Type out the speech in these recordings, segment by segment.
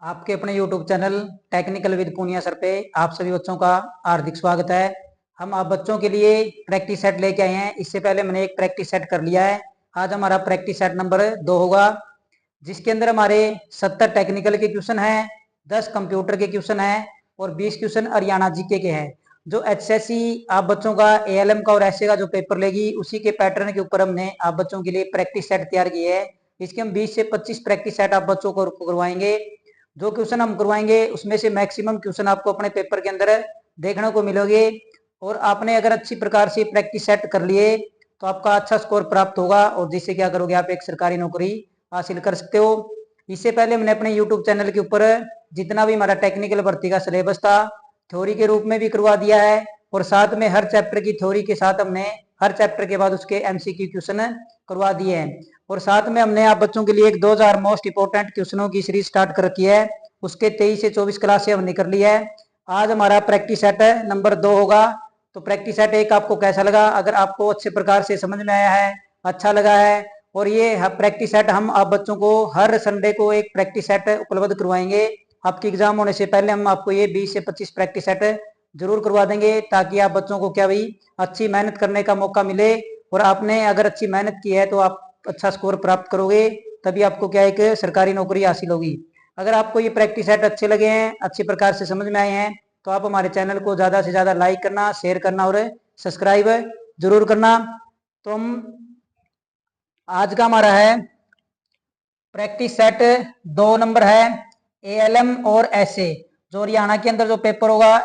आपके अपने YouTube channel technical with Poonia sir पे आप सभी बच्चों का हार्दिक स्वागत है। हम आप बच्चों के लिए प्रैक्टिस सेट लेके आए हैं। इससे पहले मैंने एक प्रैक्टिस सेट कर लिया है। आज हमारा प्रैक्टिस सेट नंबर 2 होगा, जिसके अंदर हमारे 70 टेक्निकल के क्वेश्चन हैं, 10 कंप्यूटर के क्वेश्चन हैं और 20 क्वेश्चन हरियाणा जीके के हैं। जो HSC आप बच्चों का ALM का और ऐसे का जो पेपर लेगी, उसी के पैटर्न के ऊपर हमने आप बच्चों के लिए प्रैक्टिस सेट तैयार किए हैं। इसके हम 20 से 25 प्रैक्टिस सेट आप बच्चों को करवाएंगे। जो क्वेश्चन हम करवाएंगे उसमें से मैक्सिमम क्वेश्चन आपको अपने पेपर के अंदर देखने को मिलोगे और आपने अगर अच्छी प्रकार से प्रैक्टिस सेट कर लिए तो आपका अच्छा स्कोर प्राप्त होगा और जिससे क्या करोगे, आप एक सरकारी नौकरी हासिल कर सकते हो। इससे पहले हमने अपने YouTube चैनल के ऊपर जितना भी हमारा टेक्निकल भर्ती का सिलेबस था थ्योरी के रूप में भी करवा दिया है और साथ में हर चैप्टर की थ्योरी के साथ हमने हर चैप्टर के बाद उसके MCQ क्वेश्चन करवा दिए हैं और साथ में हमने आप बच्चों के लिए एक 2000 मोस्ट इंपोर्टेंट क्वेश्चनों की सीरीज स्टार्ट कर रखी है। उसके 23 से 24 क्लास से हमने कर लिया है। आज हमारा प्रैक्टिस सेट नंबर 2 होगा। तो प्रैक्टिस सेट 1 आपको कैसा लगा? अगर आपको अच्छे प्रकार से समझ में आया है, अच्छा लगा है, और ये प्रैक्टिस सेट हम आप बच्चों को हर संडे को एक प्रैक्टिस सेट उपलब्ध करवाएंगे। आपकी एग्जाम होने से पहले हम आपको ये 20 से 25 प्रैक्टिस सेट जरूर करवा देंगे, ताकि आप बच्चों को क्या भाई अच्छी मेहनत करने का मौका मिले। और आपने अगर अच्छी मेहनत की है तो आप अच्छा स्कोर प्राप्त करोगे, तभी आपको क्या एक सरकारी नौकरी हासिल होगी। अगर आपको ये प्रैक्टिस सेट अच्छे लगे हैं, अच्छी प्रकार से समझ में आए हैं, तो आप हमारे चैनल को ज़्यादा से ज़्यादा लाइक करना, शेयर करना और सब्सक्राइब जरूर करना। तो हम आज का हमारा है प्रैक्टिस सेट 2 नंबर है ALM और ऐसे। जो हरियाणा के अंदर जो पेपर होगा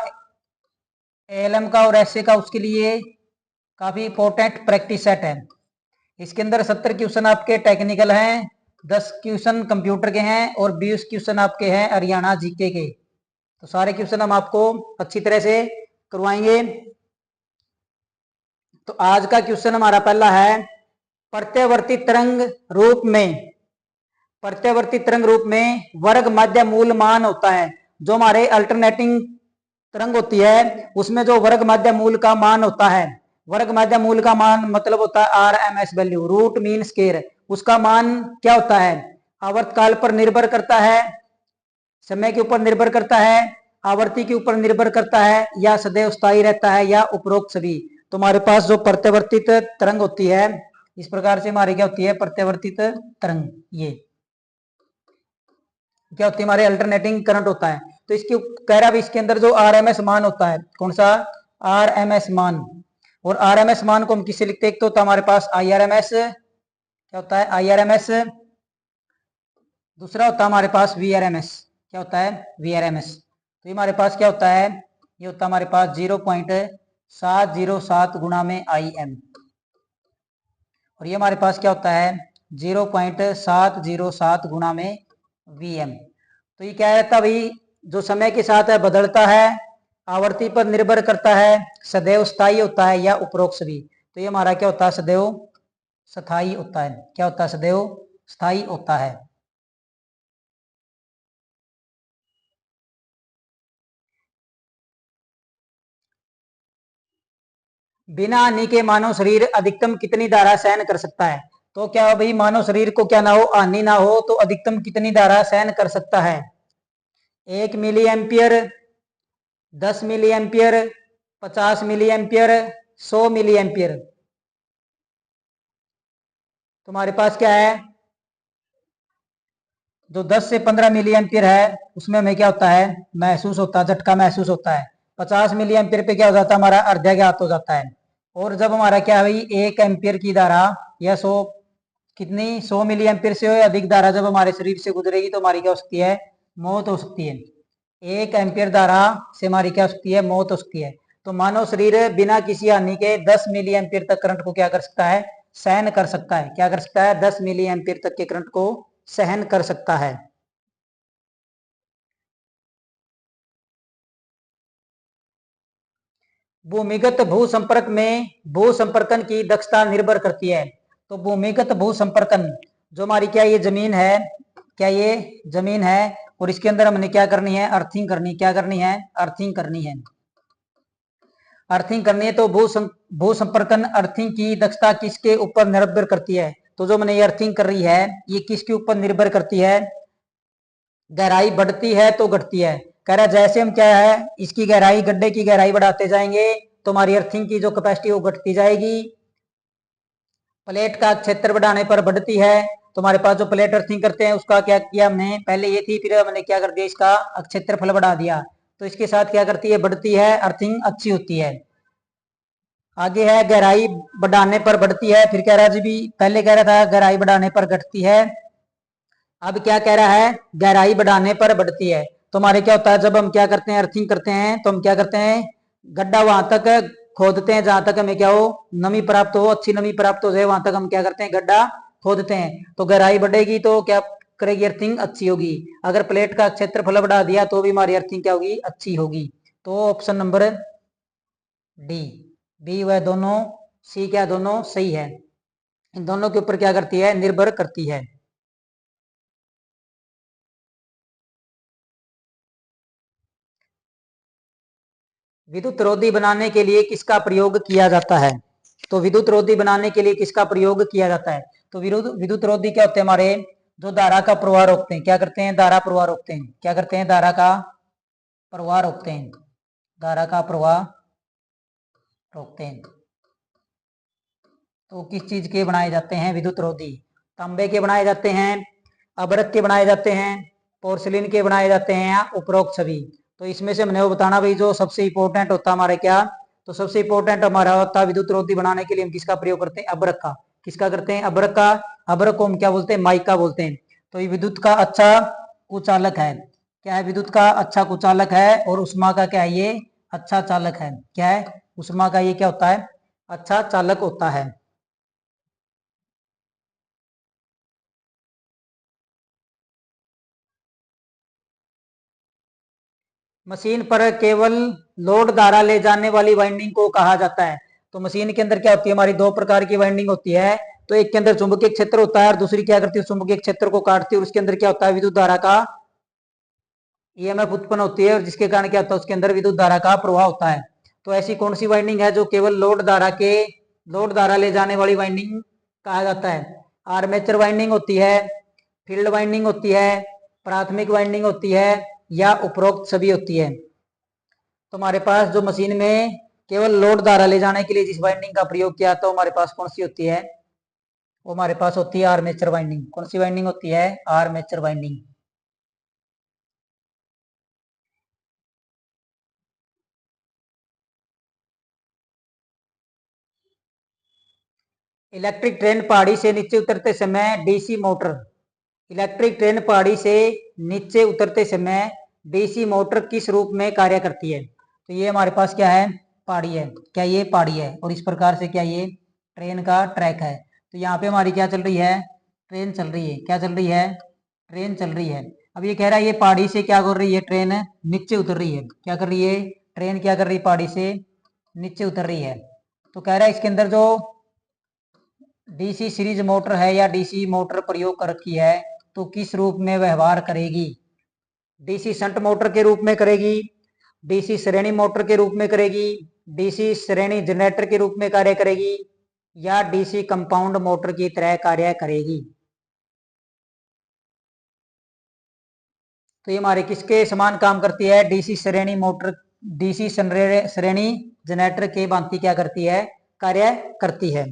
ALM का और ऐसे का, उसके लिए काफी इंपॉर्टेंट प्रैक्टिस सेट है। इसके अंदर 70 क्वेश्चन आपके टेक्निकल हैं, 10 क्वेश्चन कंप्यूटर के हैं और 20 क्वेश्चन आपके हैं हरियाणा जीके के। तो सारे क्वेश्चन हम आपको अच्छी तरह से करवाएंगे। तो आज का क्वेश्चन हमारा पहला है, प्रत्यावर्ती तरंग रूप में, प्रत्यावर्ती तरंग रूप में वर्ग मध्य मूल मान होता है। जो हमारे अल्टरनेटिंग तरंग होती है उसमें जो वर्ग मध्य मूल का मान होता है, वर्ग मध्य मूल का मान मतलब होता है RMS value, root mean square. उसका मान क्या होता है? आवर्तकाल पर निर्भर करता है, समय के ऊपर निर्भर करता है, आवर्ती के ऊपर निर्भर करता है, या सदैव स्थायी रहता है, या उपरोक्त सभी। तो हमारे पास जो प्रत्यावर्तित तरंग होती है, इस प्रकार से हमारी क्या होती है प्रत्यावर्तित तरंग, ये क्या होती है हमारे अल्टरनेटिंग करंट होता है। तो इसके कह रहा है इसके अंदर जो RMS मान होता है, कौन सा? RMS मान। और RMS मान को हम किससे लिखते हैं? एक तो होता है हमारे पास IRMS, क्या होता है IRMS, दूसरा होता है हमारे पास VRMS, क्या होता है VRMS। तो ये हमारे पास क्या होता है, ये होता है हमारे पास 0.707 गुणा में IM, और ये हमारे पास क्या होता है 0.707 गुणा में VM। तो ये क्या रहता है भाई, जो समय के साथ है बदलता है, आवर्ती पर निर्भर करता है, सदैव स्थायी होता है, या उपरोक्त सभी। तो ये हमारा क्या होता है सदैव स्थायी होता है। क्या होता है? सदैव स्थायी होता है। बिना हानि के मानव शरीर अधिकतम कितनी धारा सहन कर सकता है? तो क्या भाई मानव शरीर को क्या ना हो, हानि ना हो, तो अधिकतम कितनी धारा सहन कर सकता है? 1 milliampere, 10 milliampere, 50 milliampere, 100 milliampere. तुम्हारे पास क्या है, जो 10 से 15 मिली एम्पियर है उसमें हमें क्या होता है महसूस होता है, झटका महसूस होता है। 50 मिली एम्पियर पे क्या हो जाता है हमारा अर्धयाघात हो जाता है। और जब हमारा क्या है भाई 1 एम्पियर की धारा या 100 कितनी 100 मिली एम्पियर से अधिक धारा जब हमारे शरीर से गुजरेगी तो हमारी क्या हो सकती है, मौत हो सकती है। 1 एम्पियर धारा से हमारी क्या हो सकती है, मौत हो सकती है। तो मानव शरीर बिना किसी हानि के 10 मिली एम्पियर तक करंट को क्या कर सकता है, सहन कर सकता है। क्या कर सकता है? 10 मिली एम्पियर तक के करंट को सहन कर सकता है। भूमिगत भू संपर्क में भू संपर्कन की दक्षता निर्भर करती है। तो भूमिगत भू संपर्कन, जो हमारी क्या ये जमीन है, क्या ये जमीन है, और इसके अंदर हमने क्या करनी है, अर्थिंग करनी। क्या करनी है? अर्थिंग करनी है। अर्थिंग करनी है तो भू संपर्कन अर्थिंग की दक्षता किसके ऊपर निर्भर करती है? तो जो मैंने ये अर्थिंग कर रही है ये किसके ऊपर निर्भर करती है? गहराई बढ़ती है तो घटती है। कह रहा है जैसे हम क्या है इसकी गहराई, गड्ढे की गहराई बढ़ाते जाएंगे तो हमारी अर्थिंग की जो कैपेसिटी वो घटती जाएगी। प्लेट का क्षेत्र बढ़ाने पर बढ़ती है। तो हमारे पास जो प्लेट अर्थिंग करते हैं उसका क्या किया हमने, पहले ये थी, फिर हमने क्या कर दिया, इसका क्षेत्रफल बढ़ा दिया। तो इसके साथ क्या करती है, बढ़ती है, अर्थिंग अच्छी होती है। आगे है गहराई बढ़ाने पर बढ़ती है। फिर कह रहा जी भी, पहले कह रहा था गहराई बढ़ाने पर घटती है, अब क्या कह रहा है, गहराई बढ़ाने पर बढ़ती है। तो हमारे क्या होता है, जब हम क्या करते हैं, अर्थिंग करते हैं, तो हम क्या करते हैं, गड्ढा वहां तक खोदते हैं जहां तक हमें क्या हो, नमी प्राप्त हो, अच्छी नमी प्राप्त हो जाए, वहां तक हम क्या करते हैं, गड्ढा खोदते हैं। तो गहराई बढ़ेगी तो क्या करेगी, अर्थिंग अच्छी होगी। अगर प्लेट का क्षेत्रफल बढ़ा दिया तो भी हमारी अर्थिंग क्या होगी, अच्छी होगी। तो ऑप्शन नंबर डी, बी वह दोनों, सी क्या दोनों सही है। इन दोनों के ऊपर क्या करती है, निर्भर करती है। विद्युत रोधी बनाने के लिए किसका प्रयोग किया जाता है। तो विद्युत रोधी बनाने के लिए किसका प्रयोग किया जाता है। तो विद्युत रोधी क्या होते हैं, हमारे जो धारा का प्रवाह रोकते हैं, क्या करते हैं, धारा प्रवाह रोकते हैं, क्या करते हैं, धारा का प्रवाह रोकते हैं, धारा का प्रवाह रोकते हैं। तो किस चीज के बनाए जाते हैं विद्युत रोधी, तांबे के बनाए जाते हैं, अभ्रक के बनाए जाते हैं, पोर्सिलिन के बनाए जाते हैं, या उपरोक्त सभी। तो इसमें से हमने वो बताना भाई, जो सबसे इंपॉर्टेंट होता है हमारे क्या, तो सबसे इंपॉर्टेंट हमारा होता है विद्युत रोधी बनाने के लिए हम किसका प्रयोग करते हैं, अभ्रक का। किसका करते हैं, अभ्रक का। अभ्रक को हम क्या बोलते हैं, माइका बोलते हैं। तो ये विद्युत का अच्छा कुचालक है। क्या है, विद्युत का अच्छा कुचालक है। और उष्मा का क्या है, ये अच्छा चालक है। क्या है, उष्मा का ये क्या होता है, अच्छा चालक होता है। मशीन पर केवल लोड धारा ले जाने वाली वाइंडिंग को कहा जाता है। तो मशीन के अंदर क्या होती है, हमारी दो प्रकार की वाइंडिंग होती है। तो एक के अंदर चुंबकीय क्षेत्र होता है और दूसरी क्या करती है, चुंबकीय क्षेत्र को काटती है और उसके अंदर क्या होता है, विद्युत धारा का ईएमएफ उत्पन्न होती है, और जिसके कारण क्या होता है, उसके अंदर विद्युत धारा का प्रवाह होता है। तो ऐसी कौन सी वाइंडिंग है जो केवल लोड धारा ले जाने वाली वाइंडिंग कहा जाता है। आर्मेचर वाइंडिंग होती है, फील्ड वाइंडिंग होती है, प्राथमिक वाइंडिंग होती है, या उपरोक्त सभी होती है। तो हमारे पास जो मशीन में केवल लोड धारा ले जाने के लिए जिस वाइंडिंग का प्रयोग किया तो हमारे पास कौन सी होती है, वो हमारे पास होती है आर्मेचर वाइंडिंग। कौन सी वाइंडिंग होती है, आर्मेचर वाइंडिंग। इलेक्ट्रिक ट्रेन पहाड़ी से नीचे उतरते समय डीसी मोटर, इलेक्ट्रिक ट्रेन पहाड़ी से नीचे उतरते समय डीसी मोटर किस रूप में कार्य करती है। तो ये हमारे पास क्या है, पहाड़ी है। क्या ये पहाड़ी है, और इस प्रकार से क्या ये ट्रेन का ट्रैक है। तो यहाँ पे हमारी क्या चल रही है, ट्रेन चल रही है। क्या चल रही है, ट्रेन चल रही है। अब ये कह रहा है ये पहाड़ी से क्या कर रही है, ट्रेन नीचे उतर रही है। क्या कर रही है, ट्रेन क्या कर रही है, पहाड़ी से नीचे उतर रही है। तो कह रहा है इसके अंदर जो डीसी सीरीज मोटर है या डीसी मोटर प्रयोग कर रखी है, तो किस रूप में व्यवहार करेगी। डीसी शंट मोटर के रूप में करेगी, डीसी श्रेणी मोटर के रूप में करेगी, डीसी श्रेणी जनरेटर के रूप में कार्य करेगी, या डीसी कंपाउंड मोटर की तरह कार्य करेगी। तो ये हमारे किसके समान काम करती है, डीसी श्रेणी मोटर, डीसी श्रेणी जनरेटर के भांति क्या करती है, कार्य करती है।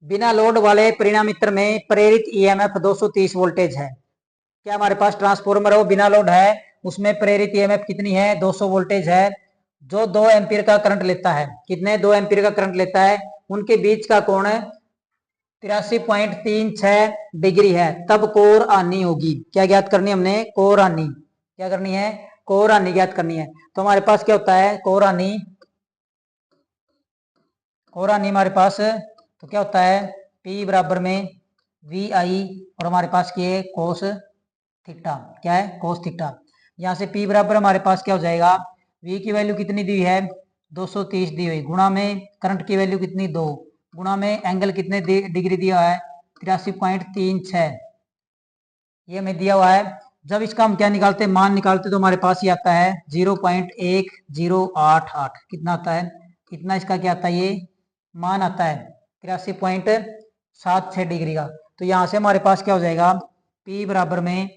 बिना लोड वाले परिणामित्र में प्रेरित ईएमएफ 230 वोल्टेज है। क्या हमारे पास ट्रांसफॉर्मर है वो बिना लोड है, उसमें प्रेरित ईएमएफ कितनी है, 200 वोल्टेज है, जो 2 एम्पीयर का करंट लेता है। कितने, 2 एम्पीयर का करंट लेता है। उनके बीच का कोण 83.36 डिग्री है। तब कोर हानि होगी। क्या ज्ञात करनी है हमने, कोर हानि। क्या करनी है, कोर हानि ज्ञात करनी है। तो हमारे पास क्या होता है, कोर हानि, कोर हानि हमारे पास तो क्या होता है, P बराबर में वी आई, और हमारे पास क्या है, कोस थीटा। क्या है, कोस थीटा। यहाँ से P बराबर हमारे पास क्या हो जाएगा, V की वैल्यू कितनी दी है, 230 दी हुई, गुणा में करंट की वैल्यू कितनी, 2, गुणा में एंगल कितने डिग्री दिया है, 83.36 ये हमें दिया हुआ है। जब इसका हम क्या निकालते हैं, मान निकालते, तो हमारे पास ये आता है 0.1088। कितना आता है, कितना इसका क्या आता है, ये मान आता है 83.76 डिग्री का। तो यहाँ से हमारे पास क्या हो जाएगा, P बराबर में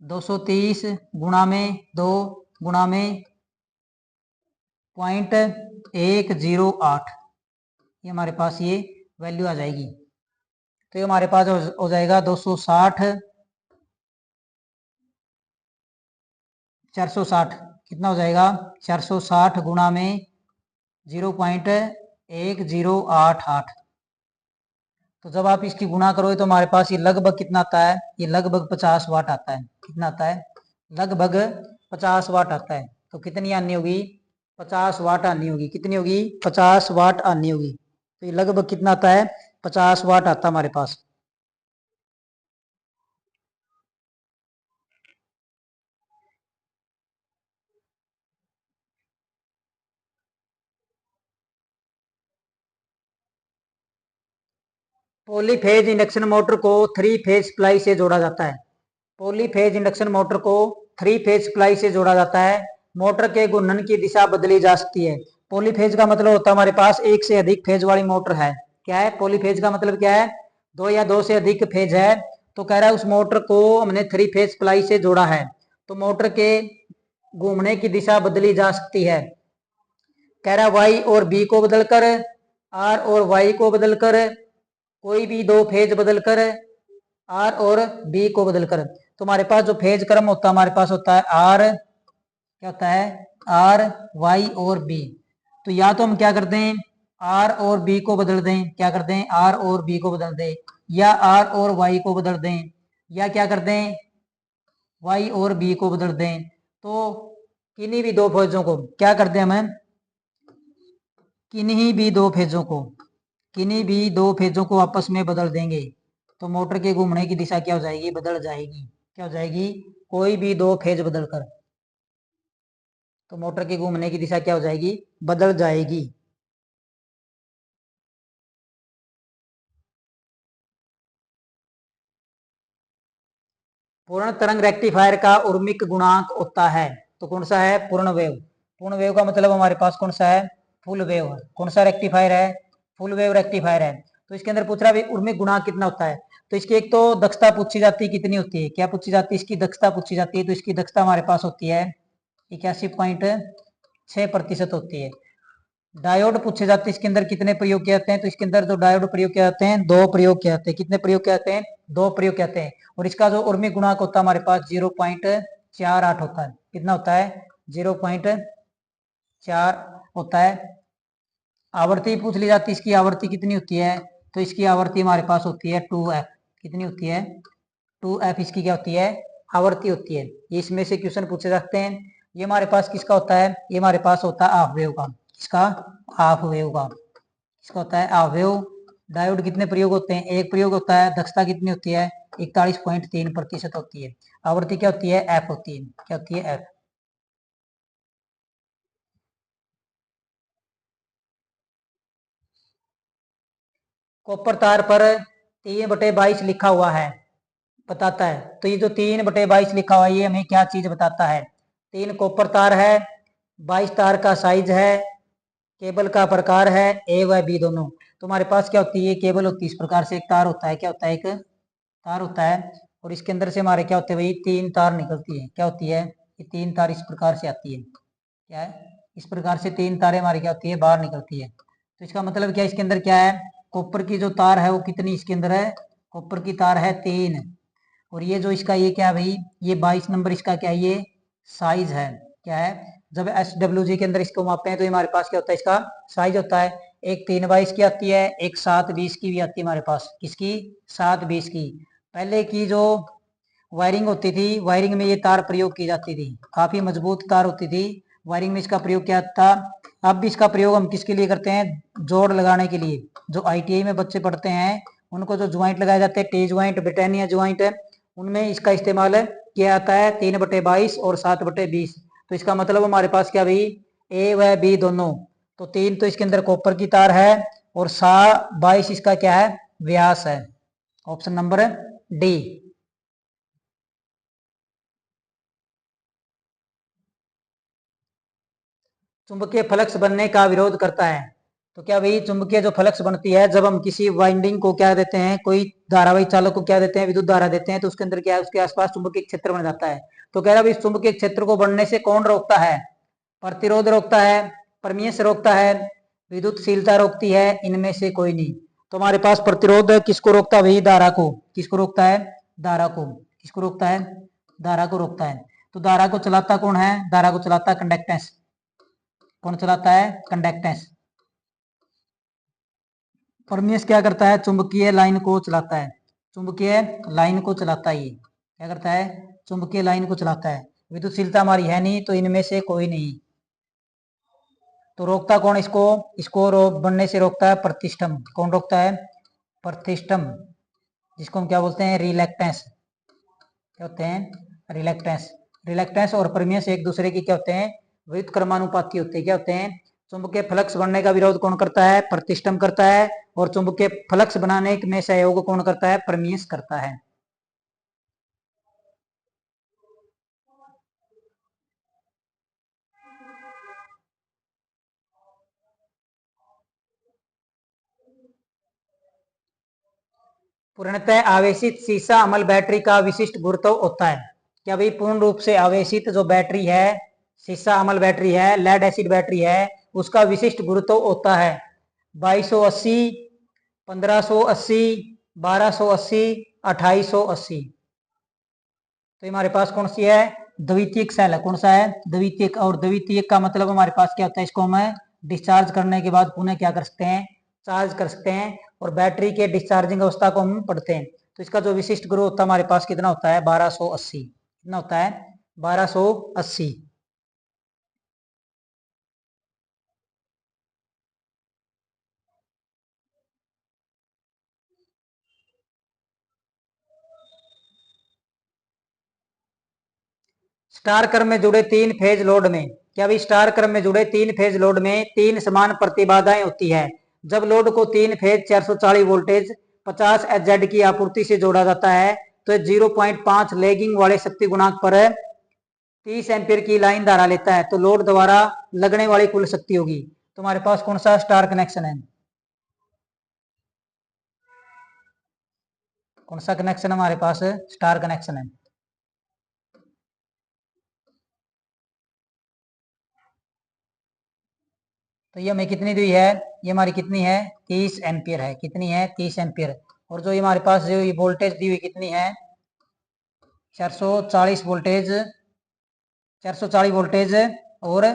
230 गुणा में 2 गुणा में 0.108, ये हमारे पास ये वैल्यू आ जाएगी। तो ये हमारे पास हो जाएगा 260 460, कितना हो जाएगा 460 गुणा में 0.1088। तो जब आप इसकी गुणा करोगे तो हमारे पास ये लगभग कितना आता है, ये लगभग 50 वाट आता है। कितना आता है, लगभग 50 वाट आता है। तो कितनी आनी होगी, 50 वाट आनी होगी। कितनी होगी, 50 वाट आनी होगी। तो ये लगभग कितना आता है, 50 वाट आता है हमारे पास। पॉलीफेज इंडक्शन मोटर को 3 फेज सप्लाई से जोड़ा जाता है। पॉलीफेज इंडक्शन मोटर को 3 फेज सप्लाई से जोड़ा जाता है। मोटर के घूर्णन की दिशा बदली जा सकती है। पॉलीफेज का मतलब होता है हमारे पास एक से अधिक फेज वाली मोटर है। क्या है, पॉलीफेज का मतलब क्या है, दो या दो से अधिक फेज है। तो कह रहा है उस मोटर को हमने 3 फेज सप्लाई से जोड़ा है, तो मोटर के घूमने की दिशा बदली जा सकती है। कह रहा है वाई और बी को बदलकर, आर और वाई को बदलकर, कोई भी दो फेज बदलकर, आर और बी को बदलकर। तो हमारे पास जो फेज क्रम होता है हमारे पास होता है आर, क्या होता है, आर वाई और बी। तो या तो हम क्या करते हैं, आर और बी को बदल दें, क्या करते हैं, आर और बी को बदल दें, या आर और वाई को बदल दें, या क्या कर दें, वाई और बी को बदल दें। तो किन्हीं भी दो फेजों को क्या कर दें हम, किन्हीं भी दो फेजों को, किन्हीं भी दो फेजों को आपस में बदल देंगे तो मोटर के घूमने की दिशा क्या हो जाएगी, बदल जाएगी। क्या हो जाएगी, कोई भी दो फेज बदलकर, तो मोटर के घूमने की दिशा क्या हो जाएगी, बदल जाएगी। पूर्ण तरंग रेक्टिफायर का उर्मिक गुणांक होता है, तो कौन सा है, पूर्ण वेव। पूर्ण वेव का मतलब हमारे पास कौन सा है, फुल वेव। कौन सा रेक्टिफायर है, फुल वेव रेक्टिफायर है। तो इसके अंदर पूछ रहा है उर्मिक गुणांक कितना होता है। तो इसकी एक तो दक्षता पूछी जाती है, कितनी होती है, क्या पूछी जाती है, इसकी दक्षता पूछी जाती है। तो इसकी दक्षता हमारे पास होती है 81.6% होती है। डायोड पूछे जाते हैं, इसके अंदर कितने प्रयोग किए जाते हैं। तो इसके अंदर जो डायोड प्रयोग किए जाते हैं, दो प्रयोग किए जाते हैं। कितने प्रयोग किए जाते हैं, दो प्रयोग किए जाते हैं। और इसका जो उर्मिक गुणांक होता है हमारे पास 0.48 होता है। कितना होता है, 0.4 होता है। आवृत्ति पूछ ली जाती है, इसकी आवृत्ति कितनी होती है। तो इसकी आवृत्ति हमारे पास होती है 2f। कितनी होती है, 2f इसकी क्या होती है, आवृत्ति होती है। ये इसमें से क्वेश्चन पूछे जाते हैं। ये हमारे पास किसका होता है, ये हमारे पास होता है हाफ वेव का। किसका, हाफ वेव का। इसका होता है हाफ वेव। डायोड कितने प्रयोग होते हैं, एक प्रयोग होता है। दक्षता कितनी होती है, 41.3% होती है। आवृत्ति क्या होती है, एफ होती है। क्या होती है, एफ। कॉपर तार पर 3/22 लिखा हुआ है, बताता है। तो ये जो 3/22 लिखा हुआ है ये हमें क्या चीज बताता है। 3 कॉपर तार है, 22 तार का साइज है, केबल का प्रकार है ए व बी दोनों। तो हमारे पास क्या होती है, केबल होती है इस प्रकार से, एक तार होता है, क्या होता है, एक तार होता है। और इसके अंदर से हमारे क्या होते हैं भाई, 3 तार निकलती है। क्या होती है, ये 3 तार इस प्रकार से आती है। क्या है, इस प्रकार से 3 तारें हमारी क्या होती है, बाहर निकलती है। तो इसका मतलब क्या, इसके अंदर क्या है, कॉपर की जो तार है वो कितनी इसके अंदर है, कॉपर की तार है 3। और ये जो इसका ये क्या है भाई, ये 22 नंबर इसका क्या है, ये साइज है। क्या है, जब SWG के अंदर इसको मापते हैं तो हमारे पास क्या होता है, इसका साइज होता है। एक 3/22 की आती है, एक 7/20 की भी आती है हमारे पास। किसकी, 7/20 की। पहले की जो वायरिंग होती थी, वायरिंग में ये तार प्रयोग की जाती थी, काफी मजबूत तार होती थी। वायरिंग में इसका प्रयोग किया था। अब भी इसका प्रयोग हम किसके लिए करते हैं, जोड़ लगाने के लिए। जो ITI में बच्चे पढ़ते हैं उनको जो ज्वाइंट लगाए जाते हैं, टी ज्वाइंट, ब्रिटानिया ज्वाइंट, उनमें इसका इस्तेमाल किया जाता है 3/22 और 7/20। तो इसका मतलब हमारे पास क्या भाई, ए व बी दोनों। तो 3 तो इसके अंदर कॉपर की तार है और 22 इसका क्या है, व्यास है। Option number D. चुंबकीय फ्लक्स बनने का विरोध करता है। तो क्या भाई चुंबकीय जो फ्लक्स बनती है जब हम किसी वाइंडिंग को क्या देते हैं, कोई धारावाही चालक को क्या देते हैं, विद्युत धारा देते हैं, तो उसके अंदर क्या है, उसके आसपास चुंबकीय क्षेत्र बन जाता है। तो कह रहा है इस चुंबकीय क्षेत्र को बनने से कौन रोकता है? प्रतिरोध रोकता है, परमीयस रोकता है, विद्युतशीलता रोकती है, इनमें से कोई नहीं। तो हमारे पास प्रतिरोध किसको रोकता है भाई? धारा को। किसको रोकता है? धारा को। किसको रोकता है? धारा को रोकता है। तो धारा को चलाता कौन है? धारा को चलाता है कंडक्टेंस। कौन चलाता है? कंडक्टेंस। परमीयस क्या करता है? चुंबकीय लाइन को चलाता है। चुंबकीय लाइन को चलाता है। ये क्या करता है? चुंबकीय लाइन को चलाता है। विद्युतशीलता हमारी है नहीं, तो इनमें से कोई नहीं। तो रोकता कौन इसको? इसको बनने से रोकता है प्रतिष्ठम। कौन रोकता है? प्रतिष्ठम, जिसको हम क्या बोलते हैं? रिलैक्टेंस। क्या होते हैं? रिलैक्टेंस। रिलैक्टेंस और परमीयस एक दूसरे की क्या होते हैं? विद्युत क्रमानुपाती होते हैं। क्या होते हैं? चुंबकीय फ्लक्स बनने का विरोध कौन करता है? प्रतिष्ठम करता है। और चुंबकीय फ्लक्स बनाने में सहयोग कौन करता है? परमीयस करता है। पूर्णतः आवेशित सीसा अमल बैटरी का विशिष्ट गुरुत्व होता है। क्या भाई पूर्ण रूप से आवेशित जो बैटरी है, सीसा अमल बैटरी है, लेड एसिड बैटरी है, उसका विशिष्ट गुरुत्व होता है 2280, 1580, 1280, 2880। तो हमारे पास कौन सी है? द्वितीयक सेल है। कौन सा है? द्वितीयक। और द्वितीयक का मतलब हमारे पास क्या होता है? इसको हम डिस्चार्ज करने के बाद पुनः क्या कर सकते हैं? चार्ज कर सकते हैं। और बैटरी के डिस्चार्जिंग अवस्था को हम पढ़ते हैं। तो इसका जो विशिष्ट गुरुत्व होता है हमारे पास कितना होता है? 1280। कितना होता है? 1280। स्टार क्रम में जुड़े तीन फेज लोड में, क्या भाई स्टार क्रम में जुड़े तीन फेज लोड में तीन समान प्रतिबाधाएं होती है। जब लोड को तीन फेज 440 वोल्टेज 50 एचजेड की आपूर्ति से जोड़ा जाता है तो 0.5 लेगिंग वाले शक्ति गुणांक पर 30 एम्पियर की लाइन धारा लेता है, तो लोड द्वारा लगने वाली कुल शक्ति होगी। तो हमारे पास कौन सा स्टार कनेक्शन है? कौन सा कनेक्शन हमारे पास? स्टार कनेक्शन है। तो ये हमें कितनी दी है? ये हमारी कितनी है? 30 एम्पियर है। कितनी है? 30 एम्पियर। और जो हमारे पास जो ये वोल्टेज दी हुई कितनी है? 440 वोल्टेज, 440 वोल्टेज और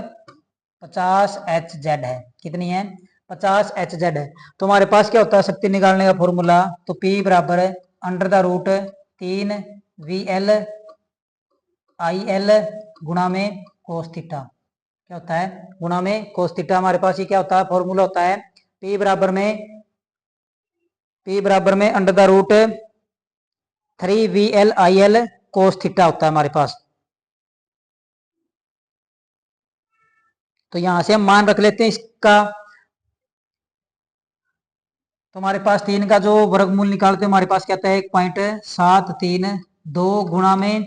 50 एच जेड है। कितनी है? 50 एच जेड है। तो हमारे पास क्या होता है शक्ति निकालने का फॉर्मूला? तो P बराबर under the root 3 VL IL गुणा में कोस थीटा। क्या होता है? गुणा में कोस थीटा। हमारे पास ये क्या होता है? फॉर्मूला होता है P बराबर में under the root 3 VL IL cos theta होता है हमारे पास। तो यहां से हम मान रख लेते हैं इसका। तो हमारे पास तीन का जो वर्गमूल निकालते हैं हमारे पास क्या आता है? 1.732 गुणा में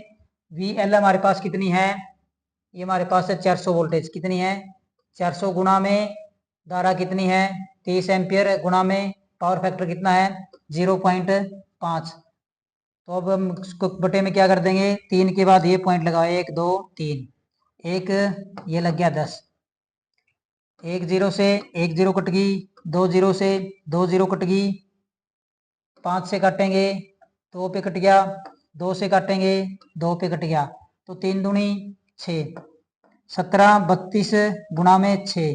VL हमारे पास कितनी है? ये हमारे पास है 400 वोल्टेज। कितनी है? 400 गुणा में धारा कितनी है? 30 एम्पियर गुणा में पावर फैक्टर कितना है? 0.5। तो अब हम इसको बटे में क्या कर देंगे? 3 के बाद ये पॉइंट लगाओ, 1 2 3, एक ये लग गया 10। एक जीरो से एक जीरो कट गई, दो जीरो से दो जीरो कट गई, 5 से काटेंगे 2 पे कट गया, 2 से काटेंगे 2 पे कट गया। तो 3 दूनी 6, 17 32 गुणा में 6,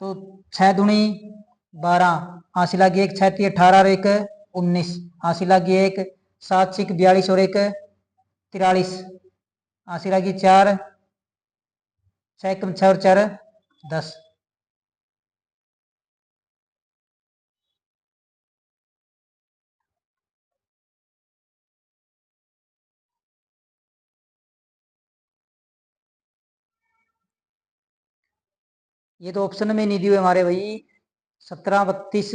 तो 6 दूनी 12, आशी लगी एक 6 18 और एक 19, आशी लगी एक 7 6 42 और एक 43, आशी लगी 4 6 कम 6 और 4 10। ये तो ऑप्शन में नहीं दिए हमारे भाई। 17 32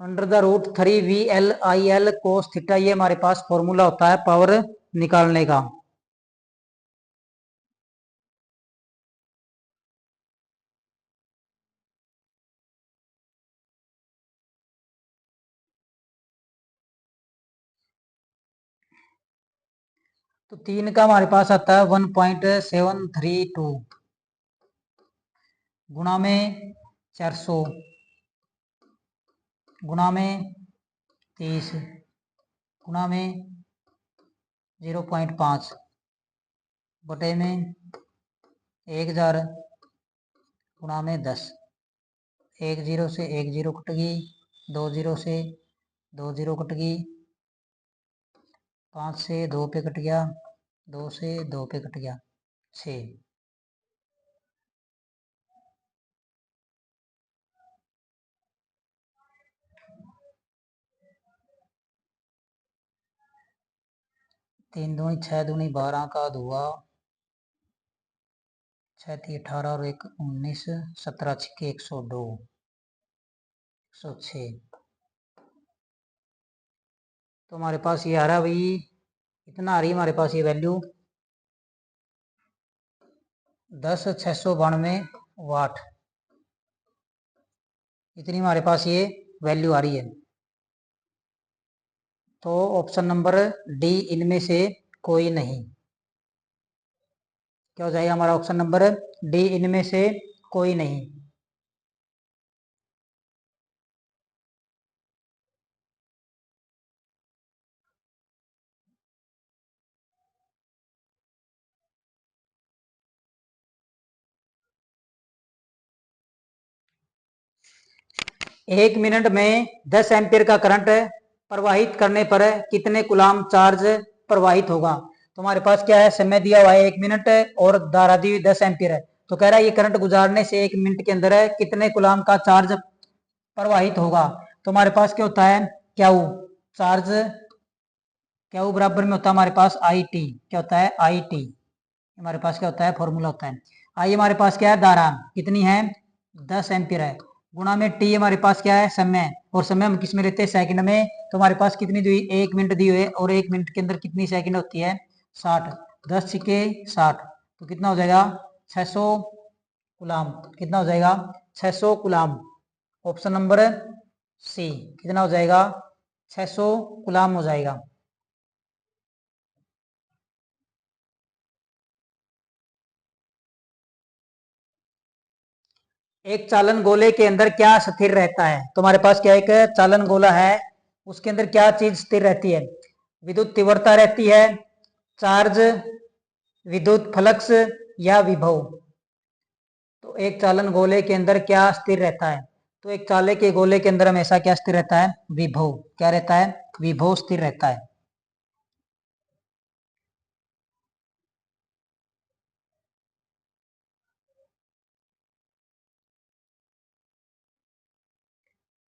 √3 VLIL cos थीटा, ये हमारे पास फॉर्मूला होता है पावर निकालने का। तो 3 का हमारे पास आता है 1.732 गुणा में 400 गुणा में 30 गुणा में 0.5 बटे में 1000 गुणा में 10। 1 0 से 1 0 कट गई, 2 0 से 2 0 कट गई, 5 से 2 पे कट गया, 2 से 2 पे कट गया, 6। तीन दूनी 6 दूनी 12 का धुआ, 6 × 18 और 1 19, 17 × 102, 106। तो हमारे पास ये आ रहा भाई, इतना आ रही है हमारे पास ये वैल्यू 10,692 वाट, इतनी हमारे पास ये वैल्यू आ रही है। तो ऑप्शन नंबर डी इनमें से कोई नहीं। क्या हो जाएगा हमारा ऑप्शन नंबर डी इनमें से कोई नहीं। एक मिनट में 10 एम्पीयर का करंट प्रवाहित करने पर कितने कूलाम चार्ज प्रवाहित होगा। तो हमारे पास क्या है, समय दिया हुआ है 1 मिनट और धारा दी हुई 10 एम्पीयर है। तो कह रहा है ये करंट गुजारने से 1 मिनट के अंदर है कितने कूलाम का चार्ज प्रवाहित होगा। तो हमारे पास क्या होता है, क्यू चार्ज, क्यू बराबर में होता है हमारे पास आई टी। क्या होता है, आई टी हमारे पास क्या होता है, फॉर्मूला होता है। आई हमारे पास क्या है, धारा कितनी है 10 एम्पीयर है, गुणा में टी हमारे पास क्या है, समय, और समय हम किस में लेते हैं, सेकंड में। तो हमारे पास कितनी दी हुई, 1 मिनट दी हुई है, और 1 मिनट के अंदर कितनी सेकंड होती है, 60। 10 छिके 60, तो कितना हो जाएगा 600 गुलाम। कितना हो जाएगा 600 गुलाम। ऑप्शन नंबर सी कितना हो जाएगा, 600 गुलाम हो जाएगा। एक चालन गोले के अंदर क्या स्थिर रहता है। तो हमारे पास क्या एक चालन गोला है, उसके अंदर क्या चीज स्थिर रहती है, विद्युत तीव्रता रहती है, चार्ज, विद्युत फ्लक्स या विभव। तो एक चालन गोले के अंदर क्या स्थिर रहता है, तो एक चाले के गोले के अंदर हमेशा क्या स्थिर रहता है, विभव। क्या रहता है, विभव स्थिर रहता है।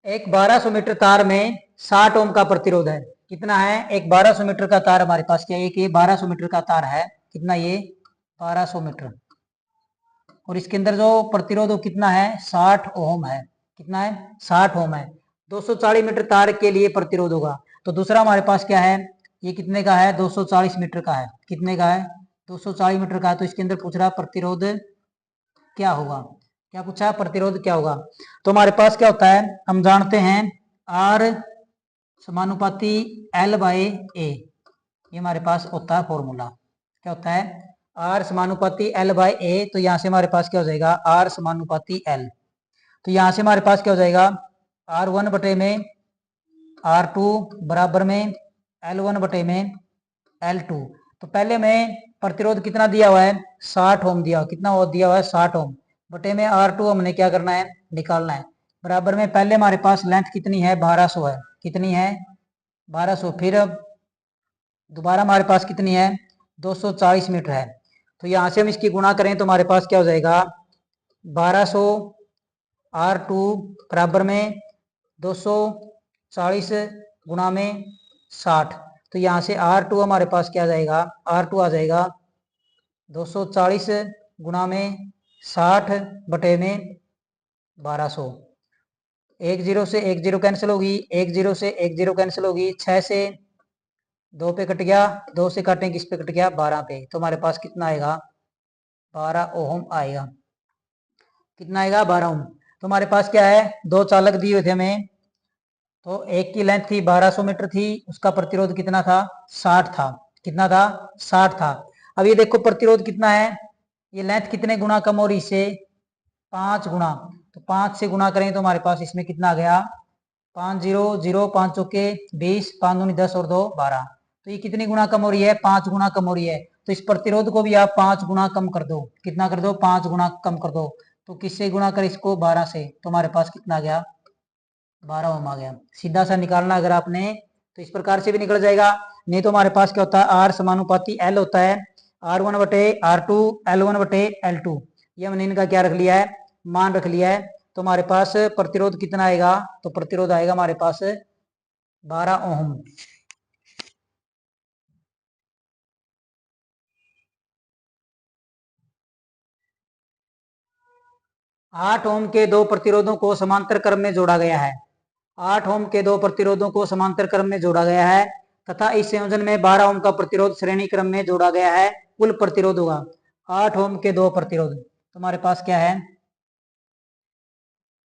एक 1200 मीटर तार में 60 ओम का प्रतिरोध है। कितना है, एक 1200 मीटर का तार हमारे पास क्या है, एक ये 1200 मीटर का तार है। कितना, ये 1200 मीटर, और इसके अंदर जो प्रतिरोध वो कितना है, 60 ओम है। कितना है, 60 ओम है। 240 मीटर तार के लिए प्रतिरोध होगा। तो दूसरा हमारे पास क्या है, ये कितने का है, 240 मीटर का है। कितने का है, 240 मीटर का है। तो इसके अंदर पूछ रहा प्रतिरोध क्या होगा, क्या पूछा, प्रतिरोध क्या होगा। तो हमारे पास क्या होता है, हम जानते हैं आर समानुपाती एल बाई ए, ये हमारे पास होता है फॉर्मूला। क्या होता है, आर समानुपाती एल बाई ए। तो यहाँ से हमारे पास क्या हो जाएगा, आर समानुपाती एल। तो यहाँ से हमारे पास क्या हो जाएगा, R1 बटे में R2 बराबर में L1 बटे में L2। तो पहले में प्रतिरोध कितना दिया हुआ है, 60 ओम दिया, कितना वो दिया हुआ है, 60 ओम, बटे में R2 हमने क्या करना है, निकालना है। बराबर में पहले हमारे पास लेंथ कितनी है, 1200 है। कितनी है, 1200। फिर दोबारा हमारे पास कितनी है, 240 मीटर है। तो यहाँ से हम इसकी गुणा करें तो हमारे पास क्या हो जाएगा, 1200 R2 बराबर में 240 गुणा में 60। तो यहाँ से R2 हमारे पास क्या आ जाएगा, R2 आ जाएगा 240 गुणा में 60 बटे में 1200। एक जीरो से एक जीरो कैंसिल होगी, एक जीरो से एक जीरो कैंसिल होगी, 6 से 2 पे कट गया, 2 से काटें किस पे कट गया, 12 पे। तो हमारे पास कितना आएगा, 12 ओम आएगा। कितना आएगा, 12 ओम। तो हमारे पास क्या है, दो चालक दिए हुए थे हमें, तो एक की लेंथ थी 1200 मीटर थी, उसका प्रतिरोध कितना था, 60 था। कितना था, 60 था। अब ये देखो प्रतिरोध कितना है, ये लेंथ कितने गुना कम हो रही इससे, 5 गुना। तो 5 से गुना करें तो हमारे पास इसमें कितना आ गया, 5 जीरो जीरो, 5 चौके 20, 5 दूनी 10 और 2 12। तो ये कितनी गुना कम हो रही है, 5 गुना कम हो रही है। तो इस प्रतिरोध को भी आप 5 गुना कम कर दो। कितना कर दो, 5 गुना कम कर दो। तो किससे गुना कर इसको, 12 से। तो हमारे पास कितना आ गया, 12 ओम आ गया। सीधा सा निकालना अगर आपने तो इस प्रकार से भी निकल जाएगा। नहीं तो हमारे पास क्या होता है, आर समानुपाती एल होता है, R1 बटे R2, L1 बटे L2। ये हमने इनका क्या रख लिया है, मान रख लिया है। तो हमारे पास प्रतिरोध कितना आएगा, तो प्रतिरोध आएगा हमारे पास 12 ओम। 8 ओम के दो प्रतिरोधों को समांतर क्रम में जोड़ा गया है। 8 ओम के दो प्रतिरोधों को समांतर क्रम में जोड़ा गया है तथा इस संयोजन में 12 ओम का प्रतिरोध श्रेणी क्रम में जोड़ा गया है। कुल प्रतिरोध होगा 8 ओम के दो प्रतिरोध। तुम्हारे पास क्या है,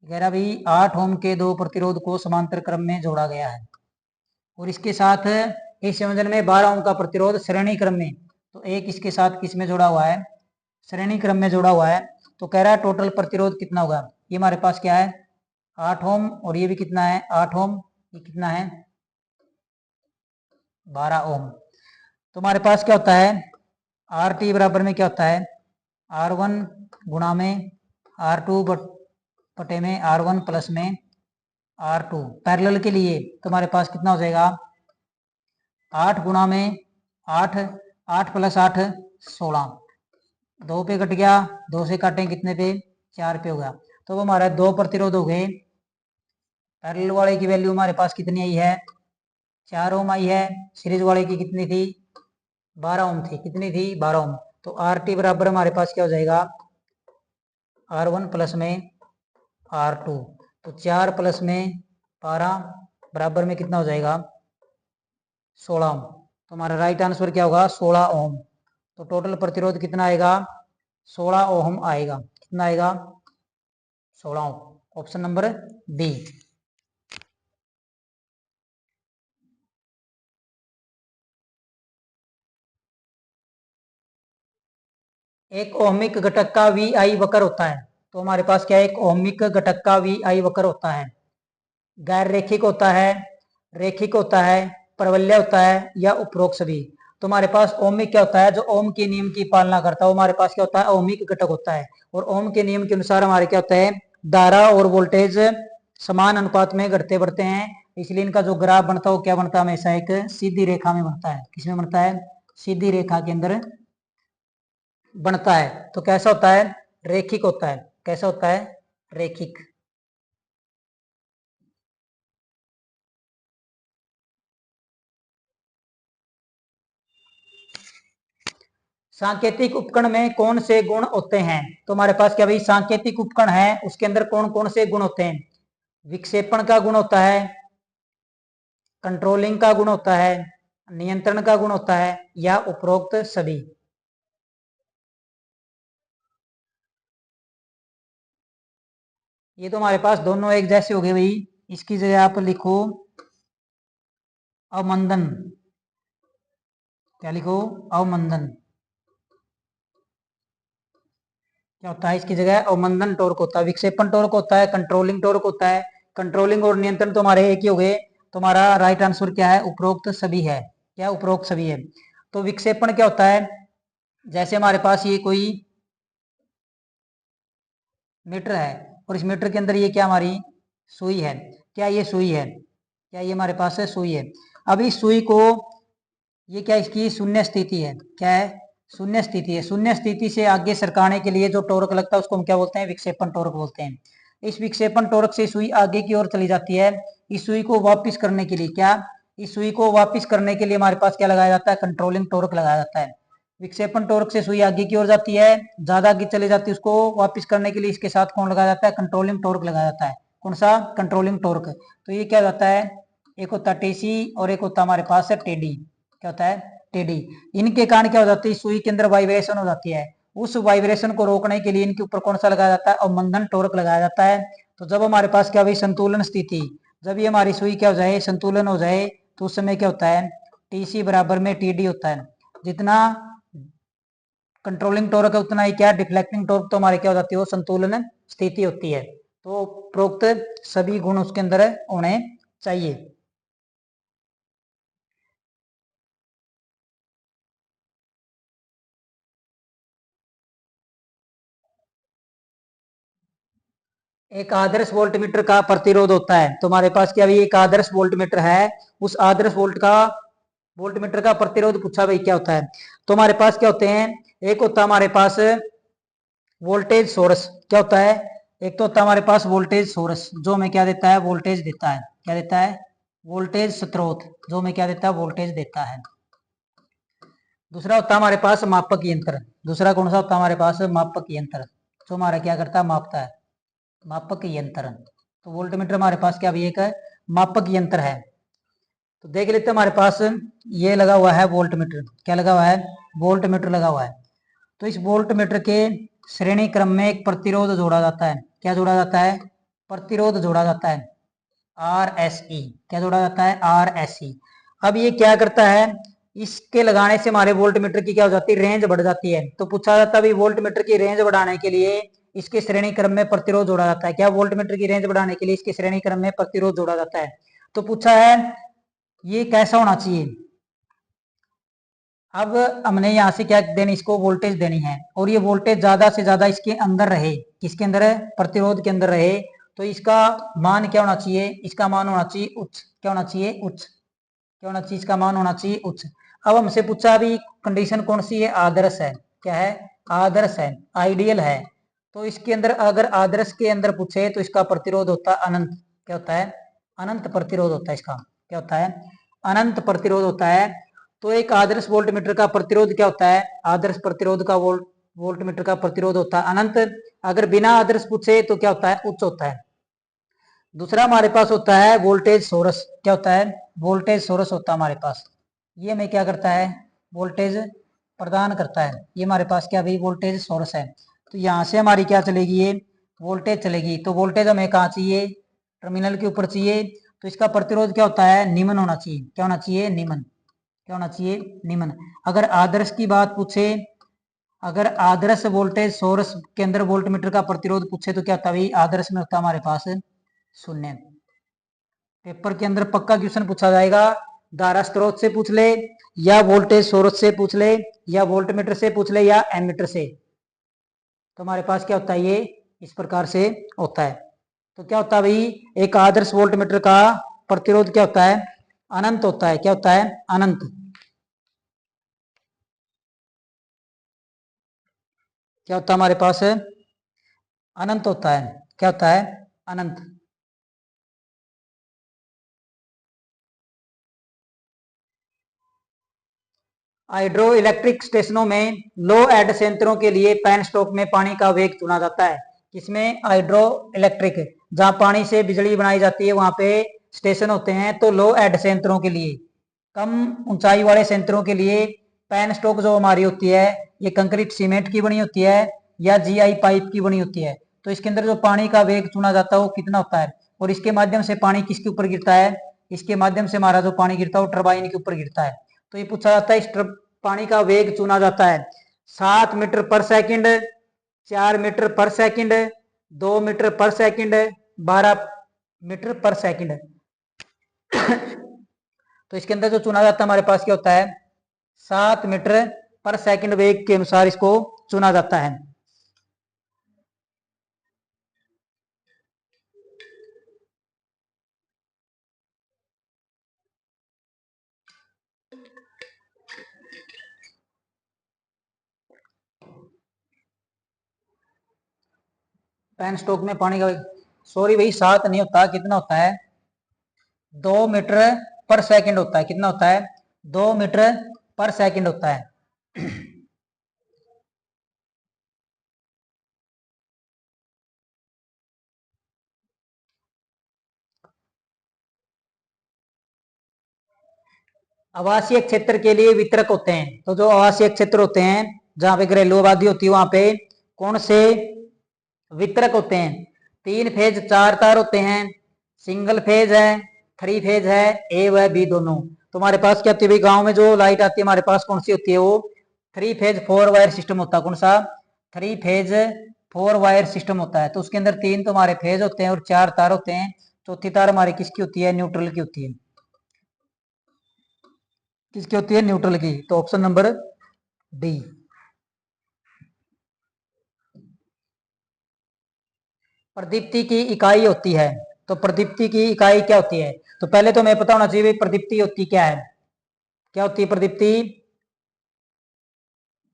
कह रहा भाई 8 ओम के दो प्रतिरोध को समांतर क्रम में जोड़ा गया है और इसके साथ इस संयोजन में 12 ओम का प्रतिरोध श्रेणी क्रम में। तो एक इसके साथ किस में जोड़ा हुआ है, श्रेणी क्रम में जोड़ा हुआ है। तो कह रहा है टोटल प्रतिरोध कितना होगा, ये हमारे पास क्या है, 8 ओम, और ये भी कितना है, 8 ओम, ये कितना है, 12 ओम। तो हमारे पास क्या होता है, आर टी बराबर में क्या होता है, R1 गुणा में R2 बटे में R1 प्लस में R2 पैरेलल के लिए। तो हमारे पास कितना हो जाएगा, 8 गुणा में 8, 8 प्लस 8 16, 2 पे कट गया, 2 से काटें कितने पे, 4 पे हो गया। तो वो हमारा दो प्रतिरोध हो गए। पैरेलल वाले की वैल्यू हमारे पास कितनी आई है, 4 ओम आई है। सीरीज वाले की कितनी थी, 12 ओम थी। कितनी थी, 12 ओम। तो आर टी बराबर हमारे पास क्या हो जाएगा, R1 प्लस में R2। तो 4 प्लस में 12 बराबर में कितना हो जाएगा, 16 ओम। तो हमारा राइट आंसर क्या होगा, 16 ओम। तो टोटल प्रतिरोध कितना आएगा, 16 ओम आएगा। कितना आएगा, 16 ओम। Option number B. एक ओहमिक घटक का वी आई वक्र होता है। तो हमारे पास क्या है, एक ओहमिक घटक का वी आई वक्र होता है। गैर रेखिक होता है, रेखिक होता है, परवलय होता है या उपरोक्त सभी। तो हमारे पास ओमिक क्या होता है, जो ओम के नियम की पालना करता है, वो हमारे पास क्या होता है, ओमिक घटक होता है। और ओम के नियम के अनुसार हमारे क्या होता है, धारा और वोल्टेज समान अनुपात में घटते बढ़ते हैं। इसलिए इनका जो ग्राफ बनता है वो क्या बनता है, हमेशा एक सीधी रेखा में बनता है। किसमें बनता है, सीधी रेखा के अंदर बनता है। तो कैसा होता है, रेखिक होता है। कैसा होता है, रेखिक। सांकेतिक उपकरण में कौन से गुण होते हैं। तो हमारे पास क्या भाई, सांकेतिक उपकरण है, उसके अंदर कौन कौन से गुण होते हैं, विक्षेपण का गुण होता है, कंट्रोलिंग का गुण होता है, नियंत्रण का गुण होता है या उपरोक्त सभी। ये तो हमारे पास दोनों एक जैसे हो गए भाई। इसकी जगह आप लिखो अवमंदन। क्या लिखो, अवमंदन। क्या होता है इसकी जगह, अवमंदन टॉर्क होता है। विक्षेपण टॉर्क होता है, कंट्रोलिंग टॉर्क होता है। कंट्रोलिंग और नियंत्रण तो हमारे एक ही हो गए। तो हमारा राइट आंसर क्या है, उपरोक्त सभी है। क्या, उपरोक्त सभी है। तो विक्षेपण क्या होता है, जैसे हमारे पास ये कोई मीटर है और इस मीटर के अंदर ये क्या, हमारी सुई है। क्या ये सुई है, क्या ये हमारे पास है, सुई है। अब इस सुई को, ये क्या, इसकी शून्य स्थिति है। क्या है, शून्य स्थिति है। शून्य स्थिति से आगे सरकाने के लिए जो टॉर्क लगता है उसको हम क्या बोलते हैं, विक्षेपण टॉर्क बोलते हैं। इस विक्षेपण टॉर्क से सुई आगे की ओर चली जाती है। इस सुई को वापस करने के लिए क्या, इस सुई को वापस करने के लिए हमारे पास क्या लगाया जाता है, कंट्रोलिंग टॉर्क लगाया जाता है। विक्षेपण टॉर्क से सुई आगे की ओर जाती है, ज्यादा आगे चली जाती है, उसको वापस करने के लिए इसके साथ कौन लगाया जाता है, कंट्रोलिंग टॉर्क लगाया जाता है। कौन सा, कंट्रोलिंग टॉर्क। तो ये क्या होता है, एक होता है टीसी और एक होता है हमारे पास है टीडी। क्या होता है, टीडी। इनके कारण क्या हो जाती है, सुई के अंदर वाइब्रेशन हो जाती है। उस वाइब्रेशन को रोकने के लिए इनके ऊपर कौन सा लगाया जाता है, अवमंदन टॉर्क लगाया जाता है। तो जब हमारे पास क्या भाई संतुलन स्थिति, जब ये हमारी सुई क्या हो जाए, संतुलन हो जाए, तो उस समय क्या होता है, टीसी बराबर में टीडी होता है। जितना कंट्रोलिंग टॉर्क है उतना ही क्या, डिफ्लेक्टिंग टॉर्क तो हमारे क्या हो जाती है, वो संतुलन स्थिति होती है। तो प्रोक्त सभी गुण उसके अंदर होने चाहिए। एक आदर्श वोल्टमीटर का प्रतिरोध होता है। तो हमारे पास क्या भाई, एक आदर्श वोल्टमीटर है, उस आदर्श वोल्टमीटर का प्रतिरोध पूछा भाई क्या होता है। तो हमारे पास क्या होते हैं, एक होता है हमारे पास वोल्टेज सोर्स। क्या होता है, एक तो होता है हमारे पास वोल्टेज सोर्स जो हमें क्या देता है, वोल्टेज देता है। क्या देता है, वोल्टेज स्रोत जो हमें क्या देता है, वोल्टेज देता है। दूसरा होता है हमारे पास मापक यंत्र। दूसरा कौन सा होता है हमारे पास, मापक यंत्र, जो हमारा क्या करता है, मापता है, मापक यंत्र। तो वोल्टमीटर हमारे पास क्या भी एक मापक यंत्र है। तो देख लेते हैं हमारे पास ये लगा हुआ है वोल्टमीटर। क्या लगा हुआ है, वोल्टमीटर लगा हुआ है। तो इस वोल्टमीटर के श्रेणी क्रम में एक प्रतिरोध जोड़ा जाता है। क्या जोड़ा जाता है, प्रतिरोध जोड़ा जाता है, आर एस ई। क्या जोड़ा जाता है, आर एस ई। अब ये क्या करता है, इसके लगाने से हमारे वोल्टमीटर की क्या हो जाती है, रेंज बढ़ जाती है। तो पूछा जाता है वोल्टमीटर की रेंज बढ़ाने के लिए इसके श्रेणी क्रम में प्रतिरोध जोड़ा जाता है। क्या, वोल्टमीटर की रेंज बढ़ाने के लिए इसके श्रेणी क्रम में प्रतिरोध जोड़ा जाता है। तो पूछा है ये कैसा होना चाहिए। अब हमने यहाँ से क्या देनी, इसको वोल्टेज देनी है, और ये वोल्टेज ज्यादा से ज्यादा इसके अंदर रहे, किसके अंदर है, प्रतिरोध के अंदर रहे। तो इसका मान क्या होना चाहिए, इसका मान होना चाहिए उच्च। क्या होना चाहिए, उच्च। क्या होना चाहिए, इसका मान होना चाहिए उच्च। अब हमसे पूछा अभी कंडीशन कौन सी है, आदर्श है। क्या है, आदर्श है, आइडियल है। तो इसके अंदर अगर आदर्श के अंदर पूछे तो इसका प्रतिरोध होता है अनंत। क्या होता है, अनंत प्रतिरोध होता है इसका। क्या होता है, अनंत प्रतिरोध होता है। तो एक आदर्श वोल्टमीटर का प्रतिरोध क्या होता है, आदर्श प्रतिरोध का वोल्टमीटर का प्रतिरोध होता है अनंत। अगर बिना आदर्श पूछे तो क्या होता है, उच्च होता है। दूसरा हमारे पास होता है वोल्टेज सोर्स। क्या होता है, वोल्टेज सोर्स होता है हमारे पास। ये हमें क्या करता है, वोल्टेज प्रदान करता है। ये हमारे पास क्या भाई, वोल्टेज सोर्स है। तो यहाँ से हमारी क्या चलेगी, ये वोल्टेज चलेगी। तो वोल्टेज हमें कहाँ चाहिए, टर्मिनल के ऊपर चाहिए। तो इसका प्रतिरोध क्या होता है, निम्न होना चाहिए। क्या होना चाहिए, निम्न। क्या होना चाहिए, निम्न। अगर आदर्श की बात पूछे, अगर आदर्श वोल्टेज सोर्स के अंदर वोल्टमीटर का प्रतिरोध पूछे तो क्या होता है, आदर्श में होता है हमारे पास शून्य। पेपर के अंदर पक्का क्वेश्चन पूछा जाएगा, धारा स्रोत से पूछ ले, या वोल्टेज सोर्स से पूछ ले, या वोल्टमीटर से पूछ ले, या एमीटर से। तो हमारे पास क्या होता है, ये इस प्रकार से होता है। तो क्या होता है भाई, एक आदर्श वोल्टमीटर का प्रतिरोध क्या होता है, अनंत होता है। क्या होता है, अनंत। क्या होता है हमारे पास, अनंत होता है। क्या होता है, अनंत। हाइड्रो इलेक्ट्रिक स्टेशनों में लो एड संयंत्रों के लिए पैन स्टॉक में पानी का वेग चुना जाता है। किसमें, हाइड्रो इलेक्ट्रिक, जहां पानी से बिजली बनाई जाती है वहां पे स्टेशन होते हैं। तो लो एड संयंत्रों के लिए, कम ऊंचाई वाले संयंत्रों के लिए पैन स्टॉक जो हमारी होती है, ये कंक्रीट सीमेंट की बनी होती है या जीआई पाइप की बनी होती है। तो इसके अंदर जो पानी का वेग चुना जाता है वो कितना होता है, और इसके माध्यम से पानी किसके ऊपर गिरता है, इसके माध्यम से हमारा जो पानी गिरता है वो टरबाइन के ऊपर गिरता है। तो ये पूछा जाता है, इस पानी का वेग चुना जाता है 7 मीटर पर सेकंड, 4 मीटर पर सेकंड, 2 मीटर पर सेकंड, 12 मीटर पर सेकंड। तो इसके अंदर जो चुना जाता है हमारे पास क्या होता है, 7 मीटर पर सेकंड वेग के अनुसार इसको चुना जाता है। पैन स्टॉक में पानी का, सॉरी भाई 7 नहीं होता, कितना होता है, 2 मीटर पर सेकंड होता है। कितना होता है, 2 मीटर पर सेकंड होता है। आवासीय क्षेत्र के लिए वितरक होते हैं। तो जो आवासीय क्षेत्र होते हैं जहां पे घरेलू आबादी होती है वहां पे कौन से वितरक होते हैं? 3 फेज 4 तार होते हैं, सिंगल फेज है, 3 फेज है, ए व बी दोनों। तुम्हारे पास क्या होती है गांव में जो लाइट आती है हमारे पास कौन सी होती है? वो 3 फेज 4 वायर सिस्टम होता है। कौन सा? 3 फेज 4 वायर सिस्टम होता है। तो उसके अंदर 3 तो हमारे फेज होते हैं और 4 तार होते हैं। चौथी तार हमारी किसकी होती है? न्यूट्रल की होती है। किसकी होती है? न्यूट्रल की। तो ऑप्शन नंबर डी। प्रदीप्ति की इकाई होती है। तो प्रदीप्ति की इकाई क्या होती है? तो पहले तो हमें पता होना चाहिए प्रदीप्ति होती क्या है। क्या होती है प्रदीप्ति?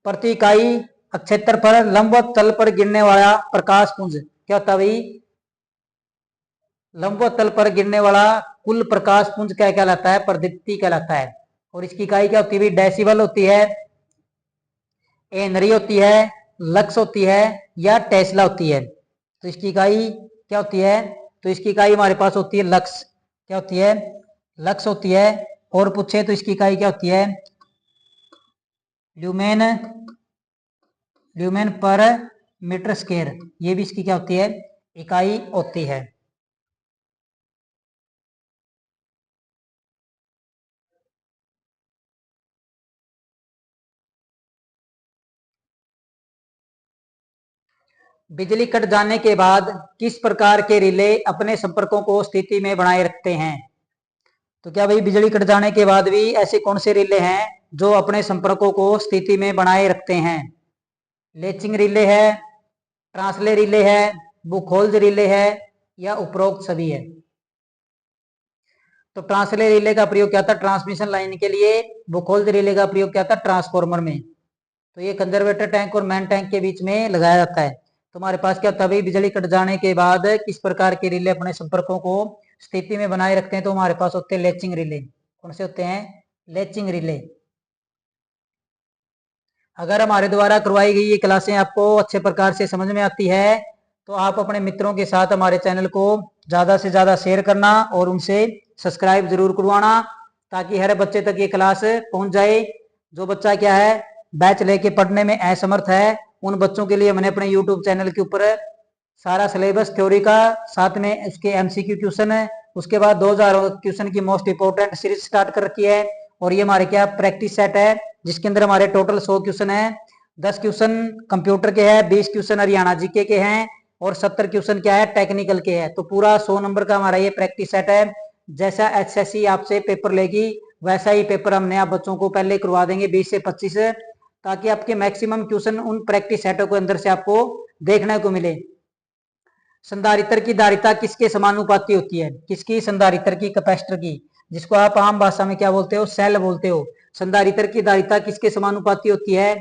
प्रति इकाई क्षेत्र पर लंबवत तल पर गिरने वाला प्रकाश पुंज। क्या होता है भाई? लंबवत तल पर गिरने वाला कुल प्रकाश पुंज क्या कहलाता है? प्रदीप्ति कहलाता है। और इसकी इकाई क्या होती है? डेसिबल होती है, हेनरी होती है, लक्स होती है, या टेस्ला होती है। तो इसकी इकाई क्या होती है? तो इसकी इकाई हमारे पास होती है लक्स। क्या होती है? लक्स होती है। और पूछे तो इसकी इकाई क्या होती है? ल्यूमेन, ल्यूमेन पर मीटर स्क्वायर। ये भी इसकी क्या होती है? इकाई होती है। बिजली कट जाने के बाद किस प्रकार के रिले अपने संपर्कों को स्थिति में बनाए रखते हैं? तो क्या भाई बिजली कट जाने के बाद भी ऐसे कौन से रिले हैं जो अपने संपर्कों को स्थिति में बनाए रखते हैं? लेचिंग रिले है, ट्रांसले रिले है, बुखोल्ज रिले है, या उपरोक्त सभी है? तो ट्रांसले रिले का प्रयोग क्या था? ट्रांसमिशन लाइन के लिए। बुखोल्ज रिले का प्रयोग क्या था? ट्रांसफॉर्मर में। तो ये कंजर्वेटर टैंक और मेन टैंक के बीच में लगाया जाता है। तुम्हारे पास क्या होता है? बिजली कट जाने के बाद किस प्रकार के रिले अपने संपर्कों को स्थिति में बनाए रखते हैं? तो हमारे पास होते हैं लेचिंग रिले। कौन से होते हैं? Latching relay. अगर हमारे द्वारा करवाई गई ये क्लासें आपको अच्छे प्रकार से समझ में आती है तो आप अपने मित्रों के साथ हमारे चैनल को ज़्यादा से ज़्यादा शेयर करना और उनसे सब्सक्राइब जरूर करवाना ताकि हर बच्चे तक ये क्लास पहुंच जाए। जो बच्चा क्या है बैच लेके पढ़ने में असमर्थ है उन बच्चों के लिए मैंने अपने यूट्यूब चैनल के ऊपर सारा सिलेबस थ्योरी का साथ में इसके एमसीक्यू क्वेश्चन है उसके बाद 2000 क्वेश्चन की मोस्ट इंपोर्टेंट सीरीज स्टार्ट कर रखी है। और ये हमारे क्या प्रैक्टिस सेट है जिसके अंदर हमारे टोटल 100 क्वेश्चन है। 10 क्वेश्चन कंप्यूटर के हैं, 20 क्वेश्चन हरियाणा जीके के हैं और 70 क्वेश्चन क्या है टेक्निकल के हैं। तो पूरा 100 नंबर का हमारा ये प्रैक्टिस सेट है। जैसा एचएससी आपसे पेपर लेगी वैसा ही पेपर हमने आप बच्चों को पहले करवा देंगे 20 से 25 ताकि आपके मैक्सिमम क्वेश्चन उन प्रैक्टिस सेटों के अंदर से आपको देखने को मिले। संधारित्र की धारिता किसके समानुपाती होती है? किसकी? संधारित्र की, कैपेसिटर की, जिसको आप आम भाषा में क्या बोलते हो? सेल बोलते हो। संधारित्र की धारिता किसके समानुपाती होती है?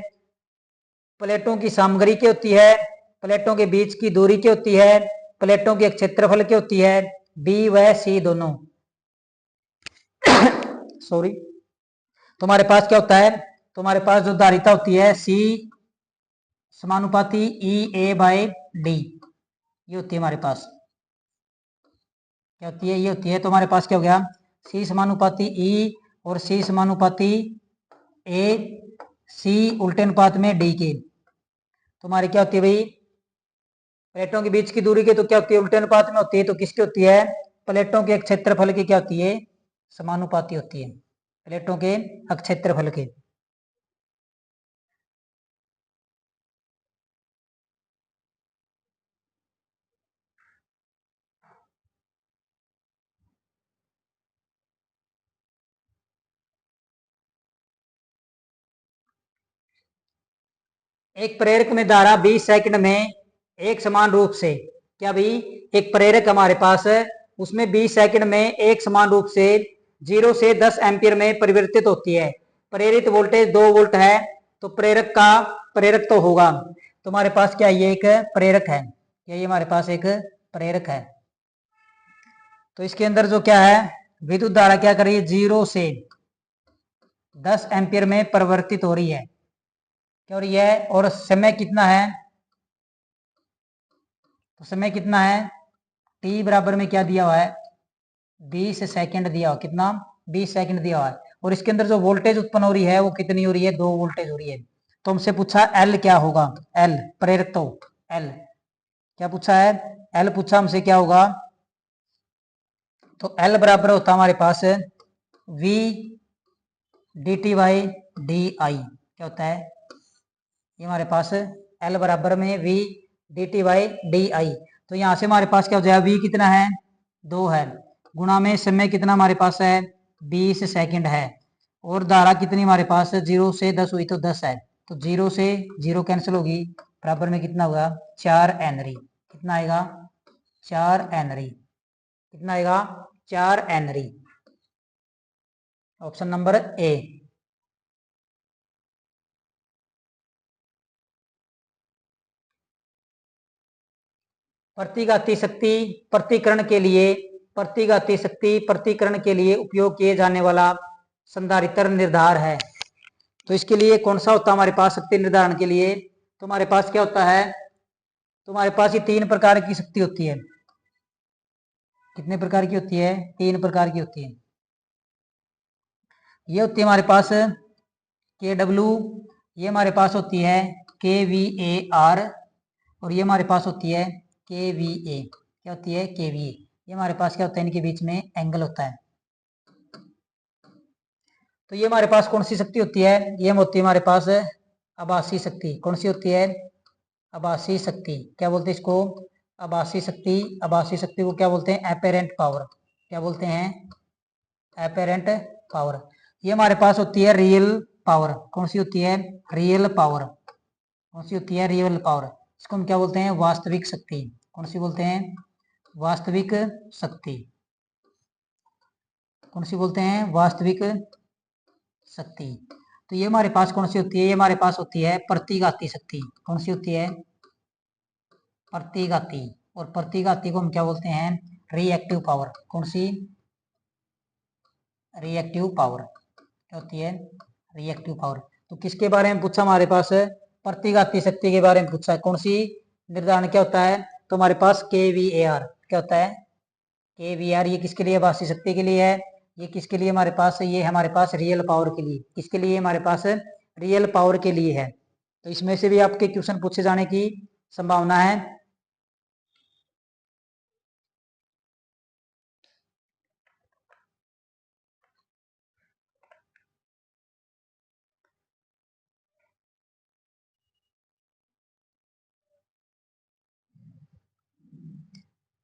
प्लेटों की सामग्री की होती है, प्लेटों के बीच की दूरी की होती है, प्लेटों के क्षेत्रफल की होती है, बी व सी दोनों। सॉरी। तुम्हारे पास क्या होता है? तुम्हारे पास जो धारिता होती है सी समानुपाती ई ए बाय डी ये होती है हमारे पास। क्या होती है? ये होती है। तो हमारे पास क्या हो गया? सी समानुपाती ई और सी समानुपाती ए, सी उल्टे अनुपात में डी के। तुम्हारी क्या होती है भाई? प्लेटों के बीच की दूरी के तो क्या होती है? उल्टे अनुपात में होती है। तो किसकी होती है? प्लेटों के क्षेत्रफल की क्या होती है? समानुपाती होती है। प्लेटों के क्षेत्रफल के। एक प्रेरक में धारा 20 सेकंड में एक समान रूप से क्या भाई? एक प्रेरक हमारे पास है उसमें 20 सेकंड में एक समान रूप से 0 से 10 एम्पियर में परिवर्तित होती है। प्रेरित वोल्टेज 2 वोल्ट है तो प्रेरक का प्रेरक तो होगा। तुम्हारे पास क्या ये एक प्रेरक है? क्या ये हमारे पास एक प्रेरक है? तो इसके अंदर जो क्या है विद्युत धारा क्या कर रही है? 0 से 10 एम्पियर में परिवर्तित हो रही है। क्या हो रही है? और समय कितना है? तो समय कितना है? टी बराबर में क्या दिया हुआ है? 20 सेकंड दिया हुआ। कितना? 20 सेकंड दिया हुआ है। और इसके अंदर जो वोल्टेज उत्पन्न हो रही है वो कितनी हो रही है, 2 वोल्टेज हो रही है। तो हमसे पूछा एल क्या होगा, एल प्रेरकत्व, एल क्या पूछा है, एल पूछा हमसे क्या होगा। तो एल बराबर होता हमारे पास V D T by D I, क्या होता है ये हमारे पास एल बराबर में V D T by D I. तो यहां से हमारे पास क्या हो जाएगा, वी कितना है 2 है, गुणा में समय कितना हमारे पास है 20 सेकंड है, और धारा कितनी हमारे पास 0 से 10 हुई तो 10 है, तो 0 से 0 कैंसिल होगी, बराबर में कितना होगा 4 हेनरी, कितना आएगा 4 हेनरी, कितना आएगा 4 हेनरी, ऑप्शन नंबर ए। प्रतिघाती शक्ति प्रतिकरण के लिए, प्रतिघाती शक्ति प्रतिकरण के लिए उपयोग किए जाने वाला संधारित्र निर्धार है। तो इसके लिए कौन सा होता है हमारे पास शक्ति निर्धारण के लिए, तो हमारे पास क्या होता है, तो हमारे पास ये 3 प्रकार की शक्ति होती है, कितने प्रकार की होती है 3 प्रकार की होती है। ये होती है हमारे पास के डब्ल्यू, ये हमारे पास होती है के वी ए आर, और ये हमारे पास होती है के वी ए, क्या होती है के वी ए। ये हमारे पास क्या होता है, इनके बीच में एंगल होता है। तो ये हमारे पास कौन सी शक्ति होती है, ये होती है हमारे पास आभासी शक्ति, कौन सी होती है आभासी शक्ति, क्या बोलते हैं इसको आभासी शक्ति, आभासी शक्ति को क्या बोलते हैं एपेरेंट पावर, क्या बोलते हैं एपेरेंट पावर। ये हमारे पास होती है रियल पावर, कौन सी होती है रियल पावर, कौन सी होती है रियल पावर, इसको हम क्या बोलते हैं वास्तविक शक्ति, कौन सी बोलते हैं वास्तविक शक्ति, कौन सी बोलते हैं वास्तविक शक्ति। तो ये हमारे पास कौन सी होती है, ये हमारे पास होती है प्रतिघाती शक्ति, कौन सी होती है प्रतिघाती, और प्रतिघाती को हम क्या बोलते हैं रिएक्टिव पावर, कौन सी रिएक्टिव पावर, क्या होती है रिएक्टिव पावर। तो किसके बारे में पूछा हमारे पास प्रतिघाती शक्ति के बारे में पूछा है, कौन सी निर्धारण क्या होता है, तो हमारे पास के वी ए आर, क्या होता है के वी आर, ये किसके लिए आभासी शक्ति के लिए है, ये किसके लिए हमारे पास, ये हमारे पास रियल पावर के लिए, किसके लिए हमारे पास रियल पावर के लिए है। तो इसमें से भी आपके क्वेश्चन पूछे जाने की संभावना है।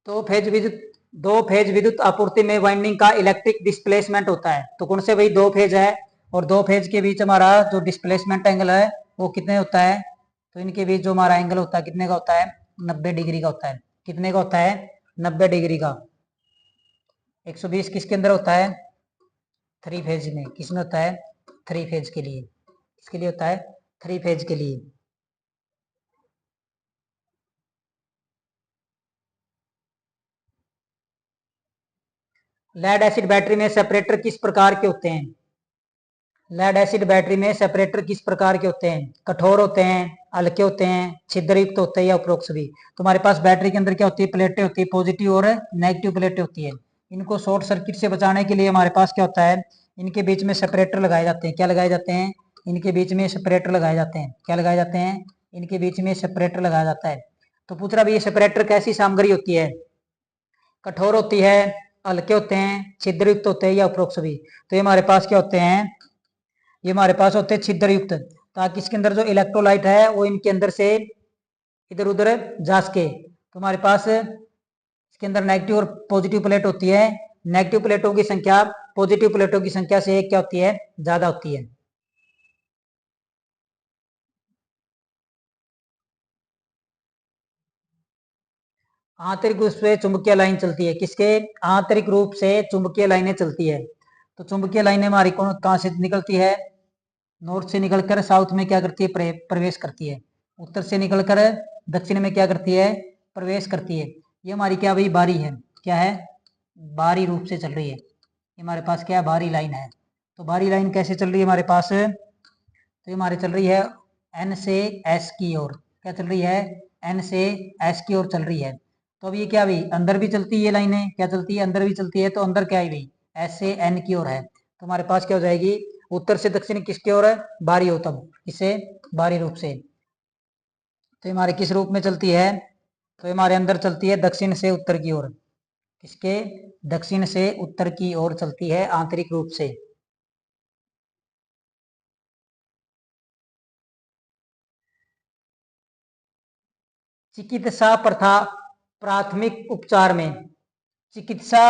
तो फेज विद्युत, दो फेज विद्युत आपूर्ति में वाइंडिंग का इलेक्ट्रिक डिस्प्लेसमेंट होता है, तो कौन से भाई 2 फेज है, और 2 फेज के बीच हमारा जो डिस्प्लेसमेंट एंगल है वो कितने होता है, तो इनके बीच जो हमारा एंगल होता है कितने का होता है 90 डिग्री का होता है, कितने का होता है 90 डिग्री का। 120 किसके अंदर होता है 3 फेज में, किसमें होता है 3 फेज के लिए, किसके लिए होता है 3 फेज के लिए। लेड एसिड बैटरी में सेपरेटर किस प्रकार के होते हैं, लेड एसिड बैटरी में सेपरेटर किस प्रकार के होते हैं, कठोर होते हैं, हल्के होते हैं, छिद्रयुक्त होते हैं, या उपरोक्त सभी। तो हमारे पास बैटरी के अंदर क्या होती है प्लेटें होती है, पॉजिटिव और नेगेटिव प्लेटें होती है। इनको शॉर्ट सर्किट से बचाने के लिए हमारे पास क्या होता है, इनके बीच में सेपरेटर लगाए जाते हैं, क्या लगाए जाते हैं इनके बीच में सेपरेटर लगाए जाते हैं, क्या लगाए जाते हैं इनके बीच में सेपरेटर लगाया जाता है। तो पूछ रहा ये सेपरेटर कैसी सामग्री होती है, कठोर होती है, हल्के होते हैं, छिद्रयुक्त होते हैं, या उपरोक्त सभी। तो ये हमारे पास क्या होते हैं, ये हमारे पास होते हैं छिद्रयुक्त, ताकि इसके अंदर जो इलेक्ट्रोलाइट है वो इनके अंदर से इधर उधर जा सके। तो हमारे पास इसके अंदर नेगेटिव और पॉजिटिव प्लेट होती है, नेगेटिव प्लेटों की संख्या पॉजिटिव प्लेटों की संख्या से क्या होती है ज्यादा होती है। आंतरिक रूप से चुंबकीय लाइन चलती है, किसके आंतरिक रूप से चुंबकीय लाइनें चलती है। तो चुंबकीय लाइनें हमारी कौन कहाँ से निकलती है, नॉर्थ से निकलकर साउथ में क्या करती है प्रवेश करती है, उत्तर से निकलकर दक्षिण में क्या करती है प्रवेश करती है। ये हमारी क्या भाई बारी है, क्या है बारी रूप से चल रही है, ये हमारे पास क्या बारी लाइन है। तो बारी लाइन कैसे चल रही है हमारे पास, तो ये हमारी चल रही है एन से एस की ओर, क्या चल रही है एन से एस की ओर चल रही है। तो अब ये क्या भाई अंदर भी चलती है, ये लाइनें क्या चलती है अंदर भी चलती है, तो अंदर क्या है भाई एस से एन की ओर है। तो हमारे पास क्या हो जाएगी, उत्तर से दक्षिण किसके ओर है, बारी हो, तब इसे बारी रूप से। तो हमारे किस रूप में चलती है, तो हमारे अंदर चलती है दक्षिण से उत्तर की ओर, किसके, दक्षिण से उत्तर की ओर चलती है आंतरिक रूप से। चिकित्सा प्रथा प्राथमिक उपचार में, चिकित्सा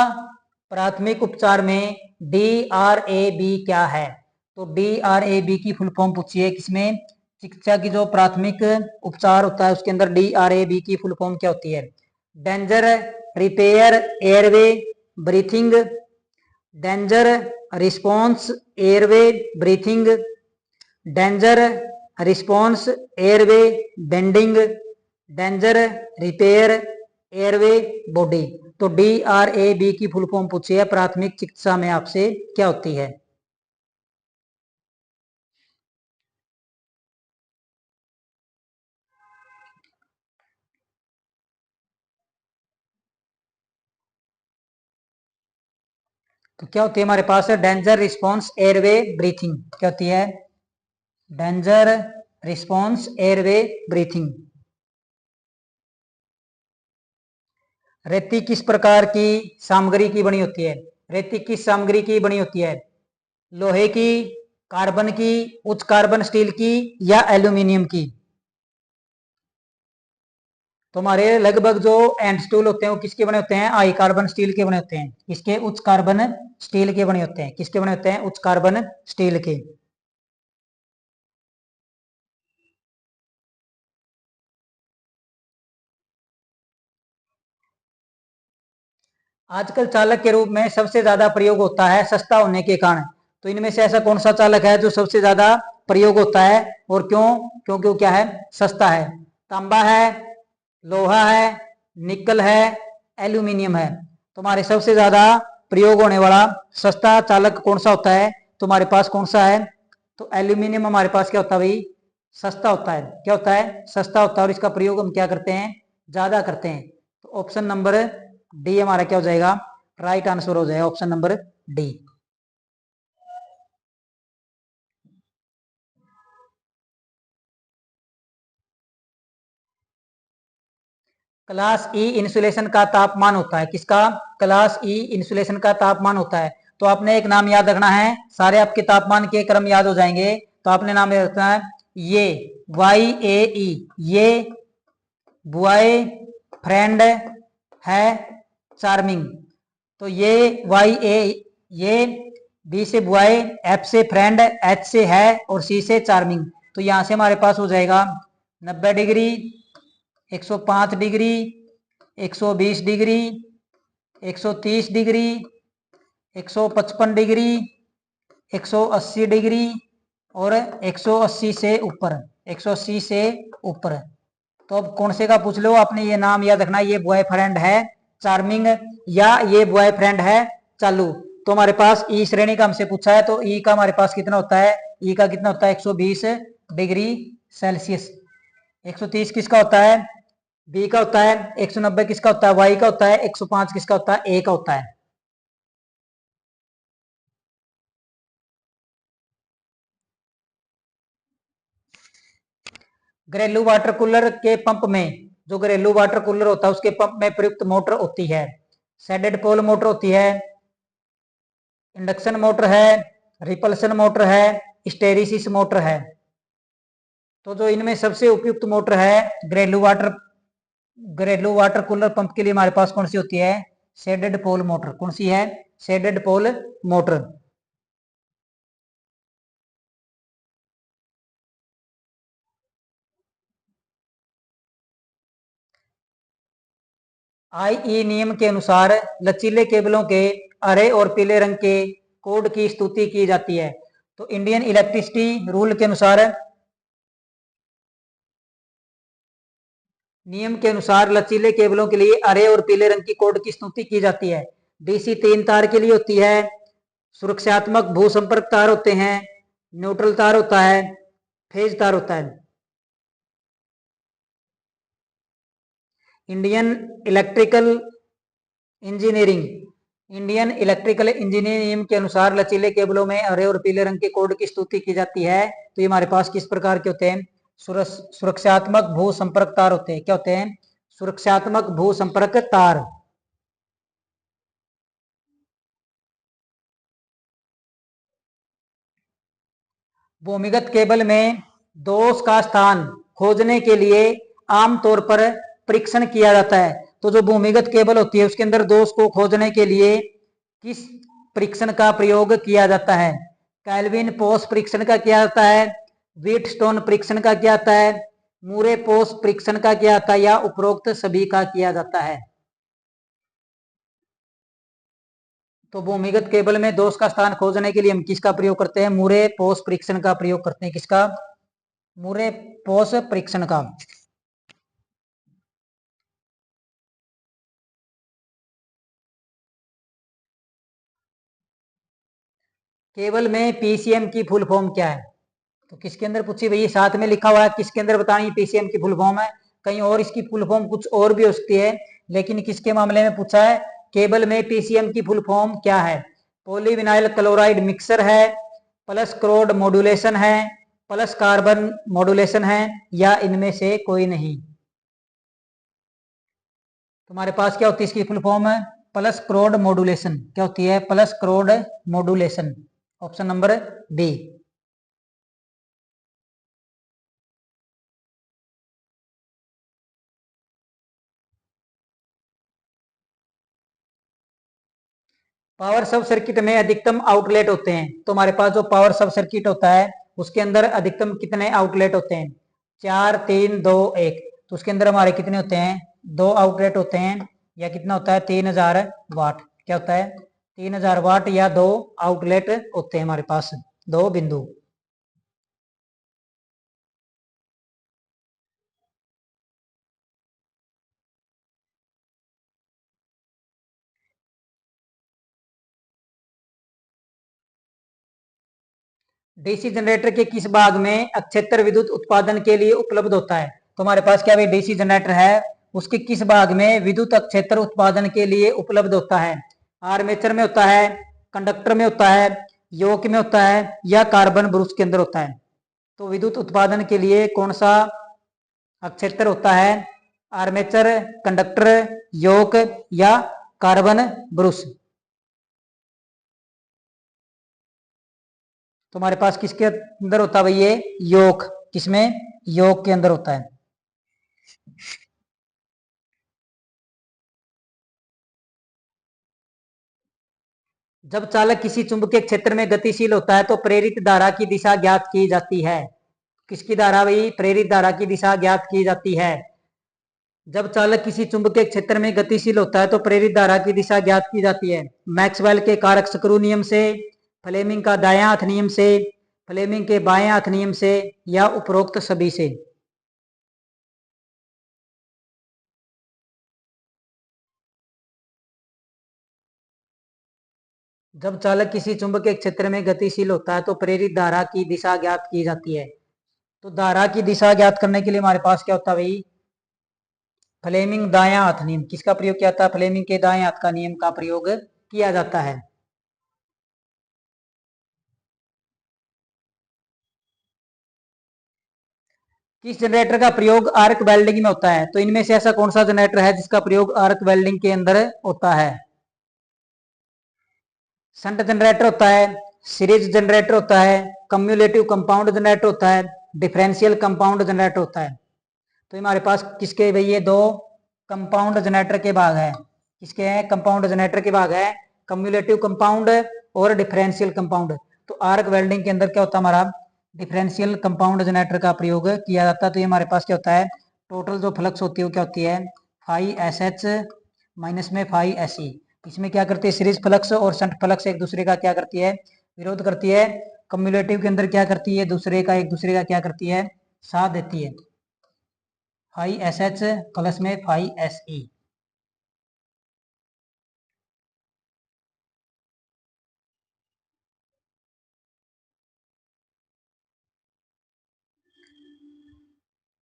प्राथमिक उपचार में DRAB क्या है, तो DRAB की फुल फॉर्म पूछी है किसमें, चिकित्सा की जो प्राथमिक उपचार होता है उसके अंदर DRAB की फुल फॉर्म क्या होती है, danger repair airway breathing, danger response airway breathing, danger response airway bending, danger repair airway body. तो DRAB की फुल फॉर्म पूछी है प्राथमिक चिकित्सा में आपसे क्या होती है। तो क्या होती है हमारे पास, डेंजर रिस्पॉन्स एयरवे ब्रीथिंग, क्या होती है, डेंजर रिस्पॉन्स एयरवे ब्रीथिंग। रेती किस प्रकार की सामग्री की बनी होती है, रेती किस सामग्री की बनी होती है, लोहे की, कार्बन की, उच्च कार्बन स्टील की या एल्यूमिनियम की। तो हमारे लगभग जो एंड स्टूल होते हैं वो किसके बने होते हैं, हाई कार्बन स्टील के बने होते हैं, किसके, उच्च कार्बन स्टील के बने होते हैं, किसके बने होते हैं, उच्च कार्बन स्टील के। आजकल चालक के रूप में सबसे ज्यादा प्रयोग होता है सस्ता होने के कारण, तो इनमें से ऐसा कौन सा चालक है जो सबसे ज्यादा प्रयोग होता है और क्यों, क्योंकि वो क्या है, सस्ता है। तांबा है, लोहा है, निकल है, एल्यूमिनियम है। तुम्हारे सबसे ज्यादा प्रयोग होने वाला सस्ता चालक कौन सा होता है, तुम्हारे पास कौन सा है, तो एल्यूमिनियम हमारे पास क्या होता है भाई, सस्ता होता है, क्या होता है, सस्ता होता है, और इसका प्रयोग हम क्या करते हैं, ज्यादा करते हैं। तो ऑप्शन नंबर डी हमारा क्या हो जाएगा, राइट आंसर हो जाएगा option number D. Class E insulation का तापमान होता है किसका, क्लास ई इंसुलेशन का तापमान होता है। तो आपने एक नाम याद रखना है, सारे आपके तापमान के क्रम याद हो जाएंगे। तो आपने नाम याद रखना है, ये YAE, ये बॉय फ्रेंड है चार्मिंग। तो ये YA, ये B से बॉय, F से फ्रेंड, H से है और C से चार्मिंग। तो यहां से हमारे पास हो जाएगा 90 degree, 105 degree, 120 degree, 130 degree, 155 degree, 180 degree और 180 से ऊपर, 180 से ऊपर। तो अब कौन से का पूछ लो, आपने ये नाम याद रखना, ये बॉयफ्रेंड है चार्मिंग या ये बॉयफ्रेंड है चालू। तो हमारे पास ई श्रेणी का हमसे पूछा है, तो ई का हमारे पास कितना होता है, ई का कितना होता है 120 डिग्री सेल्सियस। 130 किसका होता है, बी का होता है, 190 किसका होता है, वाई का होता है, 105 किसका होता है, ए का होता है। घरेलू वाटर कूलर के पंप में, जो घरेलू वाटर कूलर होता है उसके पंप में प्रयुक्त मोटर होती है, शेडेड पोल मोटर होती है, इंडक्शन मोटर है, रिपल्शन मोटर है, स्टेरिसिस मोटर है। तो जो इनमें सबसे उपयुक्त मोटर है घरेलू वाटर कूलर पंप के लिए हमारे पास कौन सी होती है, शेडेड पोल मोटर। कौन सी है, शेडेड पोल मोटर। IE नियम के अनुसार लचीले केबलों के हरे और पीले रंग के कोड की स्तुति की जाती है। तो इंडियन इलेक्ट्रिसिटी रूल के अनुसार, नियम के अनुसार लचीले केबलों के लिए हरे और पीले रंग की कोड की स्तुति की जाती है। DC 3 तार के लिए होती है, सुरक्षात्मक भू संपर्क तार होते हैं, न्यूट्रल तार होता है, फेज तार होता है। Indian electrical engineering Indian electrical engineering नियम के अनुसार लचीले केबलों में हरे और पीले रंग के कोड की स्तुति की जाती है। तो ये हमारे पास किस प्रकार के होते हैं? सुरक्षात्मक भू संपर्क तार होते हैं। क्या होते हैं? सुरक्षात्मक भू संपर्क तार। भूमिगत केबल में दोष का स्थान खोजने के लिए आमतौर पर परीक्षण किया जाता है। तो जो भूमिगत केबल होती है उसके अंदर दोष को खोजने के लिए किस परीक्षण का प्रयोग किया जाता है? कैल्विन पोस परीक्षण का किया जाता है, व्हीटस्टोन परीक्षण का किया जाता है, मूरे पोस परीक्षण का किया जाता है, या उपरोक्त सभी का किया जाता है? तो भूमिगत केबल में दोष का स्थान खोजने के लिए हम किसका प्रयोग करते हैं? मूरे पोस परीक्षण का प्रयोग करते हैं। किसका? मूरे पोस परीक्षण का। केबल में पीसीएम की फुल फॉर्म क्या है? तो किसके अंदर पूछी भैया? साथ में लिखा हुआ है, किसके अंदर बतानी पीसीएम की फुल फॉर्म है? कहीं और इसकी फुल फॉर्म कुछ और भी हो सकती है, लेकिन किसके मामले में पूछा है? केबल में पीसीएम की फुल फॉर्म क्या है? पॉलीविनाइल क्लोराइड मिक्सर है, प्लस क्रोड मॉड्यूलेशन है, प्लस कार्बन मॉड्यूलेशन है, या इनमें से कोई नहीं? तुम्हारे पास क्या होती है इसकी फुल फॉर्म? है प्लस क्रोड मॉड्यूलेशन। क्या होती है? Pulse code modulation. Option number B. Power सब सर्किट में अधिकतम आउटलेट होते हैं। तो हमारे पास जो पावर सब सर्किट होता है उसके अंदर अधिकतम कितने आउटलेट होते हैं? 4, 3, 2, 1। तो उसके अंदर हमारे कितने होते हैं? 2 आउटलेट होते हैं। या कितना होता है? 3000 वाट। क्या होता है? 3000 वाट या 2 आउटलेट होते हैं हमारे पास, 2 बिंदु। डीसी जनरेटर के किस भाग में अक्षेत्र विद्युत उत्पादन के लिए उपलब्ध होता है? तो हमारे पास क्या भाई डीसी जनरेटर है, उसके किस भाग में विद्युत अक्षेत्र उत्पादन के लिए उपलब्ध होता है? आर्मेचर में होता है, कंडक्टर में होता है, योक में होता है, या कार्बन ब्रूस के अंदर होता है? तो विद्युत उत्पादन के लिए कौन सा अक्षेत्र होता है? आर्मेचर, कंडक्टर, योक, या कार्बन ब्रूस? तो हमारे पास किसके अंदर होता है भाई ये? योक। किसमें? योक के अंदर होता है। जब चालक किसी चुंबकीय क्षेत्र में गतिशील होता है तो प्रेरित धारा की दिशा ज्ञात की जाती है। किसकी धारा भाई? प्रेरित धारा की दिशा ज्ञात की जाती है। जब चालक किसी चुंबकीय क्षेत्र में गतिशील होता है तो प्रेरित धारा की दिशा ज्ञात की जाती है। मैक्सवेल के कारक स्क्रू नियम से, फ्लेमिंग का दायां हाथ नियम से, फ्लेमिंग के बाएं हाथ नियम से, या उपरोक्त सभी से? जब चालक किसी चुंबकीय क्षेत्र में गतिशील होता है तो प्रेरित धारा की दिशा ज्ञात की जाती है। तो धारा की दिशा ज्ञात करने के लिए हमारे पास क्या होता है भाई? फ्लेमिंग दायां हाथ नियम। किसका प्रयोग किया जाता है? फ्लेमिंग के दाएं हाथ का नियम का प्रयोग किया जाता है। किस जनरेटर का प्रयोग आर्क वेल्डिंग में होता है? तो इनमें से ऐसा कौन सा जनरेटर है जिसका प्रयोग आर्क वेल्डिंग के अंदर होता है? शंट जनरेटर होता है, सीरीज जनरेटर होता है, कम्युलेटिव कंपाउंड जनरेटर होता है, डिफरेंशियल कंपाउंड जनरेटर होता है? तो हमारे पास किसके भाई ये 2 कंपाउंड जनरेटर के भाग है। किसके हैं? कंपाउंड जनरेटर के भाग है, कम्युलेटिव कंपाउंड और डिफरेंशियल कंपाउंड। तो आर्क वेल्डिंग के अंदर क्या होता है हमारा? डिफरेंशियल कंपाउंड जनरेटर का प्रयोग किया जाता है। तो ये हमारे पास क्या होता है? टोटल जो फ्लक्स होती है वो क्या होती है? फाई एस एच माइनस में फाई एस ई। इसमें क्या करती है? सीरीज फ्लक्स और शंट फ्लक्स एक दूसरे का क्या करती है? विरोध करती है। कम्युलेटिव के अंदर क्या करती है? दूसरे का एक दूसरे का क्या करती है? साथ देती है। फाई एस एच प्लस में phi S E.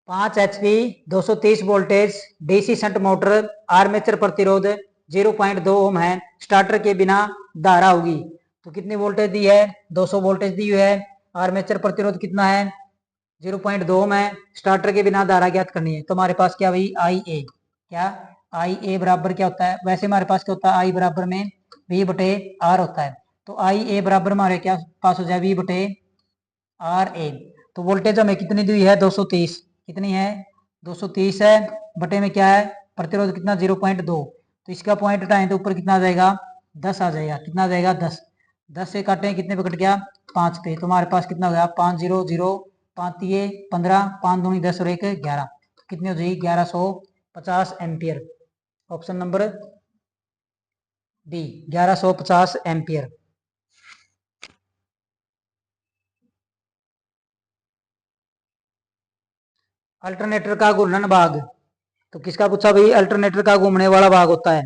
5 HP 230 voltage DC shunt motor armature प्रतिरोध 0.2 ओम है, स्टार्टर के बिना धारा होगी। तो कितनी वोल्टेज दी है? 200 वोल्टेज दी हुई है। आर्मेचर प्रतिरोध कितना है? 0.2 ओम है। स्टार्टर के बिना धारा ज्ञात करनी है। तो हमारे पास क्या भाई? आई ए। क्या आई ए बराबर क्या होता है? वैसे हमारे पास क्या होता है? आई बराबर में वी बटे आर होता है। तो आई ए बराबर हमारे क्या पास हो जाए? वी बटे आर ए। तो वोल्टेज हमें कितनी दी है? 230। कितनी है? 230 है। बटे में क्या है? प्रतिरोध कितना? 0.2। तो इसका पॉइंट हटाएं तो ऊपर कितना आ जाएगा? 10 आ जाएगा। कितना आ जाएगा? 10। 10 से काटें कितने पे कट गया? 5 पे। तो हमारे पास कितना हो गया? 500, 5 ये 15, 5 दूनी 10 और 1 11। कितनी हो जाएगी? 1150 ampere. Option number D 1150 ampere. Alternator का घूर्णन भाग। तो किसका पूछा भाई? अल्टरनेटर का घूमने वाला भाग होता है।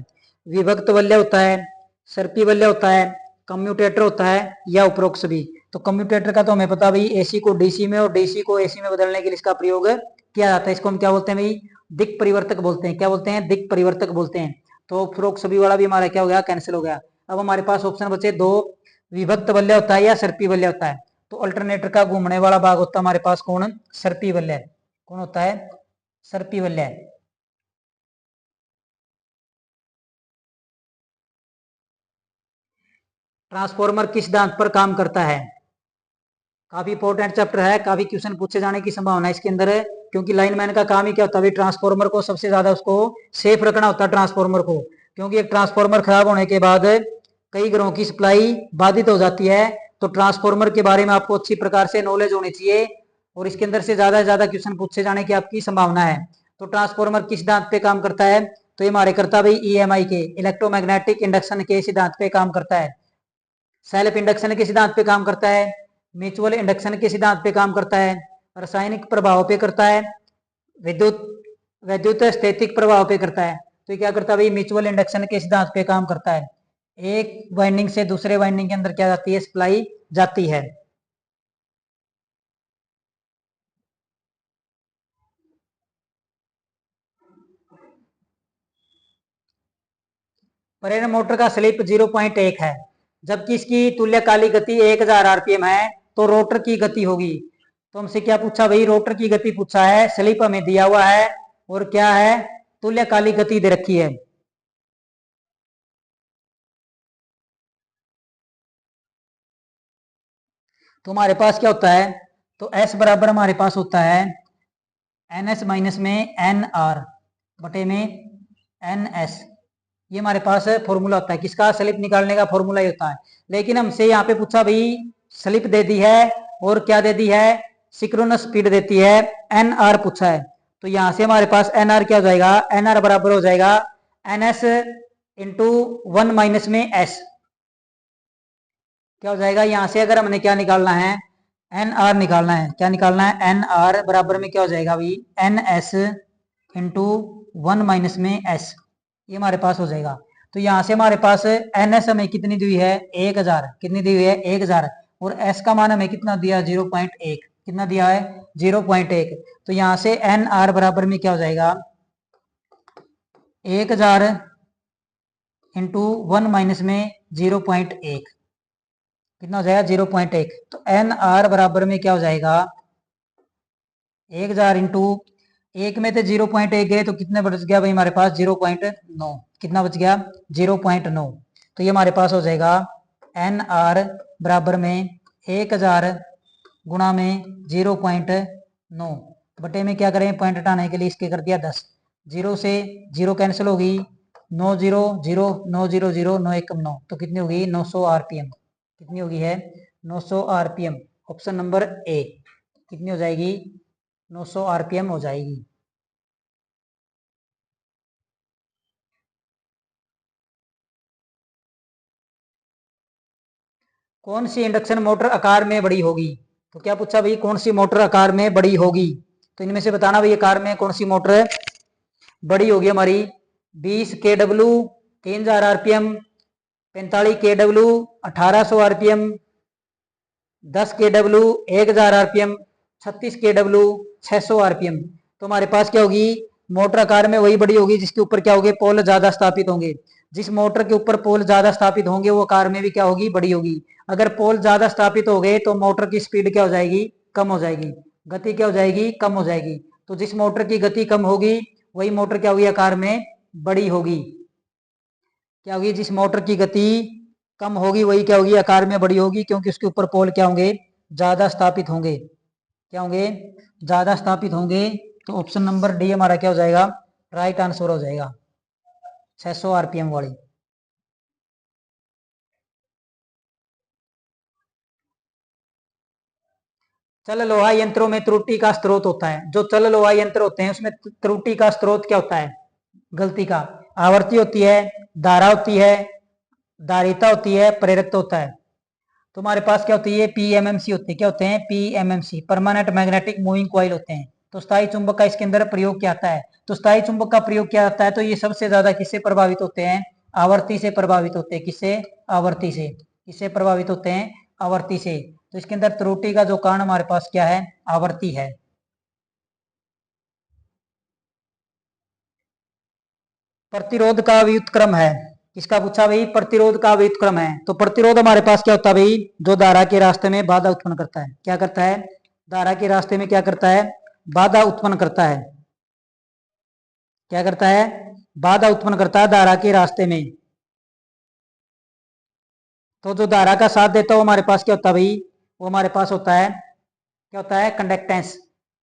विभक्त वल्य होता है, सर्पी वल्य होता है, कम्यूटेटर होता है, या उपरोक्त सभी। तो कम्यूटेटर का तो हमें पता भाई, एसी को डीसी में और डीसी को एसी में बदलने के लिए इसका प्रयोग किया जाता है। इसको हम क्या बोलते हैं भाई? दिक् परिवर्तक बोलते हैं। क्या बोलते हैं? दिक् परिवर्तक बोलते हैं। तो उपरोक्त सभी वाला भी हमारा क्या हो गया? कैंसिल हो गया। अब हमारे पास ऑप्शन बचे दो, विभक्त वल्य होता है या सर्पी वल्य होता है। तो अल्टरनेटर का घूमने वाला भाग होता है हमारे पास कौन? सर्पी वल्य। कौन होता है? सर्पी वल्य। ट्रांसफॉर्मर किस सिद्धांत पर काम करता है? काफी इंपॉर्टेंट चैप्टर है, काफी क्वेश्चन पूछे जाने की संभावना इसके अंदर है। क्योंकि लाइनमैन का काम ही क्या होता है? ट्रांसफॉर्मर को सबसे ज्यादा उसको सेफ रखना होता है ट्रांसफॉर्मर को। क्योंकि एक ट्रांसफॉर्मर खराब होने के बाद कई घरों की सप्लाई बाधित हो जाती है। तो ट्रांसफॉर्मर के बारे में आपको अच्छी प्रकार से नॉलेज होनी चाहिए और इसके अंदर से ज्यादा क्वेश्चन पूछे जाने की आपकी संभावना है। तो ट्रांसफॉर्मर किस सिद्धांत पे काम करता है? तो ये हमारे करता भाई ईएमआई के, इलेक्ट्रोमैग्नेटिक इंडक्शन के सिद्धांत पे काम करता है। सेल्फ इंडक्शन के सिद्धांत पे काम करता है, म्यूचुअल इंडक्शन के सिद्धांत पे काम करता है, रासायनिक प्रभाव पे करता है, विद्युत वैद्युत स्थैतिक प्रभाव पे करता है। तो ये क्या करता है भाई? म्यूचुअल इंडक्शन के सिद्धांत पे काम करता है। एक वाइंडिंग से दूसरे वाइंडिंग के अंदर क्या जाती है? सप्लाई जाती है। प्रेरण मोटर का स्लिप 0.1 है, जबकि इसकी तुल्यकालिक गति 1000 आरपीएम है। तो रोटर की गति होगी। तो हमसे क्या पूछा भाई? रोटर की गति पूछा है, स्लिप हमें दिया हुआ है और क्या है? तुल्यकालिक गति दे रखी है। तो हमारे पास क्या होता है? तो S बराबर हमारे पास होता है एन एस माइनस में एन आर बटे में एन एस। ये हमारे पास फॉर्मूला होता है किसका? स्लिप निकालने का फॉर्मूला ही होता है। लेकिन हमसे यहाँ पे पूछा भाई, स्लिप दे दी है और क्या दे दी है? सिंक्रोनस स्पीड देती है, एन आर पूछा है। तो यहाँ से हमारे पास एन आर क्या हो जाएगा? एन आर बराबर हो जाएगा एन एस इंटू 1 माइनस में एस। क्या हो जाएगा? यहाँ से अगर हमने क्या निकालना है? एन आर निकालना है। क्या निकालना है? एन आर बराबर में क्या हो जाएगा भाई? एन एस इंटू 1 माइनस में एस। ये हमारे पास हो जाएगा। तो यहाँ से हमारे पास एन एस हमें कितनी दी हुई है? 1000। कितनी दी हुई है? 1000। और एस का मान हमें कितना दिया? 0.1। कितना दिया है? 0.1। तो यहाँ से एन आर बराबर में क्या हो जाएगा? 1000 इंटू 1 माइनस में 0.1। कितना हो जाएगा? 0.1। तो एन आर बराबर में क्या हो जाएगा? 1000 इंटू 1 में तो 0.1 गए तो कितने बच गया भाई हमारे पास? 0.9। कितना बच गया? 0.9। तो ये हमारे पास हो जाएगा एन आर बराबर में 1000 गुणा में 0.9 बटे में क्या करें? पॉइंट हटाने के लिए इसके कर दिया 10। 0 से 0 कैंसिल होगी, 9 0 0 9 0 0 9 1 9। तो कितनी होगी? 900 आरपीएम। कितनी होगी है? 900 आरपीएम। ऑप्शन नंबर ए। कितनी हो जाएगी? 900 आरपीएम हो जाएगी। कौन सी इंडक्शन मोटर आकार में बड़ी होगी? तो क्या पूछा भाई? कौन सी मोटर आकार में बड़ी होगी? तो इनमें से बताना भाई आकार में कौन सी मोटर बड़ी होगी हमारी? 20 के डब्ल्यू 3000 आरपीएम, 45 के डब्ल्यू 1800 आरपीएम, 10 के डब्ल्यू 1000 आरपीएम, 36 के डब्ल्यू 600 आरपीएम। तो हमारे पास क्या होगी? मोटर आकार में वही बड़ी होगी जिसके ऊपर क्या होगी? पोल ज्यादा स्थापित होंगे। जिस मोटर के ऊपर पोल ज्यादा स्थापित होंगे वो आकार में भी क्या होगी, बड़ी होगी। अगर पोल ज्यादा स्थापित हो गए तो मोटर की स्पीड क्या हो जाएगी, कम हो जाएगी, गति क्या हो जाएगी, कम हो जाएगी। तो जिस मोटर की गति कम होगी वही मोटर क्या होगी, आकार में बड़ी होगी। क्या होगी, जिस मोटर की गति कम होगी वही क्या होगी, आकार में बड़ी होगी, क्योंकि उसके ऊपर पोल क्या होंगे, ज्यादा स्थापित होंगे। क्या होंगे, ज्यादा स्थापित होंगे। तो ऑप्शन नंबर डी हमारा क्या हो जाएगा, राइट आंसर हो जाएगा, 600 आरपीएम वाली। चल लोहा यंत्रों में त्रुटि का स्रोत होता है, जो चल लोहा यंत्र होते हैं उसमें त्रुटि का स्रोत क्या होता है, गलती का, आवर्ती होती है, धारा होती है, धारिता होती है, प्रेरकता होता है। तो हमारे पास क्या होती है, पीएमएमसी होती है। क्या होते हैं, PMMC, permanent magnetic moving coil होते हैं। तो स्थायी चुंबक का इसके अंदर प्रयोग क्या आता है, तो स्थायी चुंबक का प्रयोग क्या आता है, तो ये सबसे ज्यादा किससे प्रभावित होते हैं, आवर्ती से प्रभावित होते हैं। किससे, आवर्ती से। किससे प्रभावित होते हैं, आवर्ती से। तो इसके अंदर त्रुटि का जो कारण हमारे पास क्या है, आवर्ती है। प्रतिरोध का व्युत्क्रम है, किसका पूछा भाई, प्रतिरोध का व्युत्क्रम है। तो प्रतिरोध हमारे पास क्या होता है भाई, जो धारा के रास्ते में बाधा उत्पन्न करता है। क्या करता है, धारा के रास्ते में क्या करता है, बाधा उत्पन्न करता है। क्या करता है, बाधा उत्पन्न करता है धारा के रास्ते में। तो जो धारा का साथ देता है वो हमारे पास क्या होता है भाई, वो हमारे पास होता है, क्या होता है, कंडक्टेंस।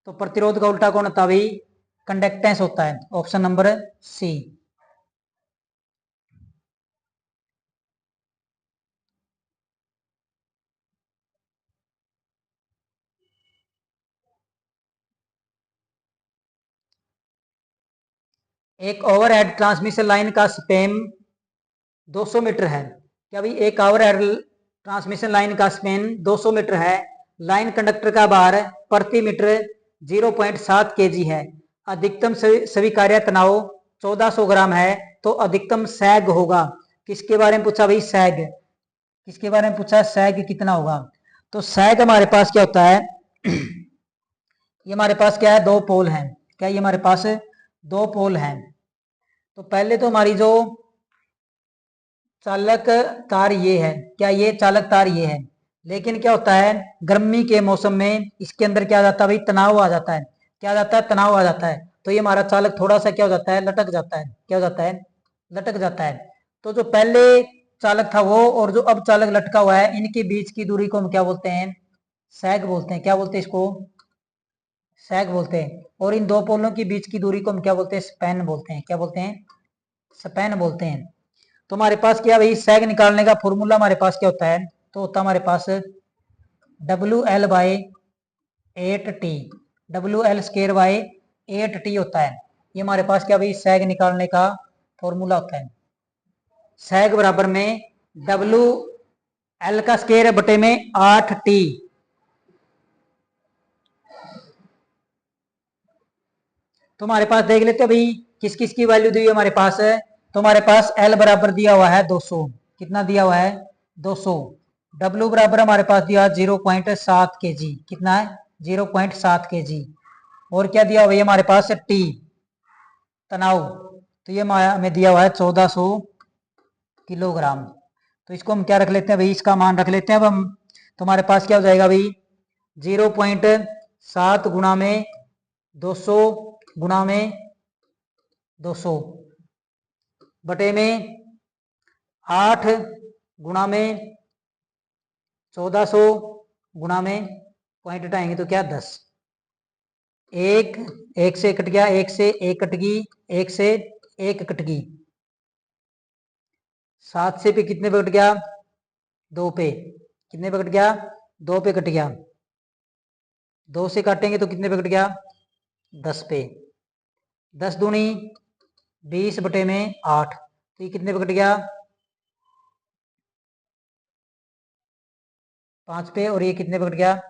तो प्रतिरोध का उल्टा कौन होता है भाई, कंडक्टेंस होता है। Option number C. एक ओवरहेड ट्रांसमिशन लाइन का स्पेन 200 मीटर है। क्या भाई, एक ओवरहेड ट्रांसमिशन लाइन का स्पेन 200 मीटर है। लाइन कंडक्टर का भार प्रति मीटर 0.7 kg है। अधिकतम स्वीकार्य तनाव 1400 ग्राम है। तो अधिकतम सैग होगा, किसके बारे में पूछा भाई, सैग। किसके बारे में पूछा, सैग कितना होगा। तो सैग हमारे पास क्या होता है ये हमारे पास क्या है, दो पोल हैं। क्या ये हमारे पास दो पोल हैं। तो पहले तो हमारी जो चालक तार ये है, क्या ये चालक तार ये है। लेकिन क्या होता है, गर्मी के मौसम में इसके अंदर क्या आ जाता है भाई, तनाव आ जाता है। क्या आ जाता है, तनाव आ जाता है। तो ये हमारा चालक थोड़ा सा क्या हो जाता है, लटक जाता है। क्या हो जाता है, लटक जाता है। तो जो पहले चालक था वो और जो अब चालक लटका हुआ है, इनके बीच की दूरी को हम क्या बोलते हैं, सैग बोलते हैं। क्या बोलते हैं इसको, सैग बोलते हैं। और इन दो पोलों के बीच की दूरी को हम क्या बोलते हैं, स्पैन बोलते हैं। क्या बोलते हैं, स्पैन बोलते हैं। तो हमारे पास क्या भाई, सैग निकालने का फॉर्मूला हमारे पास क्या होता है, तो होता है हमारे पास WL/8T, WL²/8T होता है। ये हमारे पास क्या भाई, सैग निकालने का फॉर्मूला होता है। सैग बराबर में WL² बटे में 8T। तो हमारे पास देख लेते हैं भाई किस किस की वैल्यू दी हुई हमारे पास है। तो हमारे पास L बराबर दिया हुआ है 200, कितना दिया हुआ है, 200। W बराबर हमारे पास दिया 0.7 kg, कितना है, 0.7 kg। और क्या दिया हुआ है हमारे पास, T तनाव। तो ये हमें दिया हुआ है 1400 किलोग्राम। तो इसको हम क्या रख लेते हैं भाई, इसका मान रख लेते हैं अब हम। तो हमारे पास क्या हो जाएगा भाई, 0.7 गुणा में 200 गुणा में 200 बटे में 8 गुणा में 1400 गुणा में पॉइंट हटाएंगे तो क्या 10। एक एक से कट गया, एक से एक कट गई, एक से एक कट गई। 7 से पे कितने पे कट गया, 2 पे। कितने पे कट गया, 2 पे कट गया। 2 से काटेंगे तो कितने पे कट गया, 10 पे। 10 दूनी 20 बटे में 8। तो ये कितने पे कट गया, 5 पे। और ये कितने पे कट गया,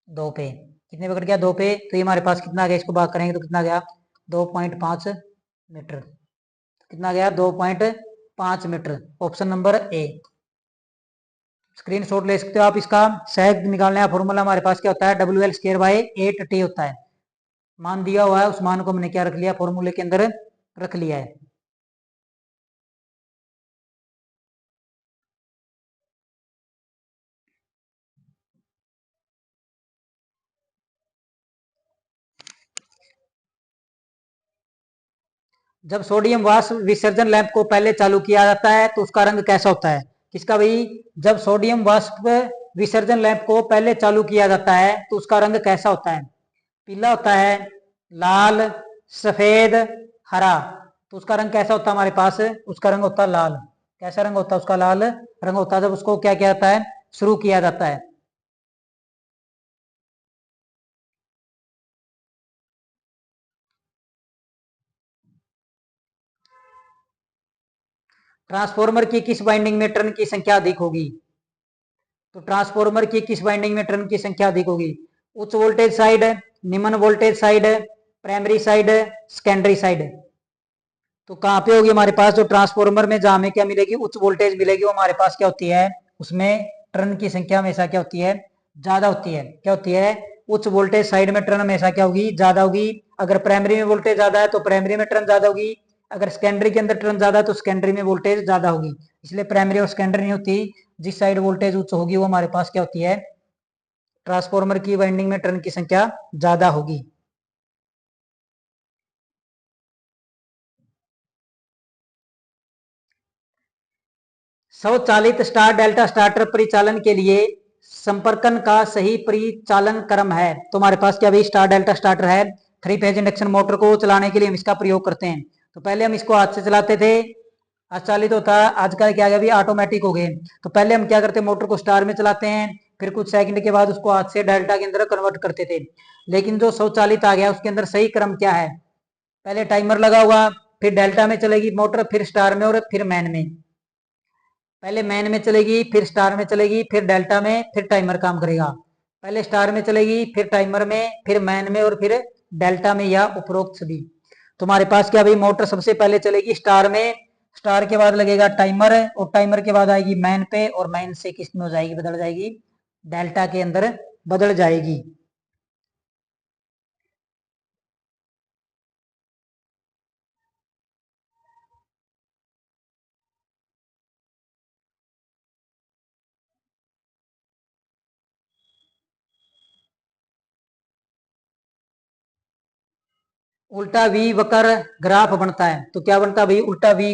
2 पे। कितने पे कट गया, 2 पे। तो ये हमारे पास कितना आ गया, इसको भाग करेंगे तो कितना गया, 2.5 मीटर। कितना गया, 2.5 metre. Option number A. Screenshot ले सकते हो आप इसका। सैग निकालने का फॉर्मूला हमारे पास क्या होता है, WL²/8T होता है। मान दिया हुआ है, उस मान को हमने क्या रख लिया, फॉर्मूले के अंदर रख लिया है। जब सोडियम वाष्प विसर्जन लैंप को पहले चालू किया जाता है तो उसका रंग कैसा होता है? किसका भाई? जब सोडियम वाष्प विसर्जन लैंप को पहले चालू किया जाता है तो उसका रंग कैसा होता है? पीला होता है, लाल, सफेद, हरा। तो उसका रंग कैसा होता है हमारे पास? उसका रंग होता है लाल। कैसा रंग होता है उसका? लाल रंग होता है जब उसको क्या किया जाता है? शुरू किया जाता है। ट्रांसफॉर्मर की किस वाइंडिंग में टर्न की संख्या अधिक होगी? तो ट्रांसफॉर्मर की किस वाइंडिंग में टर्न की संख्या अधिक होगी? उच्च वोल्टेज साइड, निम्न voltage side, primary side, secondary side. तो कहाँ पे होगी हमारे पास? जो ट्रांसफॉर्मर में जहां में क्या मिलेगी? उच्च वोल्टेज मिलेगी, वो हमारे पास क्या होती है? उसमें टर्न की संख्या हमेशा क्या होती है? ज्यादा होती है। क्या होती है? उच्च वोल्टेज साइड में टर्न हमेशा क्या होगी? ज्यादा होगी। अगर प्राइमरी में वोल्टेज ज्यादा है तो प्राइमरी में टर्न ज्यादा होगी। अगर सेकेंडरी के अंदर टर्न ज्यादा है तो सेकेंडरी में वोल्टेज ज्यादा होगी। इसलिए प्राइमरी और सेकेंडरी नहीं होती। जिस साइड वोल्टेज उच्च होगी वो हमारे पास क्या होती है? ट्रांसफॉर्मर की वाइंडिंग में टर्न की संख्या ज्यादा होगी। स्वचालित स्टार डेल्टा स्टार्टर परिचालन के लिए संपर्कन का सही परिचालन क्रम है। तो हमारे पास क्या भाई? स्टार डेल्टा स्टार्टर है। 3 फेज इंडक्शन मोटर को चलाने के लिए हम इसका प्रयोग करते हैं। तो पहले हम इसको हाथ से चलाते थे, अचालित होता है। आजकल क्या गया? ऑटोमेटिक हो गए। तो पहले हम क्या करते हैं? मोटर को स्टार में चलाते हैं, फिर कुछ सेकंड के बाद उसको हाथ से डेल्टा के अंदर कन्वर्ट करते थे। लेकिन जो स्वचालित आ गया उसके अंदर सही क्रम क्या है? पहले टाइमर लगा हुआ, फिर डेल्टा में चलेगी मोटर, फिर स्टार में और फिर मैन में। पहले मैन में चलेगी, फिर स्टार में चलेगी, फिर डेल्टा में, फिर टाइमर काम करेगा। पहले स्टार में चलेगी, फिर टाइमर में, फिर मैन में और फिर डेल्टा में, या उपरोक्त सभी। तुम्हारे पास क्या भाई? मोटर सबसे पहले चलेगी स्टार में, स्टार के बाद लगेगा टाइमर, और टाइमर के बाद आएगी मैन पे, और मैन से किस में हो जाएगी? बदल जाएगी, डेल्टा के अंदर बदल जाएगी। उल्टा वी वक्र ग्राफ बनता है। तो क्या बनता है भाई? उल्टा वी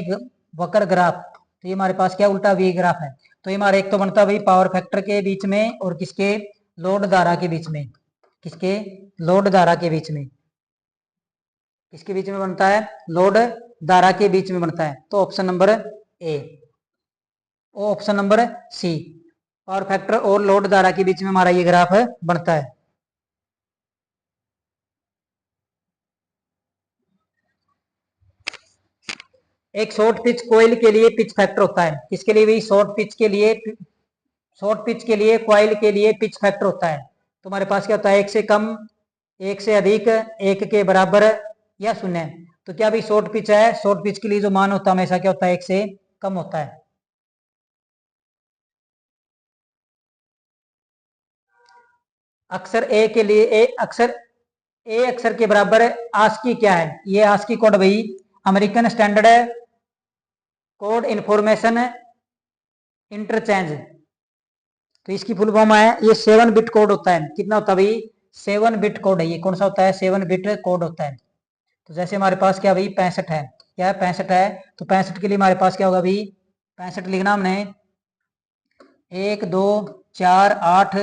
वक्र ग्राफ। तो ये हमारे पास क्या? उल्टा वी ग्राफ है। तो ये हमारे एक तो बनता है भाई पावर फैक्टर के बीच में, और किसके? लोड धारा के बीच में। किसके? लोड धारा के बीच में। किसके बीच में बनता है? लोड धारा के बीच में बनता है। तो ऑप्शन नंबर ए। ओ option number C. Power factor और लोड धारा के बीच में हमारा ये ग्राफ बनता है। एक शॉर्ट पिच कोयल के लिए पिच फैक्टर होता है। किसके लिए भाई? शॉर्ट पिच के लिए। शॉर्ट पिच के लिए, क्वाइल के लिए पिच फैक्टर होता है। तो हमारे पास क्या होता है? एक से कम, एक से अधिक, एक के बराबर, या शून्य। तो क्या भाई शॉर्ट पिच है? शॉर्ट पिच के लिए जो मान होता है हमेशा क्या होता है? एक से कम होता है। अक्षर ए के लिए, ए अक्षर के बराबर आस्की क्या है? ये आस्की कोड भाई American standard code information interchange. तो इसकी फुल फॉर्म है, ये 7 बिट कोड होता है। कितना होता है भाई? 7 बिट कोड है। ये कौन सा होता है? 7 बिट कोड होता है। तो जैसे हमारे पास क्या भाई? 65 है। क्या है? 65 है। तो 65 के लिए हमारे पास क्या होगा भाई? 65 लिखना हमने 1 2 4 8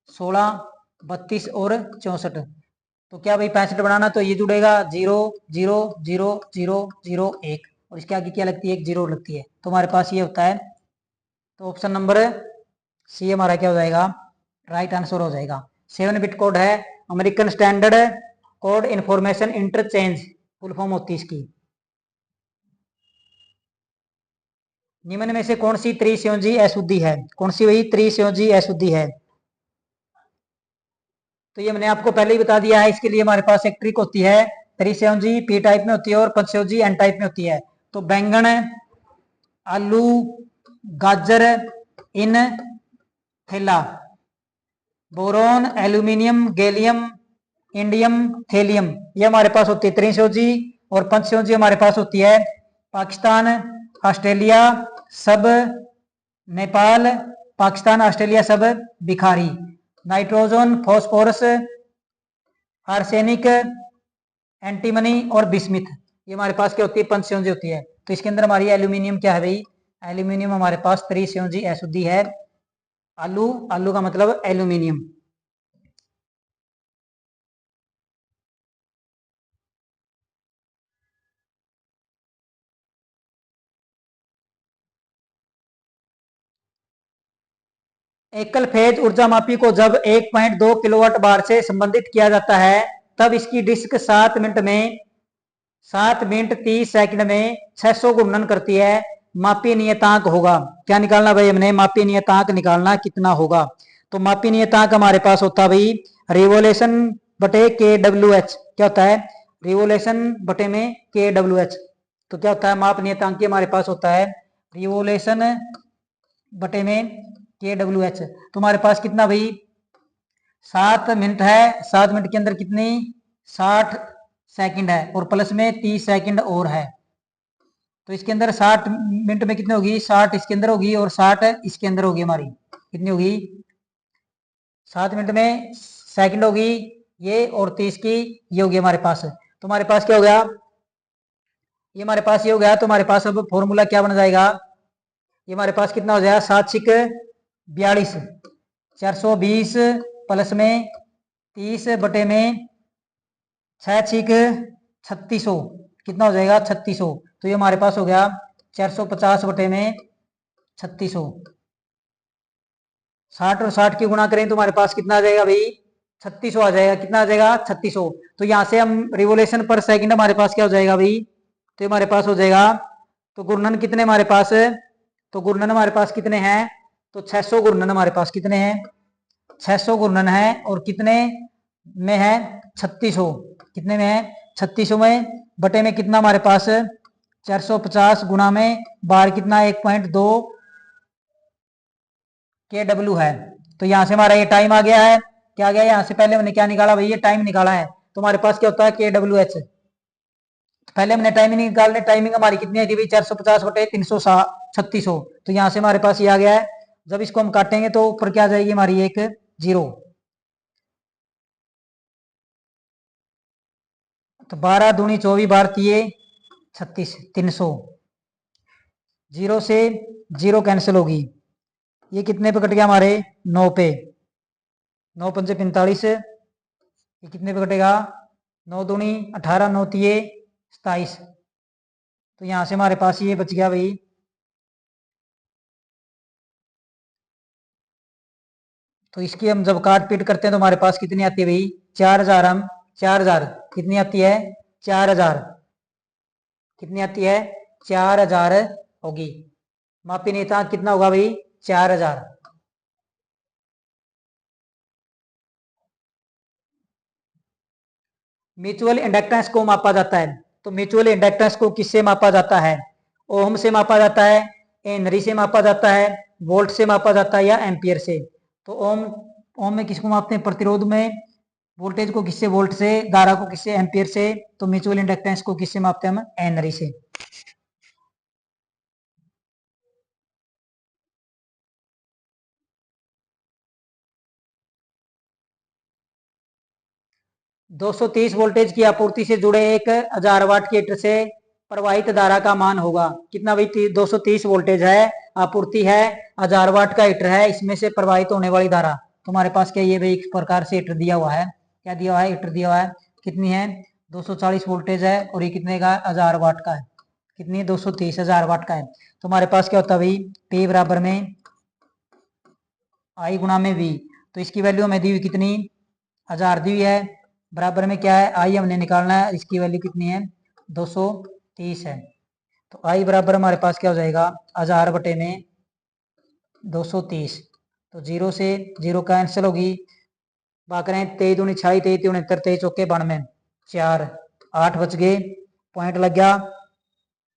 16 32 और 64। तो क्या भाई 65 बनाना तो ये जुड़ेगा 0 0 0 0 0 1, और इसके आगे क्या लगती है? एक जीरो लगती है। तो हमारे पास ये होता है। तो ऑप्शन नंबर सी हमारा क्या हो जाएगा? राइट आंसर हो जाएगा। 7 बिट कोड है, American standard code information interchange full form होती है इसकी। निम्न में से कौन सी त्रिसंयोजी अशुद्धि है? कौन सी वही त्रिसंयोजी अशुद्धि है? तो ये मैंने आपको पहले ही बता दिया है। इसके लिए हमारे पास एक ट्रिक होती है। त्रिसंयोजी पी टाइप में होती है और पंचसंयोजी एन टाइप में होती है। तो बैंगन, आलू, गाजर, इन, थैला। Boron, aluminium, gallium, indium, thallium. ये हमारे पास होती है त्रिसंयोजी। और पंचसंयोजी हमारे पास होती है पाकिस्तान, ऑस्ट्रेलिया, सब, नेपाल, पाकिस्तान, ऑस्ट्रेलिया, सब, बिखारी। नाइट्रोजन, फास्फोरस, आर्सेनिक, एंटीमनी और बिस्मिथ। ये हमारे पास क्या होती है, पंचसंयोजी होती है। तो इसके अंदर हमारी एल्यूमिनियम क्या है भाई, एल्यूमिनियम हमारे पास त्रिसंयोजी अशुद्धि है। आलू, आलू का मतलब एल्यूमिनियम। एकल फेज ऊर्जा मापी को जब 1.2 किलोवाट बार से संबंधित किया जाता है तब इसकी डिस्क 7 मिनट 30 सेकंड में 600 गुणन करती है। मापी नियतांक होगा, क्या निकालना भाई हमने, मापी नियतांक निकालना कितना होगा। तो मापी नियतांक हमारे पास होता है भाई रिवोल्यूशन बटे के डब्ल्यू एच। क्या होता है, रिवोल्यूशन बटे में के डब्ल्यू एच। तो क्या होता है, माप नियतांक हमारे पास होता है रिवोल्यूशन बटे में के डब्ल्यू एच। तुम्हारे पास कितना भाई, 7 मिनट है, 7 मिनट के अंदर कितनी 60 सेकंड है और प्लस में 30 सेकंड और है। तो इसके अंदर 60 मिनट में कितनी होगी, 60 इसके अंदर होगी और 60 इसके अंदर होगी। हमारी कितनी होगी, 7 मिनट में सेकंड होगी ये और 30 की ये होगी हमारे पास। तो हमारे पास क्या हो गया, ये हमारे पास ये हो गया। तो हमारे पास अब फॉर्मूला क्या बन जाएगा, ये हमारे पास कितना हो जाएगा, 7×42 420 प्लस में 30 बटे में 6×3600 कितना हो जाएगा 3600। तो ये हमारे पास हो गया 450 बटे में 3600। 60 और 60 की गुणा करें तो हमारे पास कितना आ जाएगा भाई, 3600 आ जाएगा। कितना आ जाएगा 3600। तो यहाँ से हम रिवोल्यूशन पर सेकंड हमारे पास क्या हो जाएगा भाई, तो हमारे पास हो जाएगा, तो गुणन कितने हमारे पास, तो गुणन हमारे पास कितने हैं, तो 600 गुणन हमारे पास कितने हैं, 600 गुणन है और कितने में है 3600। कितने में है 3600 में बटे में कितना हमारे पास 450 गुणा में बार कितना 1.2 के डब्ल्यू है। तो यहां से हमारा ये टाइम आ गया है, क्या आ गया, यहां से पहले हमने क्या निकाला भाई, ये टाइम निकाला है। तो हमारे पास क्या होता है के डब्ल्यू एच। पहले हमने टाइमिंग निकालने, टाइमिंग हमारी कितनी आई थी भाई 450 बटे 3600। तो यहां से हमारे पास ये आ गया है। जब इसको हम काटेंगे तो ऊपर क्या आ जाएगी हमारी एक 0। तो 12 दूनी 24 बार 36 300। 0 से 0 कैंसिल होगी, ये कितने पे कट गया हमारे 9 पे, 9 पंजे 45। ये कितने पे कटेगा 9 दूनी 18 9 तिये 27। तो यहां से हमारे पास ये बच गया भाई, तो इसकी हम जब काट पीट करते हैं तो हमारे पास कितनी आती है भाई 4000। हम 4000 कितनी आती है 4000 कितनी आती है 4000 होगी। मापी नियतांक कितना होगा भाई 4000। म्यूचुअल इंडक्टेंस को मापा जाता है, तो म्यूचुअल इंडक्टेंस को किससे मापा जाता है, ओम से मापा जाता है, हेनरी से मापा जाता है, वोल्ट से मापा जाता है या एम्पियर से। तो ओम, ओम में किसको मापते हैं, प्रतिरोध में, वोल्टेज को किससे वोल्ट से, धारा को किससे एम्पियर से। तो म्यूचुअल इंडक्टेंस को किससे मापते हैं हम, हेनरी से। दो सौ तीस वोल्टेज की आपूर्ति से जुड़े 1000 वाट के हीटर से प्रवाहित धारा का मान होगा कितना भाई, 230 वोल्टेज है, आपूर्ति है, 1000 वाट का हीटर है, इसमें से प्रवाहित होने वाली धारा। तो हमारे पास क्या ये भाई इस प्रकार से हीटर दिया हुआ है, क्या दिया हुआ है, हीटर दिया हुआ है, कितनी है 240 वोल्टेज है और ये कितने का 1000 वाट का है, कितनी है 230 1000 वाट का है। तो हमारे पास क्या होता है भाई P बराबर में I गुणा में V। तो इसकी वैल्यू हमें दी हुई कितनी 1000 दी हुई है, बराबर में क्या है आई हमने निकालना है, इसकी वैल्यू कितनी है 230 है। तो आई बराबर हमारे पास क्या हो जाएगा 1000 बटे में 230। तो 0 से 0 कैंसिल होगी, बाकी रहे 23 दूनी 26 23 69 23 चौके 92 4 8 बच गए, पॉइंट लग गया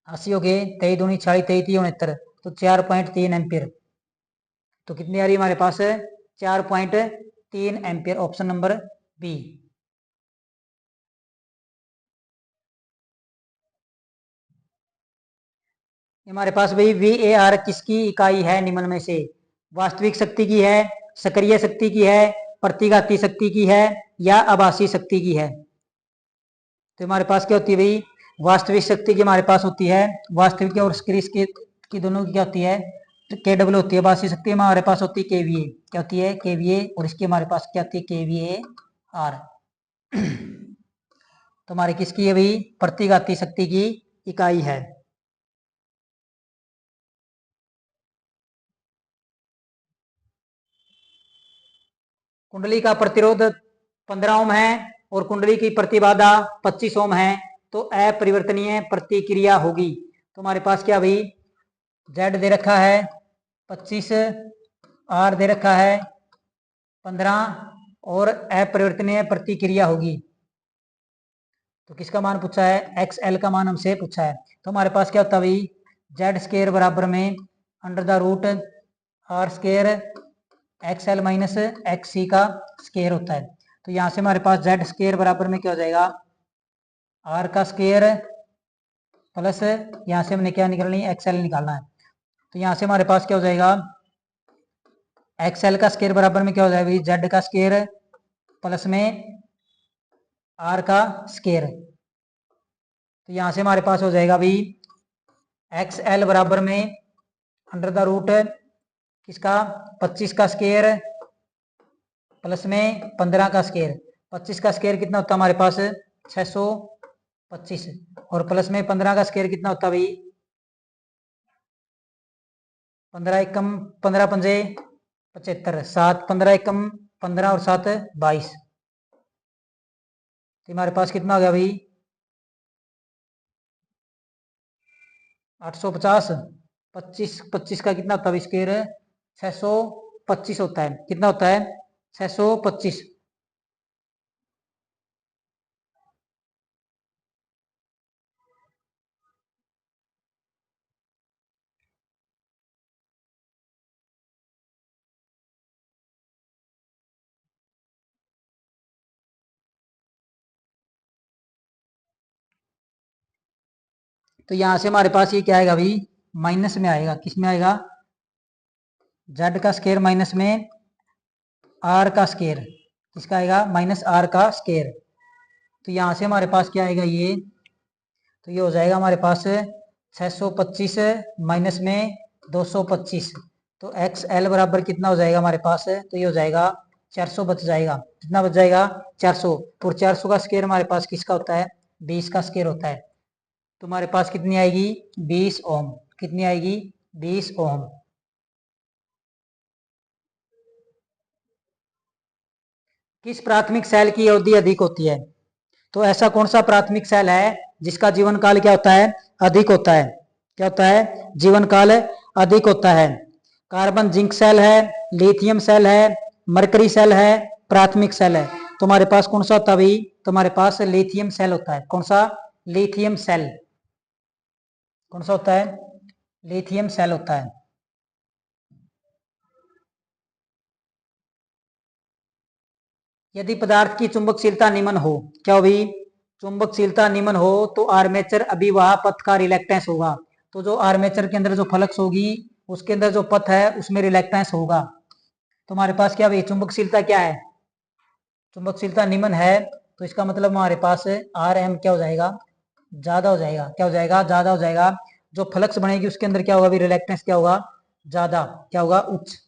80 हो गए, 23 दूनी 26 23 69 तो 4.3 एम्पियर। तो कितनी आ रही है हमारे पास 4.3 एम्पियर, ऑप्शन नंबर बी। हमारे पास भाई VAR किसकी इकाई है निम्न में से, वास्तविक शक्ति की है, सक्रिय शक्ति की है, प्रतिघाती शक्ति की है या आभासी शक्ति की है। तो हमारे पास क्या होती है भाई वास्तविक शक्ति की हमारे पास होती है, वास्तविक और स्क्रीस की दोनों की क्या होती है, के डब्ल्यू होती है। वास्तविक शक्ति हमारे पास होती है केवीए, क्या होती है केवीए, और इसकी हमारे पास क्या होती है केवीए आर। तो हमारी किसकी अभी प्रतिघाती शक्ति की इकाई है। कुंडली का प्रतिरोध 15 ओम है और कुंडली की प्रतिबाधा 25 ओम है, तो अपरिवर्तनीय प्रतिक्रिया होगी। तो हमारे पास क्या भाई Z दे रखा है 25, R दे रखा है 15 और अपरिवर्तनीय प्रतिक्रिया होगी। तो किसका मान पूछा है, XL का मान हमसे पूछा है। तो हमारे पास क्या होता है भाई Z स्क्वायर बराबर में under the root R square XL minus XC का स्क्वायर होता है। तो यहाँ से हमारे पास Z स्क्वायर बराबर में क्या हो जाएगा R का स्क्वायर प्लस यहाँ से हमने क्या निकालनी है XL निकालना है। तो यहाँ से हमारे पास क्या हो जाएगा XL का स्क्वायर बराबर में क्या हो जाएगा भाई Z का स्क्वायर प्लस में R का स्क्वायर। तो यहाँ से हमारे पास हो जाएगा भाई XL बराबर में अंडर द रूट किसका 25 का स्क्वायर प्लस में 15 का स्क्वायर। 25 का स्क्वायर कितना होता है हमारे पास 625 और प्लस में 15 का स्क्वायर कितना होता है भाई 15 एकम 15 पंजे 75, 7 15 एकम 15 और 7 22। तो हमारे पास कितना हो गया भाई 850। 25 का कितना होता है स्क्वायर 625 होता है। कितना होता है 625। तो यहां से हमारे पास ये क्या आएगा भाई माइनस में आएगा, किस में आएगा Z का स्क्वायर माइनस में R का स्क्वायर, किसका आएगा माइनस R का स्क्वायर। तो यहाँ से हमारे पास क्या आएगा ये, तो ये हो जाएगा हमारे पास 625 माइनस में 225। तो XL बराबर कितना हो जाएगा हमारे पास, तो ये हो जाएगा 400 बच जाएगा। कितना बच जाएगा 400, और 400 का स्क्वायर हमारे पास किसका होता है 20 का स्क्वायर होता है। तो हमारे पास कितनी आएगी 20 ओम। कितनी आएगी 20 ओम। किस प्राथमिक सेल की अवधि अधिक होती है, तो ऐसा कौन सा प्राथमिक सेल है जिसका जीवन काल क्या होता है अधिक होता है, क्या होता है जीवन काल अधिक होता है। कार्बन जिंक सेल है, लिथियम सेल है, मरकरी सेल है, प्राथमिक सेल है। तो हमारे पास कौन सा होता है भाई, तो हमारे पास लिथियम सेल होता है। कौन सा लिथियम सेल, कौन सा होता है लिथियम सेल होता है। यदि पदार्थ की चुंबकशीलता निम्न हो, क्या हो भाई चुंबकशीलता निम्न हो, तो आर्मेचर अभिवाह पथ का रिलेक्टेंस होगा। तो जो आर्मेचर के अंदर जो फ्लक्स होगी उसके अंदर जो पथ है उसमें रिलेक्टेंस होगा। तो हमारे पास क्या भाई चुंबकशीलता क्या है, चुंबकशीलता निम्न है, तो इसका मतलब हमारे पास आर एम क्या हो जाएगा ज्यादा हो जाएगा। क्या हो जाएगा ज्यादा हो जाएगा। जो फ्लक्स बनेगी उसके अंदर क्या होगा भाई रिलेक्टेंस क्या होगा ज्यादा, क्या होगा उच्च।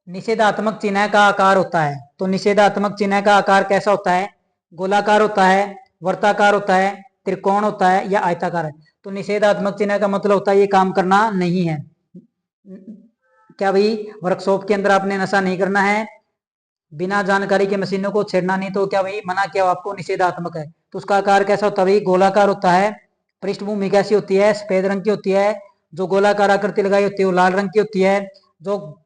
निषेधात्मक चिन्ह का आकार होता है, तो निषेधात्मक चिन्ह का आकार कैसा होता है गोलाकार होता है, वर्ताकार होता है, त्रिकोण होता है या आयताकार है। तो निषेधात्मक चिन्ह का मतलब होता है ये काम करना नहीं है। क्या भाई वर्कशॉप के अंदर आपने नशा नहीं करना है, बिना जानकारी के मशीनों को छेड़ना नहीं, तो क्या भाई मना किया आपको निषेधात्मक है। तो उसका आकार कैसा होता है भाई गोलाकार होता है। पृष्ठभूमि कैसी होती है सफेद रंग की होती है। जो गोलाकार आकृति लगाई होती है वो लाल रंग की होती है। जो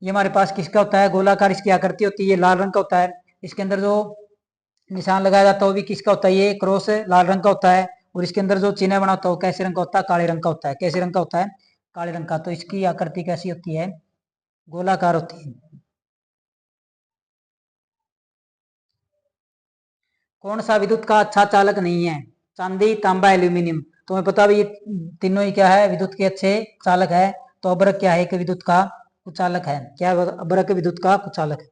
ये हमारे पास किसका होता है गोलाकार इसकी आकृति होती है ये लाल रंग का होता है। इसके अंदर जो निशान लगाया जाता है वो भी किसका होता है ये क्रॉस लाल रंग का होता है। और इसके अंदर जो चिन्ह बना होता है वो कैसे रंग का होता है काले रंग का होता है। कैसे रंग का होता है काले रंग का। तो इसकी आकृति कैसी होती है गोलाकार होती है। कौन सा विद्युत का अच्छा चालक नहीं है, चांदी तांबा एल्यूमिनियम। तुम्हें पता भी ये तीनों ही क्या है विद्युत के अच्छे चालक है। तो अबरक क्या है एक विद्युत का कुचालक है। क्या बरक विद्युत का कुचालक है।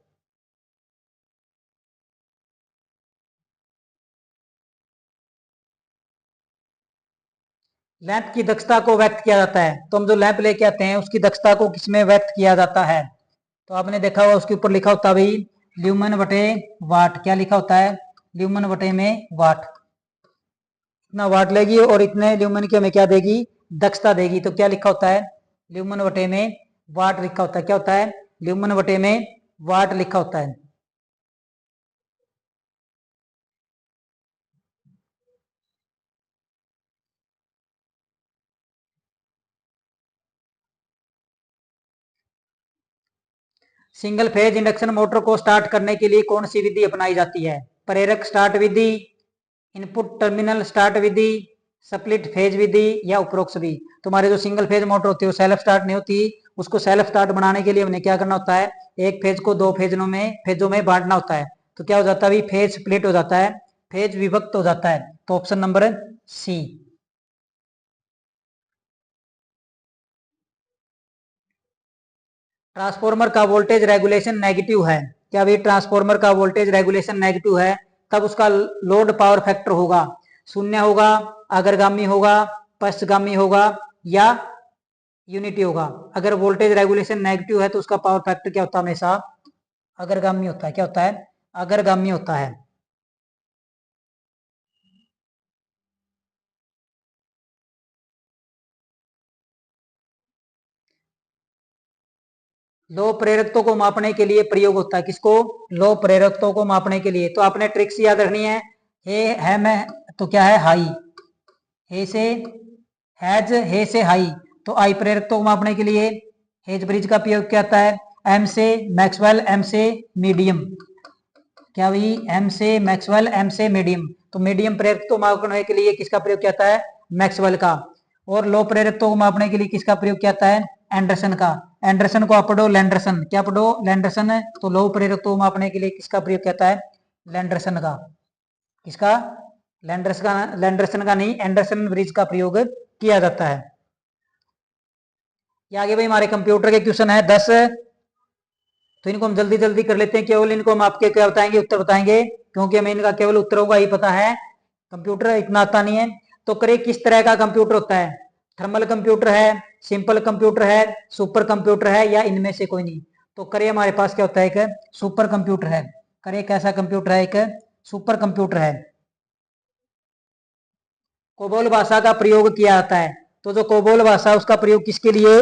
लैंप की दक्षता को व्यक्त किया जाता है, तो हम जो लैंप लेके आते हैं उसकी दक्षता को किसमें व्यक्त किया जाता है? तो आपने देखा होगा उसके ऊपर लिखा होता है भाई ल्यूमन बटे वाट। क्या लिखा होता है? ल्यूमन बटे में वाट। इतना वाट लेगी और इतने ल्यूमन की हमें क्या देगी? दक्षता देगी। तो क्या लिखा होता है? ल्यूमन बटे में वाट लिखा होता है। क्या होता है? ल्यूमन बटे में वाट लिखा होता है। सिंगल फेज इंडक्शन मोटर को स्टार्ट करने के लिए कौन सी विधि अपनाई जाती है? प्रेरक स्टार्ट विधि, इनपुट टर्मिनल स्टार्ट विधि, स्प्लिट फेज विधि या उपरोक्त सभी। तुम्हारे जो सिंगल फेज मोटर होती है वो सेल्फ स्टार्ट नहीं होती, उसको सेल्फ स्टार्ट बनाने के लिए हमने क्या करना होता है? एक फेज को दो फेजों में बांटना होता है। तो क्या हो जाता है? फेज स्प्लिट हो जाता है, फेज विभक्त हो जाता है। तो ऑप्शन नंबर सी। ट्रांसफॉर्मर का वोल्टेज रेगुलेशन नेगेटिव है। क्या भाई ट्रांसफॉर्मर का वोल्टेज रेगुलेशन नेगेटिव है, तब उसका लोड पावर फैक्टर होगा शून्य होगा, अग्रगामी होगा, पश्चगामी होगा या यूनिटी होगा। अगर वोल्टेज रेगुलेशन नेगेटिव है तो उसका पावर फैक्टर क्या होता है? हमेशा अग्रगामी होता है। क्या होता है? अग्रगामी होता है। लो प्रेरकत्व को मापने के लिए प्रयोग होता है। किसको? लो प्रेरकत्व को मापने के लिए। तो आपने ट्रिक्स याद रखनी है। हे है मैं तो क्या है? हाई। हे से हैज, हे से हाई। तो आई प्रेरकत्व को मापने के लिए हेज ब्रिज का प्रयोग किया जाता है। एम से मैक्सवेल, एम से मीडियम। क्या भाई? एम से मैक्सवेल, एम से मीडियम। तो मीडियम प्रेरकत्व को मापने के लिए किसका प्रयोग किया जाता है? मैक्सवेल का। और लो प्रेरकत्व को मापने के लिए किसका प्रयोग किया जाता है? एंडरसन का। एंडरसन को आप पढ़ो लैंडरसन। क्या पढ़ो? लैंडरसन है। तो लो प्रेरकत्व को मापने के लिए किसका प्रयोग किया जाता है? लैंडरसन का। किसका? लैंडरसन का नहीं, एंडरसन ब्रिज का प्रयोग किया जाता है। ये आगे भाई हमारे कंप्यूटर के क्वेश्चन है 10। तो इनको हम जल्दी जल्दी कर लेते हैं। केवल इनको हम आपके क्या बताएंगे? उत्तर बताएंगे, क्योंकि हमें इनका केवल उत्तरों का ही पता है, कंप्यूटर इतना आता नहीं है। तो करिए किस तरह का कंप्यूटर होता है? थर्मल कंप्यूटर है, सिंपल कंप्यूटर है, सुपर कंप्यूटर है या इनमें से कोई नहीं? तो करिए हमारे पास क्या होता है? एक सुपर कंप्यूटर है। करिए कैसा कंप्यूटर है? एक सुपर कंप्यूटर है। कोबोल भाषा का प्रयोग किया जाता है। तो जो कोबोल भाषा उसका प्रयोग किसके लिए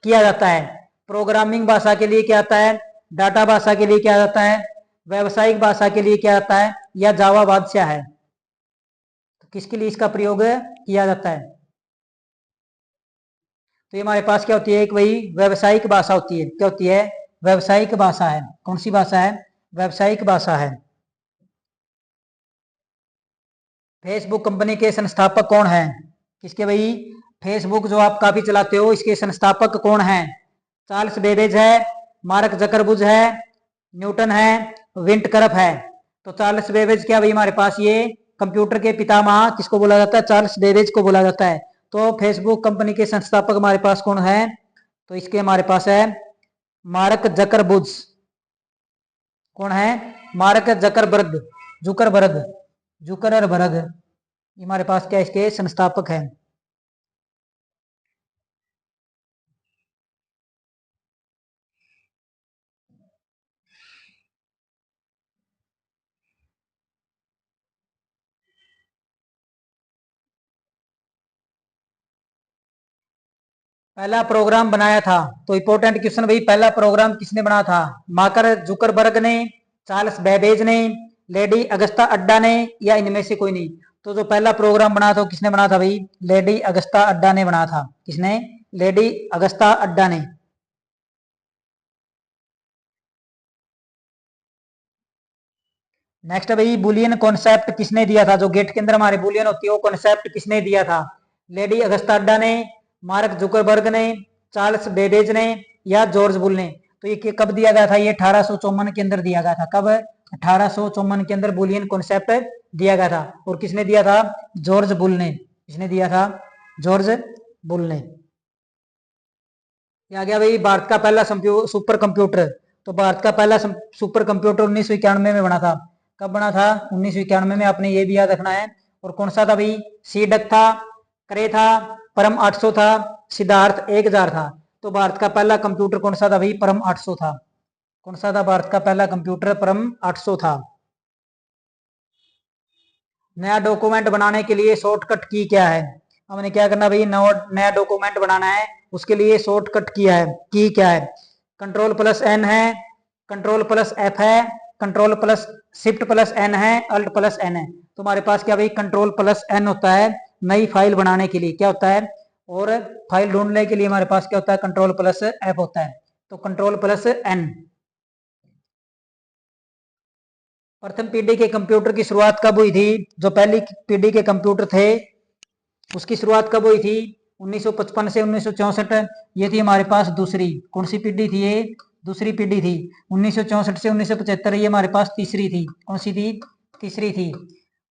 किया जाता है? प्रोग्रामिंग भाषा के लिए किया जाता है, डाटा भाषा के लिए किया जाता है, व्यावसायिक भाषा के लिए किया जाता है या जावा बादशाह है? तो किसके लिए इसका प्रयोग किया जाता है? तो ये हमारे पास क्या होती है? एक वही व्यावसायिक भाषा होती है। क्या होती है? व्यावसायिक भाषा है। कौन सी भाषा है? व्यावसायिक भाषा है। फेसबुक कंपनी के संस्थापक कौन है? किसके भाई? फेसबुक जो आप काफी चलाते हो इसके संस्थापक कौन है? चार्ल्स बेबेज है, मार्क जकरबुर्ग है, न्यूटन है, विंट करफ है। तो चार्ल्स बेबेज क्या भाई हमारे पास ये कंप्यूटर के पितामह किसको बोला जाता है? चार्ल्स बेबेज को बोला जाता है। तो फेसबुक कंपनी के संस्थापक हमारे पास कौन है? तो इसके हमारे पास है मार्क जकरबुर्ग। कौन है? Mark Zuckerberg, Zuckerberg, Zuckerberg. ये हमारे पास क्या इसके संस्थापक हैं। पहला प्रोग्राम बनाया था। तो इंपॉर्टेंट क्वेश्चन भाई, पहला प्रोग्राम किसने बनाया था? मार्क जुकरबर्ग ने, चार्ल्स बेबेज ने, लेडी अगस्ता अड्डा ने या इनमें से कोई नहीं? तो जो पहला प्रोग्राम बना था किसने बना था भाई? लेडी अगस्ता अड्डा ने बना था। किसने? लेडी अगस्ता अड्डा ने। नेक्स्ट भाई बुलियन कॉन्सेप्ट किसने दिया था? जो गेट के अंदर हमारे बुलियन होती है वो कॉन्सेप्ट किसने दिया था? लेडी अगस्ता अड्डा ने, मार्क जुकरबर्ग ने, चार्ल्स बेबेज ने या जॉर्ज बुल ने? तो ये कब दिया गया था? ये 1854 के अंदर दिया गया था। कब? 1854 के अंदर बुलियन कॉन्सेप्ट दिया गया था। और किसने दिया था? जॉर्ज बुल ने। किसने दिया था? जॉर्ज बुल ने। ये आ गया भाई भारत का पहला सुपर कंप्यूटर। तो भारत का पहला सुपर कंप्यूटर 1991 में बना था। कब बना था? 1991 में। आपने ये भी याद रखना है। और कौन सा था भाई? सीडक था, करे था, परम 800 था, सिद्धार्थ 1000 था। तो भारत का पहला कंप्यूटर कौन सा था भाई? परम 800 था। कौन सा था भारत का पहला कंप्यूटर? परम 800 था। नया डॉक्यूमेंट बनाने के लिए शॉर्टकट की क्या है? हमने क्या करना भाई? नया डॉक्यूमेंट बनाना है, उसके लिए शॉर्टकट किया है, की क्या है? कंट्रोल प्लस एन है, कंट्रोल प्लस एफ है, control plus shift plus N है, अल्ट प्लस एन है। तो हमारे पास क्या भाई? कंट्रोल प्लस एन होता है नई फाइल बनाने के लिए। क्या होता है? और फाइल ढूंढने के लिए हमारे पास क्या होता है? कंट्रोल प्लस एफ होता है। तो कंट्रोल प्लस एन। प्रथम पीढ़ी के कंप्यूटर की शुरुआत कब हुई थी? जो पहली पीढ़ी के कंप्यूटर थे उसकी शुरुआत कब हुई थी? 1955 से 1964। ये थी हमारे पास दूसरी। कौन सी पीढ़ी थी ये? दूसरी पीढ़ी थी। 1964 से 1975 ये हमारे पास तीसरी थी। कौन सी थी? तीसरी थी।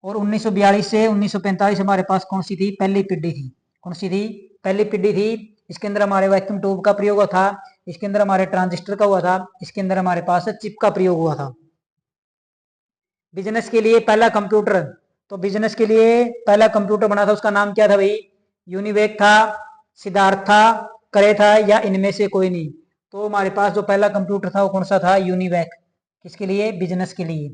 और 1942 से 1945 हमारे पास कौन सी थी? पहली पीढ़ी थी। कौन सी थी? पहली पीढ़ी थी। इसके अंदर हमारे वैक्यूम ट्यूब का प्रयोग हुआ था, इसके अंदर हमारे ट्रांजिस्टर का हुआ था, इसके अंदर हमारे पास चिप का प्रयोग हुआ था। बिजनेस के लिए पहला कंप्यूटर। तो बिजनेस के लिए पहला कंप्यूटर बना था, उसका नाम क्या था भाई? यूनिवेक था, सिद्धार्थ था, करे था, या इनमें से कोई नहीं। तो हमारे पास जो पहला कंप्यूटर था वो कौन सा था? यूनिवेक। किसके लिए? बिजनेस के लिए।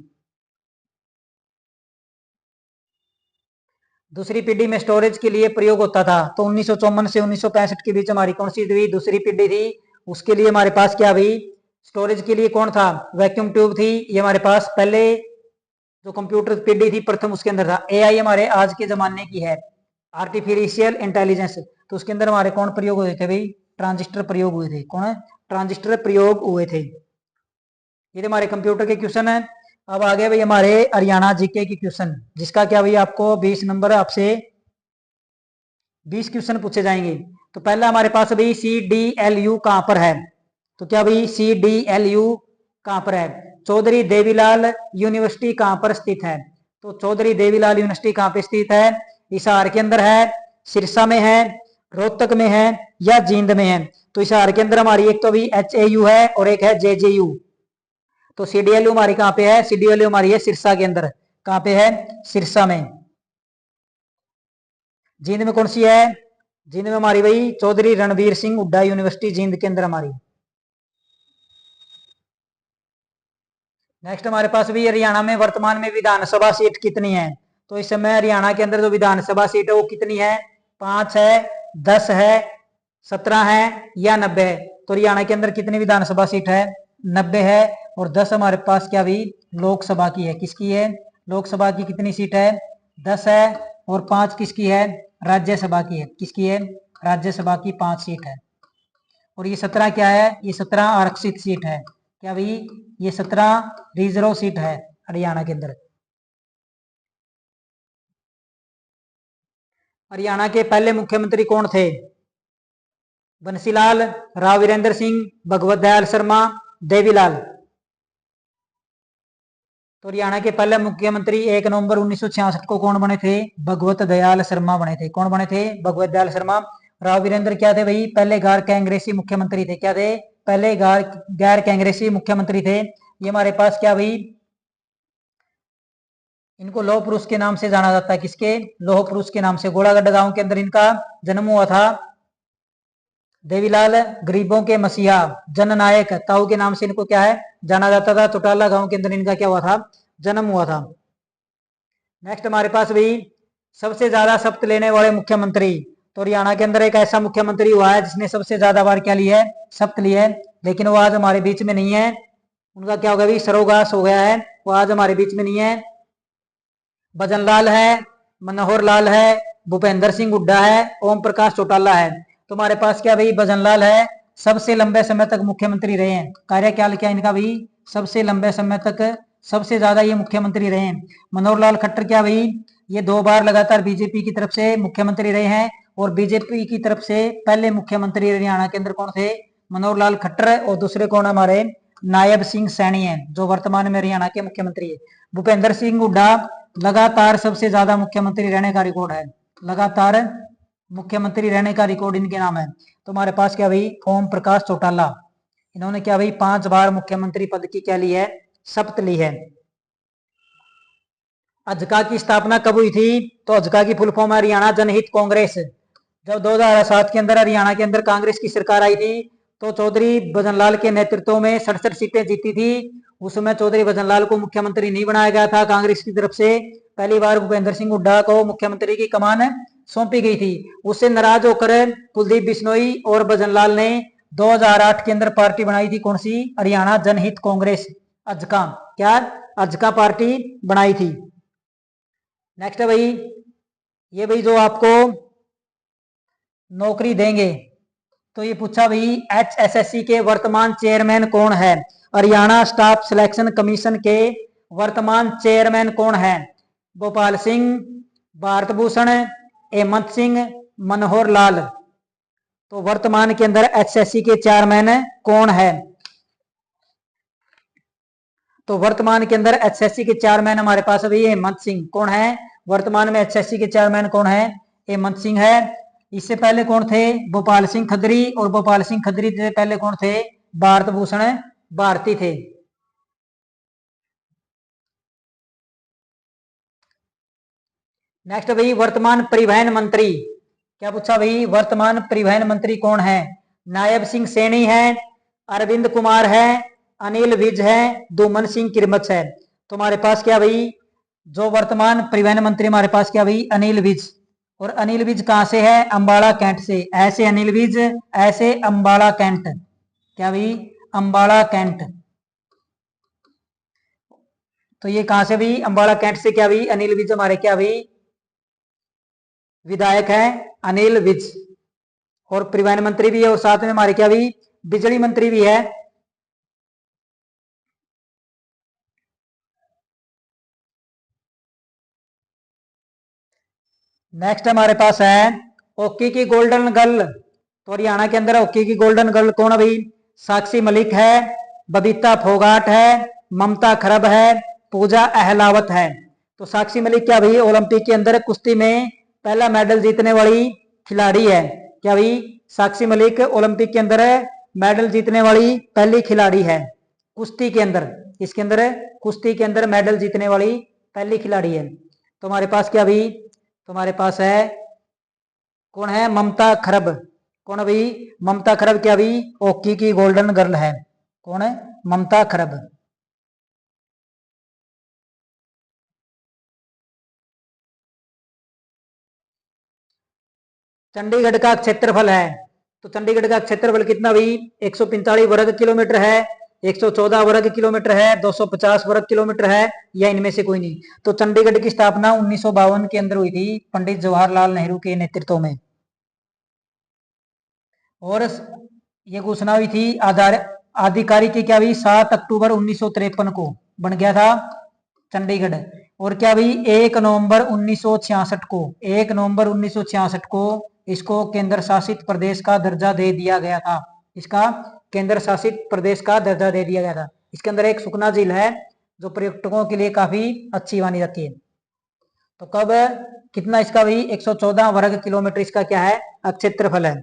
दूसरी पीढ़ी में स्टोरेज के लिए प्रयोग होता था। तो 1954 से 1965 के बीच हमारी कौन सी थी? दूसरी पीढ़ी थी। उसके लिए हमारे पास क्या भाई? स्टोरेज के लिए कौन था? वैक्यूम ट्यूब थी। ये हमारे पास पहले जो कंप्यूटर पीढ़ी थी प्रथम, उसके अंदर था। एआई हमारे आज के जमाने की है, आर्टिफिशियल इंटेलिजेंस। तो उसके अंदर हमारे कौन प्रयोग हुए थे भाई? ट्रांजिस्टर प्रयोग हुए थे। कौन? ट्रांजिस्टर प्रयोग हुए थे। ये तो हमारे कंप्यूटर के क्वेश्चन है। अब आ गए भाई हमारे हरियाणा जीके की क्वेश्चन, जिसका क्या भाई आपको 20 नंबर आपसे 20 क्वेश्चन पूछे जाएंगे। तो पहला हमारे पास भाई CDLU कहां पर है? तो क्या भाई CDLU कहां पर है? चौधरी देवीलाल यूनिवर्सिटी कहां पर स्थित है? तो चौधरी देवीलाल यूनिवर्सिटी कहां पर स्थित है? हिसार के अंदर है, सिरसा में है, रोहतक में है, या जींद में है? तो हिसार के अंदर हमारी एक तो भी HAU है और एक है JJU। तो CDLU हमारी कहां पे है? CDLU हमारी है सिरसा के अंदर। कहां पे है? सिरसा में। जींद में कौन सी है? जींद में हमारी भाई चौधरी रणवीर सिंह हुड्डा यूनिवर्सिटी जींद के अंदर हमारी। नेक्स्ट हमारे पास भी हरियाणा में वर्तमान में विधानसभा सीट कितनी है? तो इस समय हरियाणा के अंदर जो विधानसभा सीट है वो कितनी है? 5 है, 10 है, 17 है, या 90 है? तो हरियाणा के अंदर कितनी विधानसभा सीट है? 90 है। और 10 हमारे पास क्या भी लोकसभा की है। किसकी है? लोकसभा की कितनी सीट है? 10 है। और 5 किसकी है? राज्यसभा की है। किसकी है? राज्यसभा की 5 सीट है। और ये 17 क्या है? ये 17 आरक्षित सीट है। क्या भाई? ये 17 रिजर्व सीट है हरियाणा के अंदर। हरियाणा के पहले मुख्यमंत्री कौन थे? बंसीलाल, राव वीरेंद्र सिंह, भगवत दयाल शर्मा, देवीलाल। तो हरियाणा के पहले मुख्यमंत्री 1 नवंबर 1966 को कौन बने थे? भगवत दयाल शर्मा बने थे। कौन बने थे? भगवत दयाल शर्मा। राव वीरेंद्र क्या थे भाई? पहले गैर कांग्रेसी मुख्यमंत्री थे। क्या थे? पहले गैर कांग्रेसी मुख्यमंत्री थे। ये हमारे पास क्या भाई? इनको लौह पुरुष के नाम से जाना जाता है। किसके? लौह पुरुष के नाम से। गोलागढ़ गांव के अंदर इनका जन्म हुआ था। देवीलाल गरीबों के मसीहा, जननायक ताऊ के नाम से इनको क्या है? जाना जाता था। चौटाला गांव के अंदर इनका क्या हुआ था? जन्म हुआ था। नेक्स्ट हमारे पास भी सबसे ज्यादा शपथ लेने वाले मुख्यमंत्री। तो हरियाणा के अंदर एक ऐसा मुख्यमंत्री हुआ है जिसने सबसे ज्यादा बार क्या ली है? शपथ ली है। लेकिन वो आज हमारे बीच में नहीं है। उनका क्या होगा भी? सरोगास हो गया है। वो आज हमारे बीच में नहीं है। भजन लाल है, मनोहर लाल है, भूपेंद्र सिंह हुड्डा है, ओम प्रकाश चौटाला है। तो हमारे पास क्या भाई? भजन लाल है, सबसे लंबे समय तक मुख्यमंत्री रहे हैं। कार्यकाल क्या इनका भाई? सबसे लंबे समय तक, सबसे ज्यादा ये मुख्यमंत्री रहे हैं। मनोहर लाल खट्टर क्या भाई? ये 2 बार लगातार बीजेपी की तरफ से मुख्यमंत्री रहे हैं। और बीजेपी की तरफ से पहले मुख्यमंत्री हरियाणा के अंदर कौन थे? मनोहर लाल खट्टर। और दूसरे कौन हमारे? नायब सिंह सैनी है, जो वर्तमान में हरियाणा के मुख्यमंत्री है। भूपेंद्र सिंह हुड्डा लगातार सबसे ज्यादा मुख्यमंत्री रहने का रिकॉर्ड है। लगातार मुख्यमंत्री रहने का रिकॉर्ड इनके नाम है। तो हमारे पास क्या भाई, ओम प्रकाश चौटाला, इन्होंने क्या भाई 5 बार मुख्यमंत्री पद की क्या ली है, शपथ ली है। अजका की स्थापना कब हुई थी, तो अजका की फुल फॉर्म है हरियाणा जनहित कांग्रेस। जब 2007 के अंदर हरियाणा के अंदर कांग्रेस की सरकार आई थी, तो चौधरी भजनलाल के नेतृत्व में 67 सीटें जीती थी। उसमें चौधरी भजनलाल को मुख्यमंत्री नहीं बनाया गया था कांग्रेस की तरफ से। पहली बार भूपेंद्र सिंह हुड्डा को मुख्यमंत्री की कमान सौंपी गई थी। उससे नाराज होकर कुलदीप बिश्नोई और भजनलाल ने 2008 के अंदर पार्टी बनाई थी, कौन सी, हरियाणा जनहित कांग्रेस, अजका, क्या, अजका पार्टी बनाई थी। नेक्स्ट है भाई, ये भाई जो आपको नौकरी देंगे, तो ये पूछा भाई HSSC के वर्तमान चेयरमैन कौन है, हरियाणा स्टाफ सिलेक्शन कमीशन के वर्तमान चेयरमैन कौन है, गोपाल सिंह, भारत भूषण, हेमंत सिंह, मनोहर लाल। तो वर्तमान के अंदर HSSC के चेयरमैन कौन है, तो वर्तमान के अंदर HSSC के चेयरमैन हमारे पास अभी हेमंत सिंह। कौन है वर्तमान में HSSC के चेयरमैन, कौन है, हेमंत सिंह है। इससे पहले कौन थे, गोपाल सिंह खत्री, और गोपाल सिंह खत्री से पहले कौन थे, भारत भूषण भारती थे। नेक्स्ट भाई, वर्तमान परिवहन मंत्री, क्या पूछा भाई, वर्तमान परिवहन मंत्री कौन है, नायब सिंह सैनी है, अरविंद कुमार है, अनिल विज है, दोमन सिंह किरमच है। तो हमारे पास क्या भाई, जो वर्तमान परिवहन मंत्री हमारे पास क्या भाई, अनिल विज। और अनिल विज कहां से है, अंबाला कैंट से। ऐसे अनिल विज, ऐसे अंबाला कैंट, क्या भाई, अंबाला कैंट। तो ये कहां से भी, अंबाला कैंट से क्या भाई, अनिल विज हमारे क्या भाई विधायक है, अनिल विज। और परिवहन मंत्री भी है, और साथ में हमारे क्या भी बिजली मंत्री भी है। नेक्स्ट हमारे पास है हॉकी की गोल्डन गर्ल। तो हरियाणा के अंदर हॉकी की गोल्डन गर्ल कौन है भाई, साक्षी मलिक है, बबीता फोगाट है, ममता खरब है, पूजा अहलावत है। तो साक्षी मलिक क्या भाई, ओलंपिक के अंदर कुश्ती में पहला मेडल जीतने वाली खिलाड़ी है। क्या भाई, साक्षी मलिक ओलंपिक के अंदर मेडल जीतने वाली पहली खिलाड़ी है कुश्ती के अंदर। इसके अंदर कुश्ती के अंदर मेडल जीतने वाली पहली खिलाड़ी है। तो हमारे पास क्या भाई, तुम्हारे पास है, कौन है, ममता खरब। कौन है भाई, ममता खरब क्या भाई, हॉकी की गोल्डन गर्ल है। कौन है, ममता खरब। चंडीगढ़ का क्षेत्रफल है, तो चंडीगढ़ का क्षेत्रफल कितना भाई, 145 वर्ग किलोमीटर है, 114 वर्ग किलोमीटर है, 250 वर्ग किलोमीटर है, या इनमें से कोई नहीं। तो चंडीगढ़ की स्थापना 1952 के अंदर हुई थी, पंडित जवाहरलाल नेहरू के नेतृत्व में। और ये घोषणा हुई थी आधार आधिकारिक की क्या हुई, 7 अक्टूबर 1953 को बन गया था चंडीगढ़। और क्या भाई 1 नवंबर 1966 को, 1 नवंबर 1966 को इसको केंद्र शासित प्रदेश का दर्जा दे दिया गया था। इसका केंद्र शासित प्रदेश का दर्जा दे दिया गया था। इसके अंदर एक सुखना झील है जो पर्यटकों के लिए काफी अच्छी मानी जाती है। तो कब, कितना इसका भाई, 114 वर्ग किलोमीटर इसका क्या है, क्षेत्रफल है।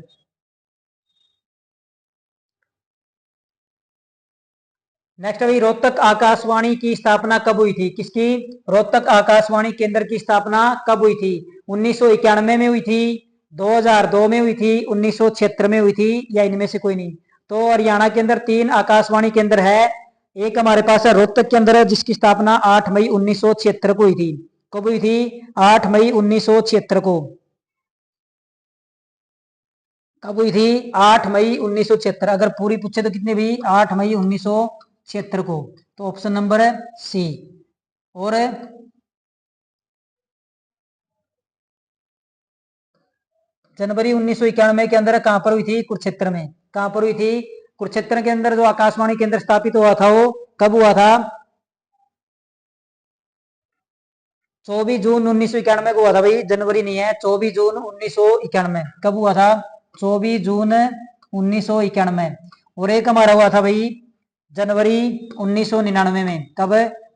नेक्स्ट अभी, रोहतक आकाशवाणी की स्थापना कब हुई थी, किसकी, रोहतक आकाशवाणी केंद्र की स्थापना कब हुई थी, 1991 में हुई थी, 2002 में हुई थी, 1976 में हुई थी, या इनमें से कोई नहीं। तो हरियाणा के अंदर 3 आकाशवाणी केंद्र है। एक हमारे पास है रोहतक के अंदर है, जिसकी स्थापना 8 मई 1976 को हुई थी। कब हुई थी, 8 मई 1976 को। कब हुई थी, 8 मई 1976। अगर पूरी पूछे तो कितने भी, 8 मई 1976 को। तो ऑप्शन नंबर है सी। और जनवरी 1991 के अंदर कहां पर हुई थी, कुरुक्षेत्र में। कहां पर हुई थी, कुरुक्षेत्र के अंदर जो आकाशवाणी केंद्र स्थापित हुआ था वो कब हुआ था, 24 जून 1991 को हुआ था भाई, जनवरी नहीं है, 24 जून 1991 कब हुआ था, 24 जून 1991। और एक हमारा हुआ था भाई जनवरी 1999 में। कब,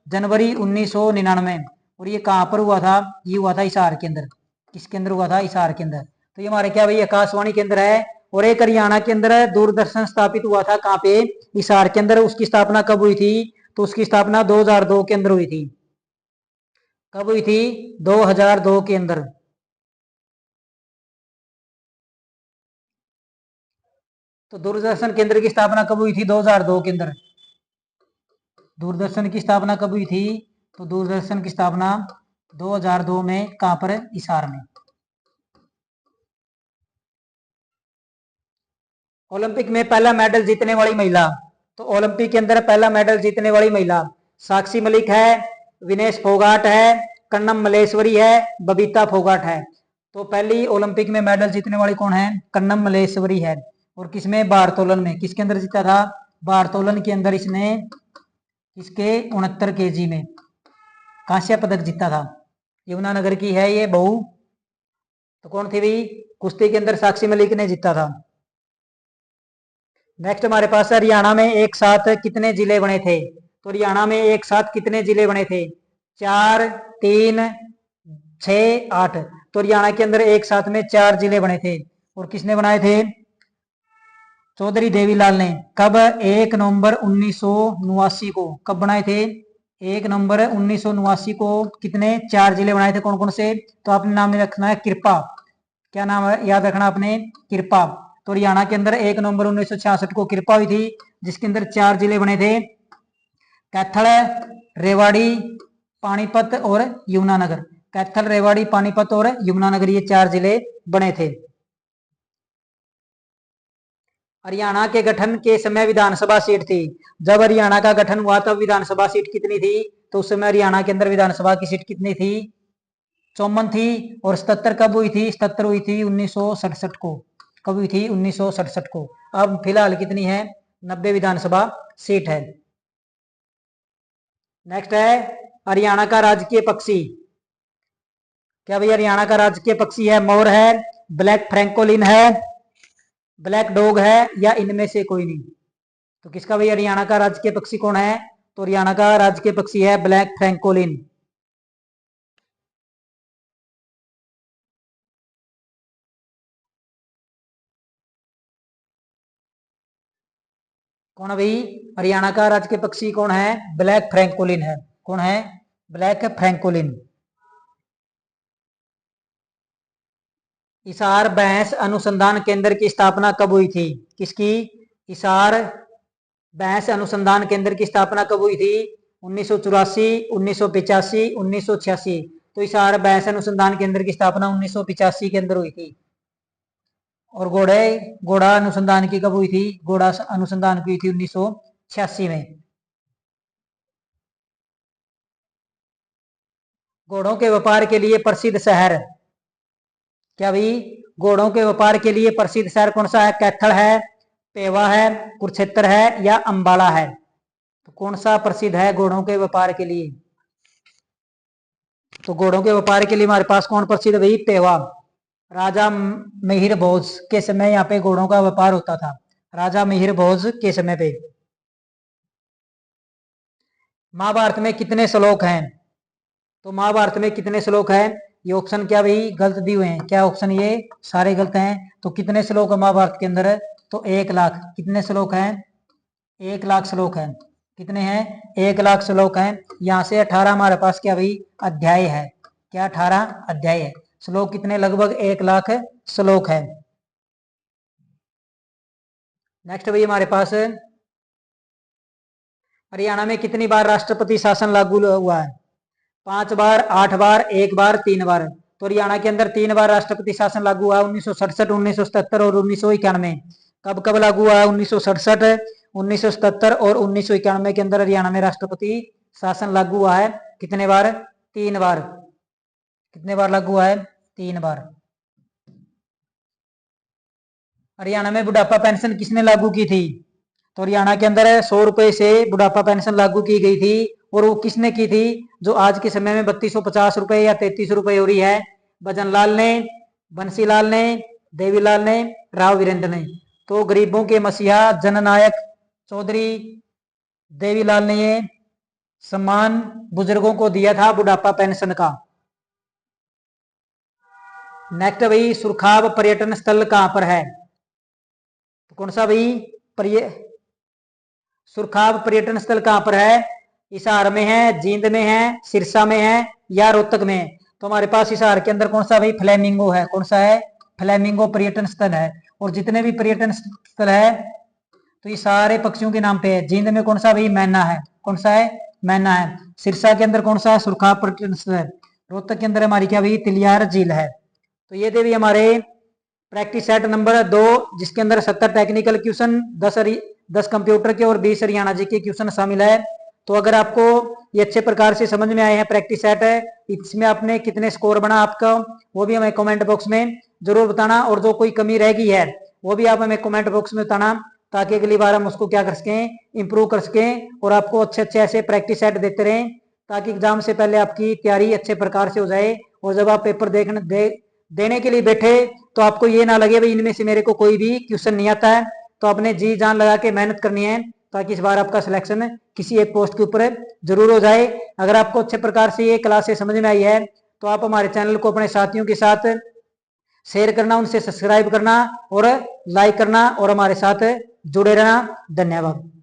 जनवरी 1999। और ये कहां पर हुआ था, ये हुआ था हिसार के अंदर। किसके अंदर हुआ था, हिसार के अंदर। तो ये हमारे क्या भाई आकाशवाणी केंद्र है। और एक हरियाणा के अंदर दूरदर्शन स्थापित हुआ था कहाँ पे, हिसार के अंदर। उसकी स्थापना कब हुई थी, तो उसकी स्थापना 2002 के अंदर हुई थी। कब हुई थी, 2002 के अंदर। तो दूरदर्शन केंद्र की स्थापना कब हुई थी, 2002 के अंदर। दूरदर्शन की स्थापना कब हुई थी, तो दूरदर्शन की स्थापना 2002 में, कहां पर, हिसार में। ओलंपिक में पहला मेडल जीतने वाली महिला, तो ओलंपिक के अंदर पहला मेडल जीतने वाली महिला साक्षी मलिक है, विनेश फोगाट है, कन्नम मलेश्वरी है, बबीता फोगाट है। तो पहली ओलंपिक में मेडल जीतने वाली कौन है, कन्नम मलेश्वरी है। और किसमें, भारोत्तोलन में। किसके अंदर जीता था, भारोत्तोलन के अंदर इसने इसके 69 kg में कांस्य पदक जीता था। यमुनानगर की है ये बहू। तो कौन थी भाई, कुश्ती के अंदर साक्षी मलिक ने जीता था। नेक्स्ट हमारे पास हरियाणा में एक साथ कितने जिले बने थे। तो हरियाणा में एक साथ कितने जिले बने थे, 4, 3, 6, 8। तो हरियाणा के अंदर एक साथ में 4 जिले बने थे। और किसने बनाए थे, चौधरी देवीलाल ने। कब, 1 नवंबर 1989 को। कब बनाए थे, 1 नवंबर 1989 को। कितने, 4 जिले बनाए थे। कौन कौन से, तो आपने नाम रखना है कृपा। क्या नाम है, याद रखना आपने, कृपा। तो हरियाणा के अंदर 1 नवंबर 1966 को कृपा हुई थी, जिसके अंदर 4 जिले बने थे, कैथल, रेवाड़ी, पानीपत और यमुनानगर। कैथल, रेवाड़ी, पानीपत और यमुनानगर, ये 4 जिले बने थे। हरियाणा के गठन के समय विधानसभा सीट थी। जब हरियाणा का गठन हुआ तब विधानसभा सीट कितनी थी, तो उस समय हरियाणा के अंदर विधानसभा की सीट कितनी थी, 54 थी। और 77 कब हुई थी, 77 हुई थी 1967 को। कब हुई थी, 1967 को। अब फिलहाल कितनी है, 90 विधानसभा सीट है। नेक्स्ट है हरियाणा का राजकीय पक्षी। क्या भाई हरियाणा का राजकीय पक्षी है, मोर है, ब्लैक फ्रैंकोलिन है, ब्लैक डॉग है, या इनमें से कोई नहीं। तो किसका भाई हरियाणा का राजकीय पक्षी कौन है, तो हरियाणा का राजकीय पक्षी है ब्लैक फ्रैंकोलिन। कौन है भाई, हरियाणा का राजकीय पक्षी कौन है, ब्लैक फ्रैंकोलिन है। कौन है, ब्लैक फ्रैंकोलिन। हिसार भैंस अनुसंधान केंद्र की स्थापना कब हुई थी, किसकी, हिसार भैंस अनुसंधान केंद्र की स्थापना कब हुई थी, 1984, 1985, 1986। तो हिसार भैंस अनुसंधान केंद्र की स्थापना 1985 के अंदर हुई थी। और घोड़ा अनुसंधान की कब हुई थी, घोड़ा अनुसंधान की हुई थी 1986 में। घोड़ों के व्यापार के लिए प्रसिद्ध शहर, क्या भाई, घोड़ों के व्यापार के लिए प्रसिद्ध शहर कौन सा है, कैथल है, पेवा है, कुरुक्षेत्र है, या अंबाला है। तो कौन सा प्रसिद्ध है घोड़ों के व्यापार के लिए, तो घोड़ों के व्यापार के लिए हमारे पास कौन प्रसिद्ध है भाई, पेवा। राजा मिहिर भोज के समय यहाँ पे घोड़ों का व्यापार होता था, राजा मिहिर भोज के समय पे। महाभारत में कितने श्लोक हैं, तो महाभारत में कितने श्लोक हैं, ये ऑप्शन क्या भाई गलत दिए हुए हैं, क्या ऑप्शन ये सारे गलत हैं। तो कितने श्लोक है महाभारत के अंदर, तो 1 लाख। कितने श्लोक हैं, 1 लाख श्लोक हैं। कितने हैं, 1 लाख श्लोक हैं। यहाँ से 18 हमारे पास क्या भाई अध्याय है, क्या 18 अध्याय है। श्लोक कितने, लगभग 1 लाख श्लोक है। नेक्स्ट भाई हमारे पास हरियाणा में कितनी बार राष्ट्रपति शासन लागू हुआ है, 5 बार, 8 बार, 1 बार, 3 बार। तो हरियाणा के अंदर 3 बार राष्ट्रपति शासन लागू हुआ, 1967, 1977 और 1991। कब कब लागू हुआ, 1967, 1977 और 1991 के अंदर हरियाणा में राष्ट्रपति शासन लागू हुआ है। कितने बार, 3 बार। कितने बार लागू हुआ है, 3 बार। हरियाणा में बुढ़ापा पेंशन किसने लागू की थी, तो हरियाणा के अंदर 100 रुपए से बुढ़ापा पेंशन लागू की गई थी। और वो किसने की थी, जो आज के समय में 3250 रुपए या 33 रुपए हो रही है, भजनलाल ने, बंसीलाल ने, देवीलाल ने, राव वीरेंद्र ने। तो गरीबों के मसीहा जननायक चौधरी देवीलाल ने ये सम्मान बुजुर्गों को दिया था बुढ़ापा पेंशन का। नेक्स्ट भाई, सुरखाब पर्यटन स्थल कहाँ पर है? तो कौन सा भाई सुरखाब पर्यटन स्थल कहाँ पर है? हिसार में है, जींद में है, सिरसा में है या रोहतक में है? तो हमारे पास हिसार के अंदर कौन सा भाई फ्लेमिंगो है। कौन सा है? फ्लेमिंगो पर्यटन स्थल है। और जितने भी पर्यटन स्थल है तो ये सारे पक्षियों के नाम पे है। जींद में कौन सा भाई? मैना है। कौन सा है? मैना है। सिरसा के अंदर कौन सा है? सुरखाब पर्यटन स्थल है। रोहतक के अंदर हमारी क्या भाई? तिलियार झील है। तो ये थे भी हमारे प्रैक्टिस सेट नंबर 2, जिसके अंदर 70 टेक्निकल क्वेश्चन, 10 कंप्यूटर के और 20 हरियाणा जी के क्वेश्चन शामिल है। तो अगर आपको ये अच्छे प्रकार से समझ में आए हैं प्रैक्टिस सेट है, इसमें आपने कितने स्कोर बना आपका, वो भी हमें कमेंट बॉक्स में जरूर बताना। और जो कोई कमी रह गई है वो भी आप हमें कमेंट बॉक्स में बताना, ताकि अगली बार हम उसको क्या कर सकें? इंप्रूव कर सकें और आपको अच्छे अच्छे ऐसे प्रैक्टिस सेट देते रहें, ताकि एग्जाम से पहले आपकी तैयारी अच्छे प्रकार से हो जाए। और जब आप पेपर देने के लिए बैठे तो आपको ये ना लगे भाई इनमें से मेरे को कोई भी क्वेश्चन नहीं आता है। तो अपने जी जान लगा के मेहनत करनी है, ताकि इस बार आपका सिलेक्शन किसी एक पोस्ट के ऊपर जरूर हो जाए। अगर आपको अच्छे प्रकार से ये क्लासेस समझ में आई है तो आप हमारे चैनल को अपने साथियों के साथ शेयर करना, उनसे सब्सक्राइब करना और लाइक करना और हमारे साथ जुड़े रहना। धन्यवाद।